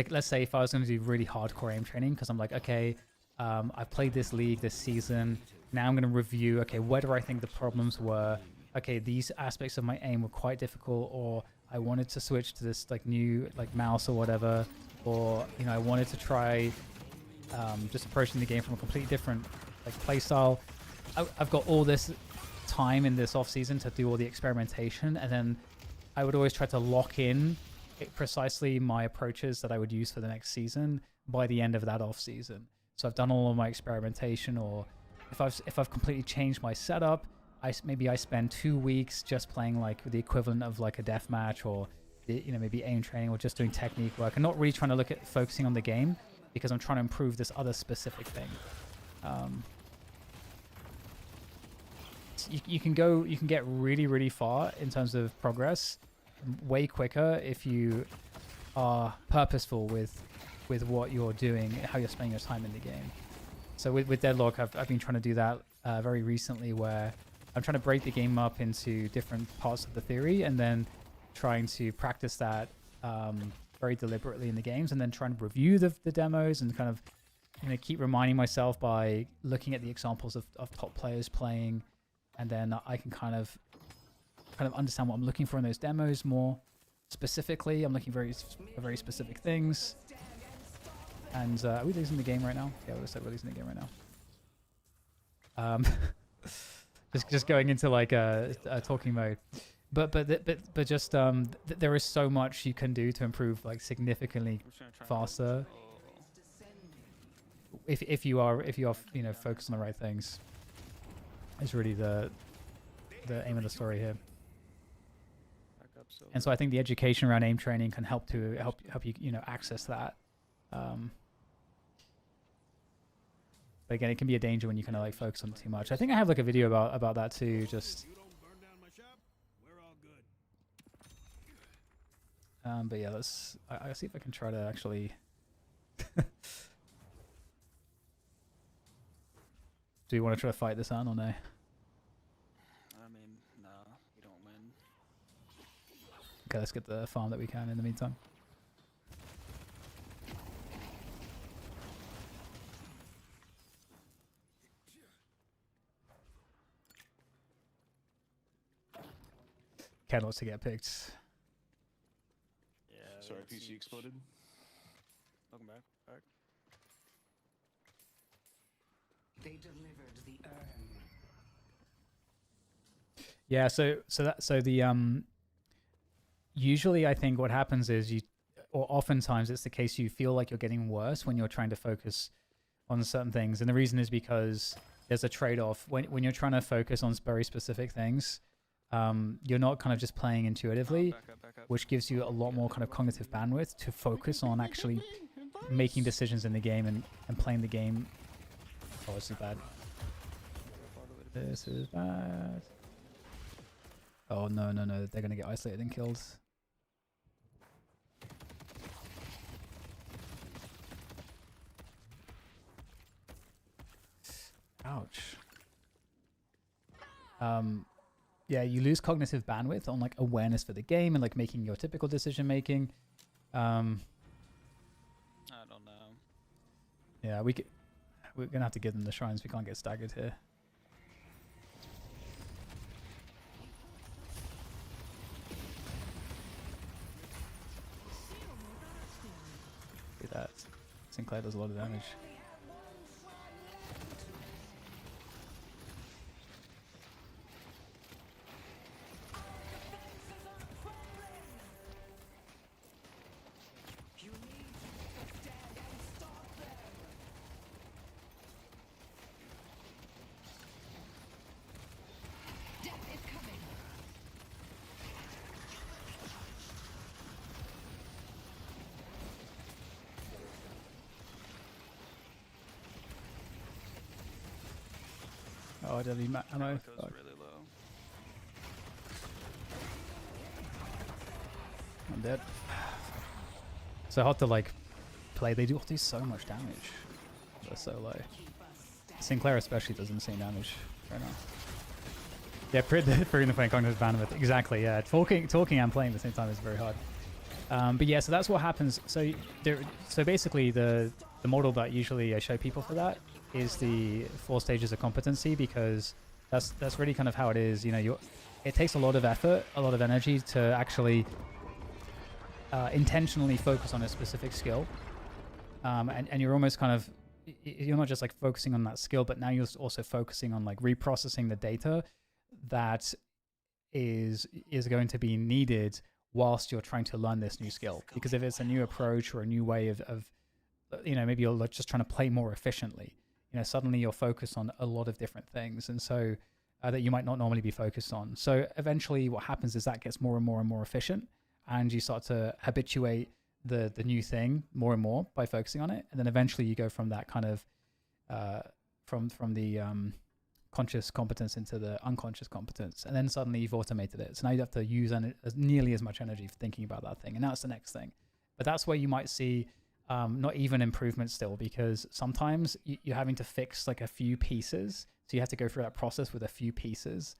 let's say if I was going to do really hardcore aim training, because I'm like, okay, I played this league this season, now I'm going to review, okay, where do I think the problems were? Okay, these aspects of my aim were quite difficult, or I wanted to switch to this like new like mouse or whatever, or you know, I wanted to try just approaching the game from a completely different like play style. I've got all this time in this off season to do all the experimentation, and then I would always try to lock in precisely my approaches that I would use for the next season by the end of that off season. So I've done all of my experimentation, or if I've completely changed my setup, maybe I spend 2 weeks just playing like the equivalent of like a death match, or you know, maybe aim training, or just doing technique work, and not really trying to look at focusing on the game, because I'm trying to improve this other specific thing. You can get really far in terms of progress way quicker if you are purposeful with what you're doing, how you're spending your time in the game. So with Deadlock, I've been trying to do that very recently, where I'm trying to break the game up into different parts of the theory, and then trying to practice that very deliberately in the games, and then trying to review the demos, and kind of, you know, keep reminding myself by looking at the examples of top players playing, and then I can kind of understand what I'm looking for in those demos more specifically. I'm looking for very specific things. And are we losing the game right now? Yeah, we're losing the game right now. Just going into like a talking mode, but just there is so much you can do to improve like significantly faster if you are you know, focused on the right things. Is really the aim of the story here. Back up so And so I think the education around aim training can help you, you know, access that. But again, it can be a danger when you kind of like focus on it too much. I think I have like a video about that too. Just. But yeah, I'll see if I can try to actually. Do you want to try to fight this on or no? I mean, nah, we don't win. Okay, let's get the farm that we can in the meantime. Ken wants to get picked. Yeah. Sorry, PC exploded. Welcome back. They delivered the urn. Yeah, so the usually I think what happens is or oftentimes it's the case you feel like you're getting worse when you're trying to focus on certain things, and the reason is because there's a trade-off when you're trying to focus on very specific things. You're not kind of just playing intuitively, Back up. which gives you a lot more kind of cognitive bandwidth to focus on actually making decisions in the game and playing the game. Oh, this is bad. This is bad. Oh, no. They're going to get isolated and killed. Ouch. Yeah, you lose cognitive bandwidth on like awareness for the game and like making your typical decision making. I don't know. Yeah, we're gonna have to give them the shrines. We can't get staggered here. Look at that. Sinclair does a lot of damage. Oh, I don't need ammo. Goes really low. I'm dead. So hard to like play. They do so much damage. They're so low. Sinclair especially does insane damage right now. Yeah, proving the playing cognitive bandwidth. Exactly. Yeah, talking and playing at the same time is very hard. But yeah, so that's what happens. So basically the model that usually I show people for that is the 4 stages of competency, because that's really kind of how it is. You know, it takes a lot of effort, a lot of energy to actually intentionally focus on a specific skill, and you're almost kind of, you're not just like focusing on that skill, but now you're also focusing on like reprocessing the data that is going to be needed whilst you're trying to learn this new skill. Because if it's a new approach or a new way of you know, maybe you're just trying to play more efficiently, you know, suddenly you're focused on a lot of different things, and so that you might not normally be focused on. So eventually what happens is that gets more and more and more efficient, and you start to habituate the new thing more and more by focusing on it, and then eventually you go from that kind of from the conscious competence into the unconscious competence, and then suddenly you've automated it. So now you have to use nearly as much energy for thinking about that thing, and that's the next thing. But that's where you might see not even improvement still, because sometimes you're having to fix like a few pieces. So you have to go through that process with a few pieces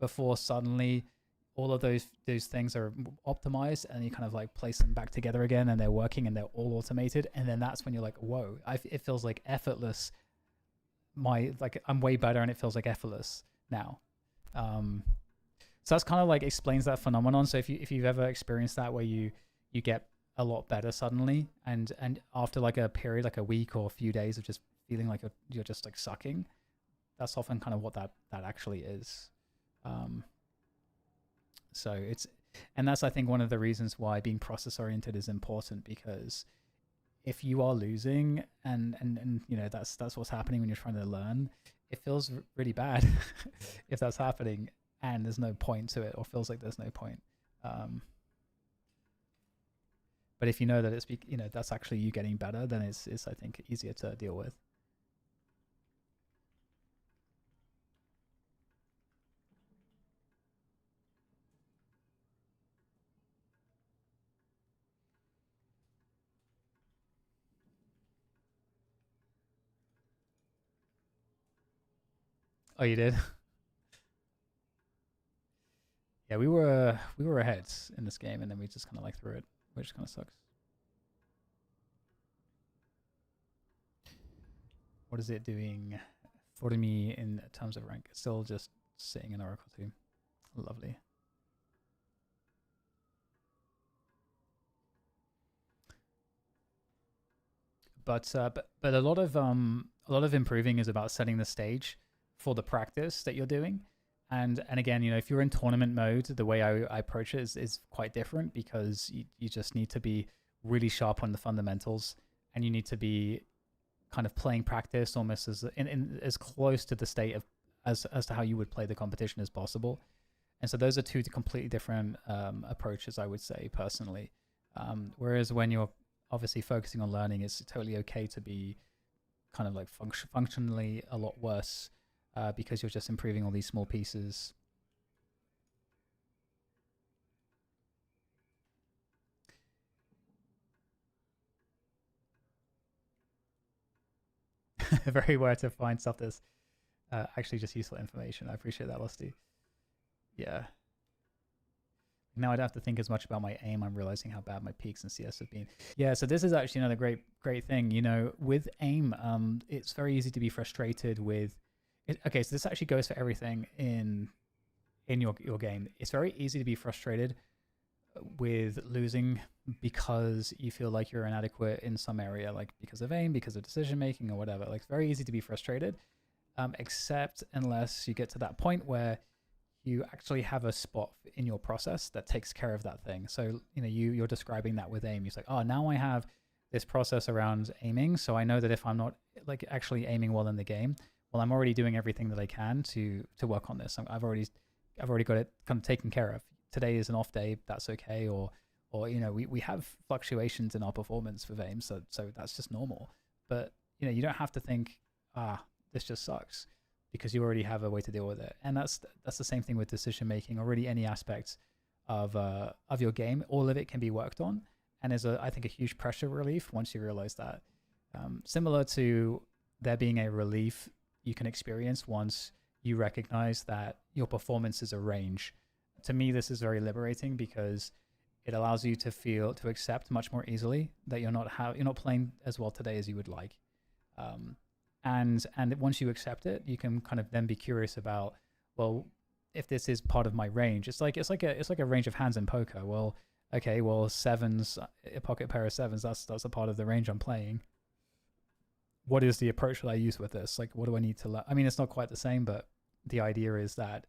before suddenly all of those things are optimized, and you kind of like place them back together again, and they're working and they're all automated. And then that's when you're like, whoa, it feels like effortless. I'm way better, and it feels like effortless now. So that's kind of like explains that phenomenon. So if you've ever experienced that, where you get a lot better suddenly, and after like a period, like a week or a few days of just feeling like you're just like sucking, that's often kind of what that actually is. So that's I think one of the reasons why being process oriented is important, because if you are losing and you know that's what's happening when you're trying to learn, it feels really bad if that's happening and there's no point to it, or feels like there's no point. But if you know that that's actually you getting better, then it's I think easier to deal with. Oh, you did? Yeah, we were ahead in this game, and then we just kind of like threw it, which kind of sucks. What is it doing for me in terms of rank? It's still just sitting in Oracle 2. Lovely. But a lot of improving is about setting the stage for the practice that you're doing. And again, if you're in tournament mode, the way I approach it is quite different, because you just need to be really sharp on the fundamentals, and you need to be kind of playing practice almost as close to the state of as to how you would play the competition as possible. And so those are two completely different approaches, I would say, personally. Whereas when you're obviously focusing on learning, it's totally okay to be kind of like functionally a lot worse, because you're just improving all these small pieces. Very rare to find stuff that's actually just useful information. I appreciate that, Lusty. Yeah. Now I don't have to think as much about my aim. I'm realizing how bad my peaks and CS have been. Yeah, so this is actually another great thing. With aim, it's very easy to be frustrated with it. Okay, so this actually goes for everything in your game. It's very easy to be frustrated with losing because you feel like you're inadequate in some area, like because of aim, because of decision making, or whatever. Like, it's very easy to be frustrated, except unless you get to that point where you actually have a spot in your process that takes care of that thing. So you're describing that with aim. You're like, oh, now I have this process around aiming, so I know that if I'm not like actually aiming well in the game, well, I'm already doing everything that I can to work on this. I've already got it kind of taken care of. Today is an off day, that's okay. Or we have fluctuations in our performance with aim, so that's just normal. But you don't have to think, this just sucks, because you already have a way to deal with it. And that's the same thing with decision making, or really any aspect of your game. All of it can be worked on, and is I think a huge pressure relief once you realize that. Similar to there being a relief you can experience once you recognize that your performance is a range. To me, this is very liberating, because it allows you to accept much more easily that you're not playing as well today as you would like. And once you accept it, you can kind of then be curious about, well, if this is part of my range. It's like a range of hands in poker. Well, okay, well, sevens, a pocket pair of sevens, that's a part of the range I'm playing. What is the approach that I use with this? Like, what do I need to learn? I mean, it's not quite the same, but the idea is that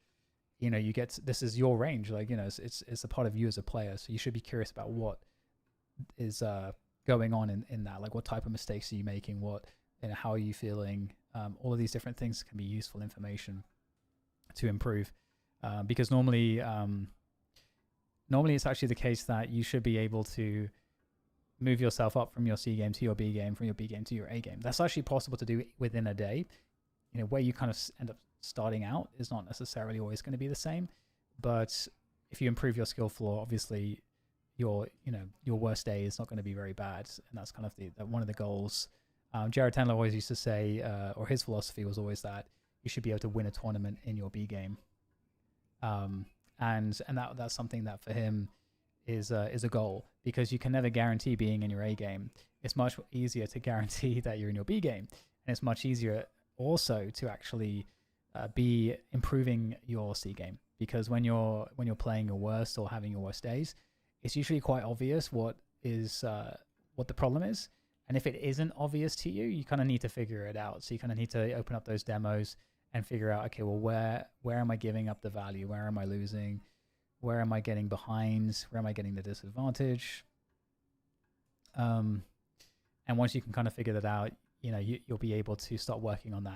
you get this is your range. Like, it's a part of you as a player, so you should be curious about what is going on in that. Like, what type of mistakes are you making? How are you feeling? All of these different things can be useful information to improve, because normally it's actually the case that you should be able to move yourself up from your C game to your B game, from your B game to your A game. That's actually possible to do within a day. Where you kind of end up starting out is not necessarily always going to be the same, but if you improve your skill floor, obviously your worst day is not going to be very bad, and that's kind of one of the goals. Jared Tendler always used to say, or his philosophy was always that you should be able to win a tournament in your B game, and that's something that for him is a goal, because you can never guarantee being in your A game. It's much easier to guarantee that you're in your B game, and it's much easier also to actually be improving your C game, because when you're playing your worst or having your worst days, it's usually quite obvious what the problem is. And if it isn't obvious to you, you kind of need to figure it out. So you kind of need to open up those demos and figure out, okay, well, where am I giving up the value? Where am I losing? Where am I getting behind? Where am I getting the disadvantage? And once you can kind of figure that out, you'll be able to start working on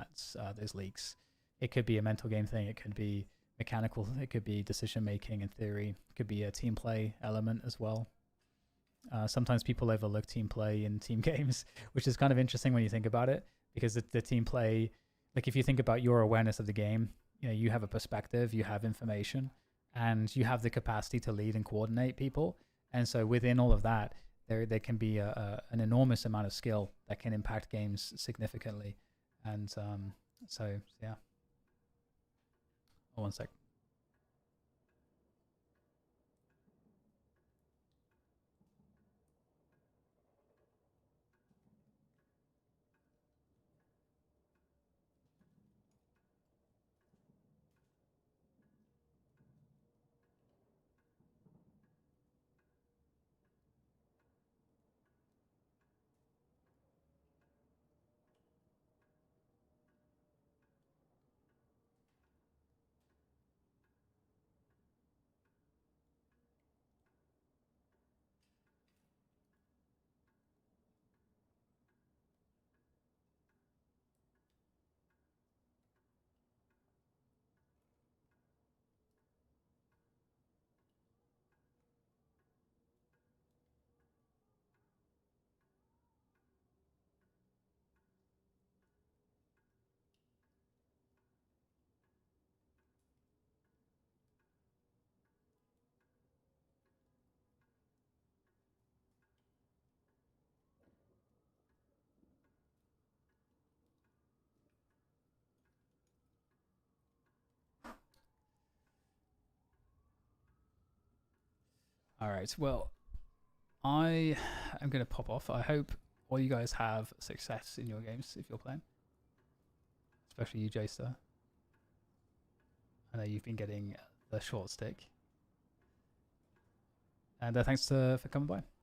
those leaks. It could be a mental game thing. It could be mechanical. It could be decision making in theory. It could be a team play element as well. Sometimes people overlook team play in team games, which is kind of interesting when you think about it, because the team play, like if you think about your awareness of the game, you know, you have a perspective, you have information, and you have the capacity to lead and coordinate people. And so within all of that, there can be an enormous amount of skill that can impact games significantly. And so yeah. Oh, one sec. All right. Well, I am going to pop off. I hope all you guys have success in your games if you're playing, especially you, Jster. I know you've been getting the short stick. And thanks for coming by.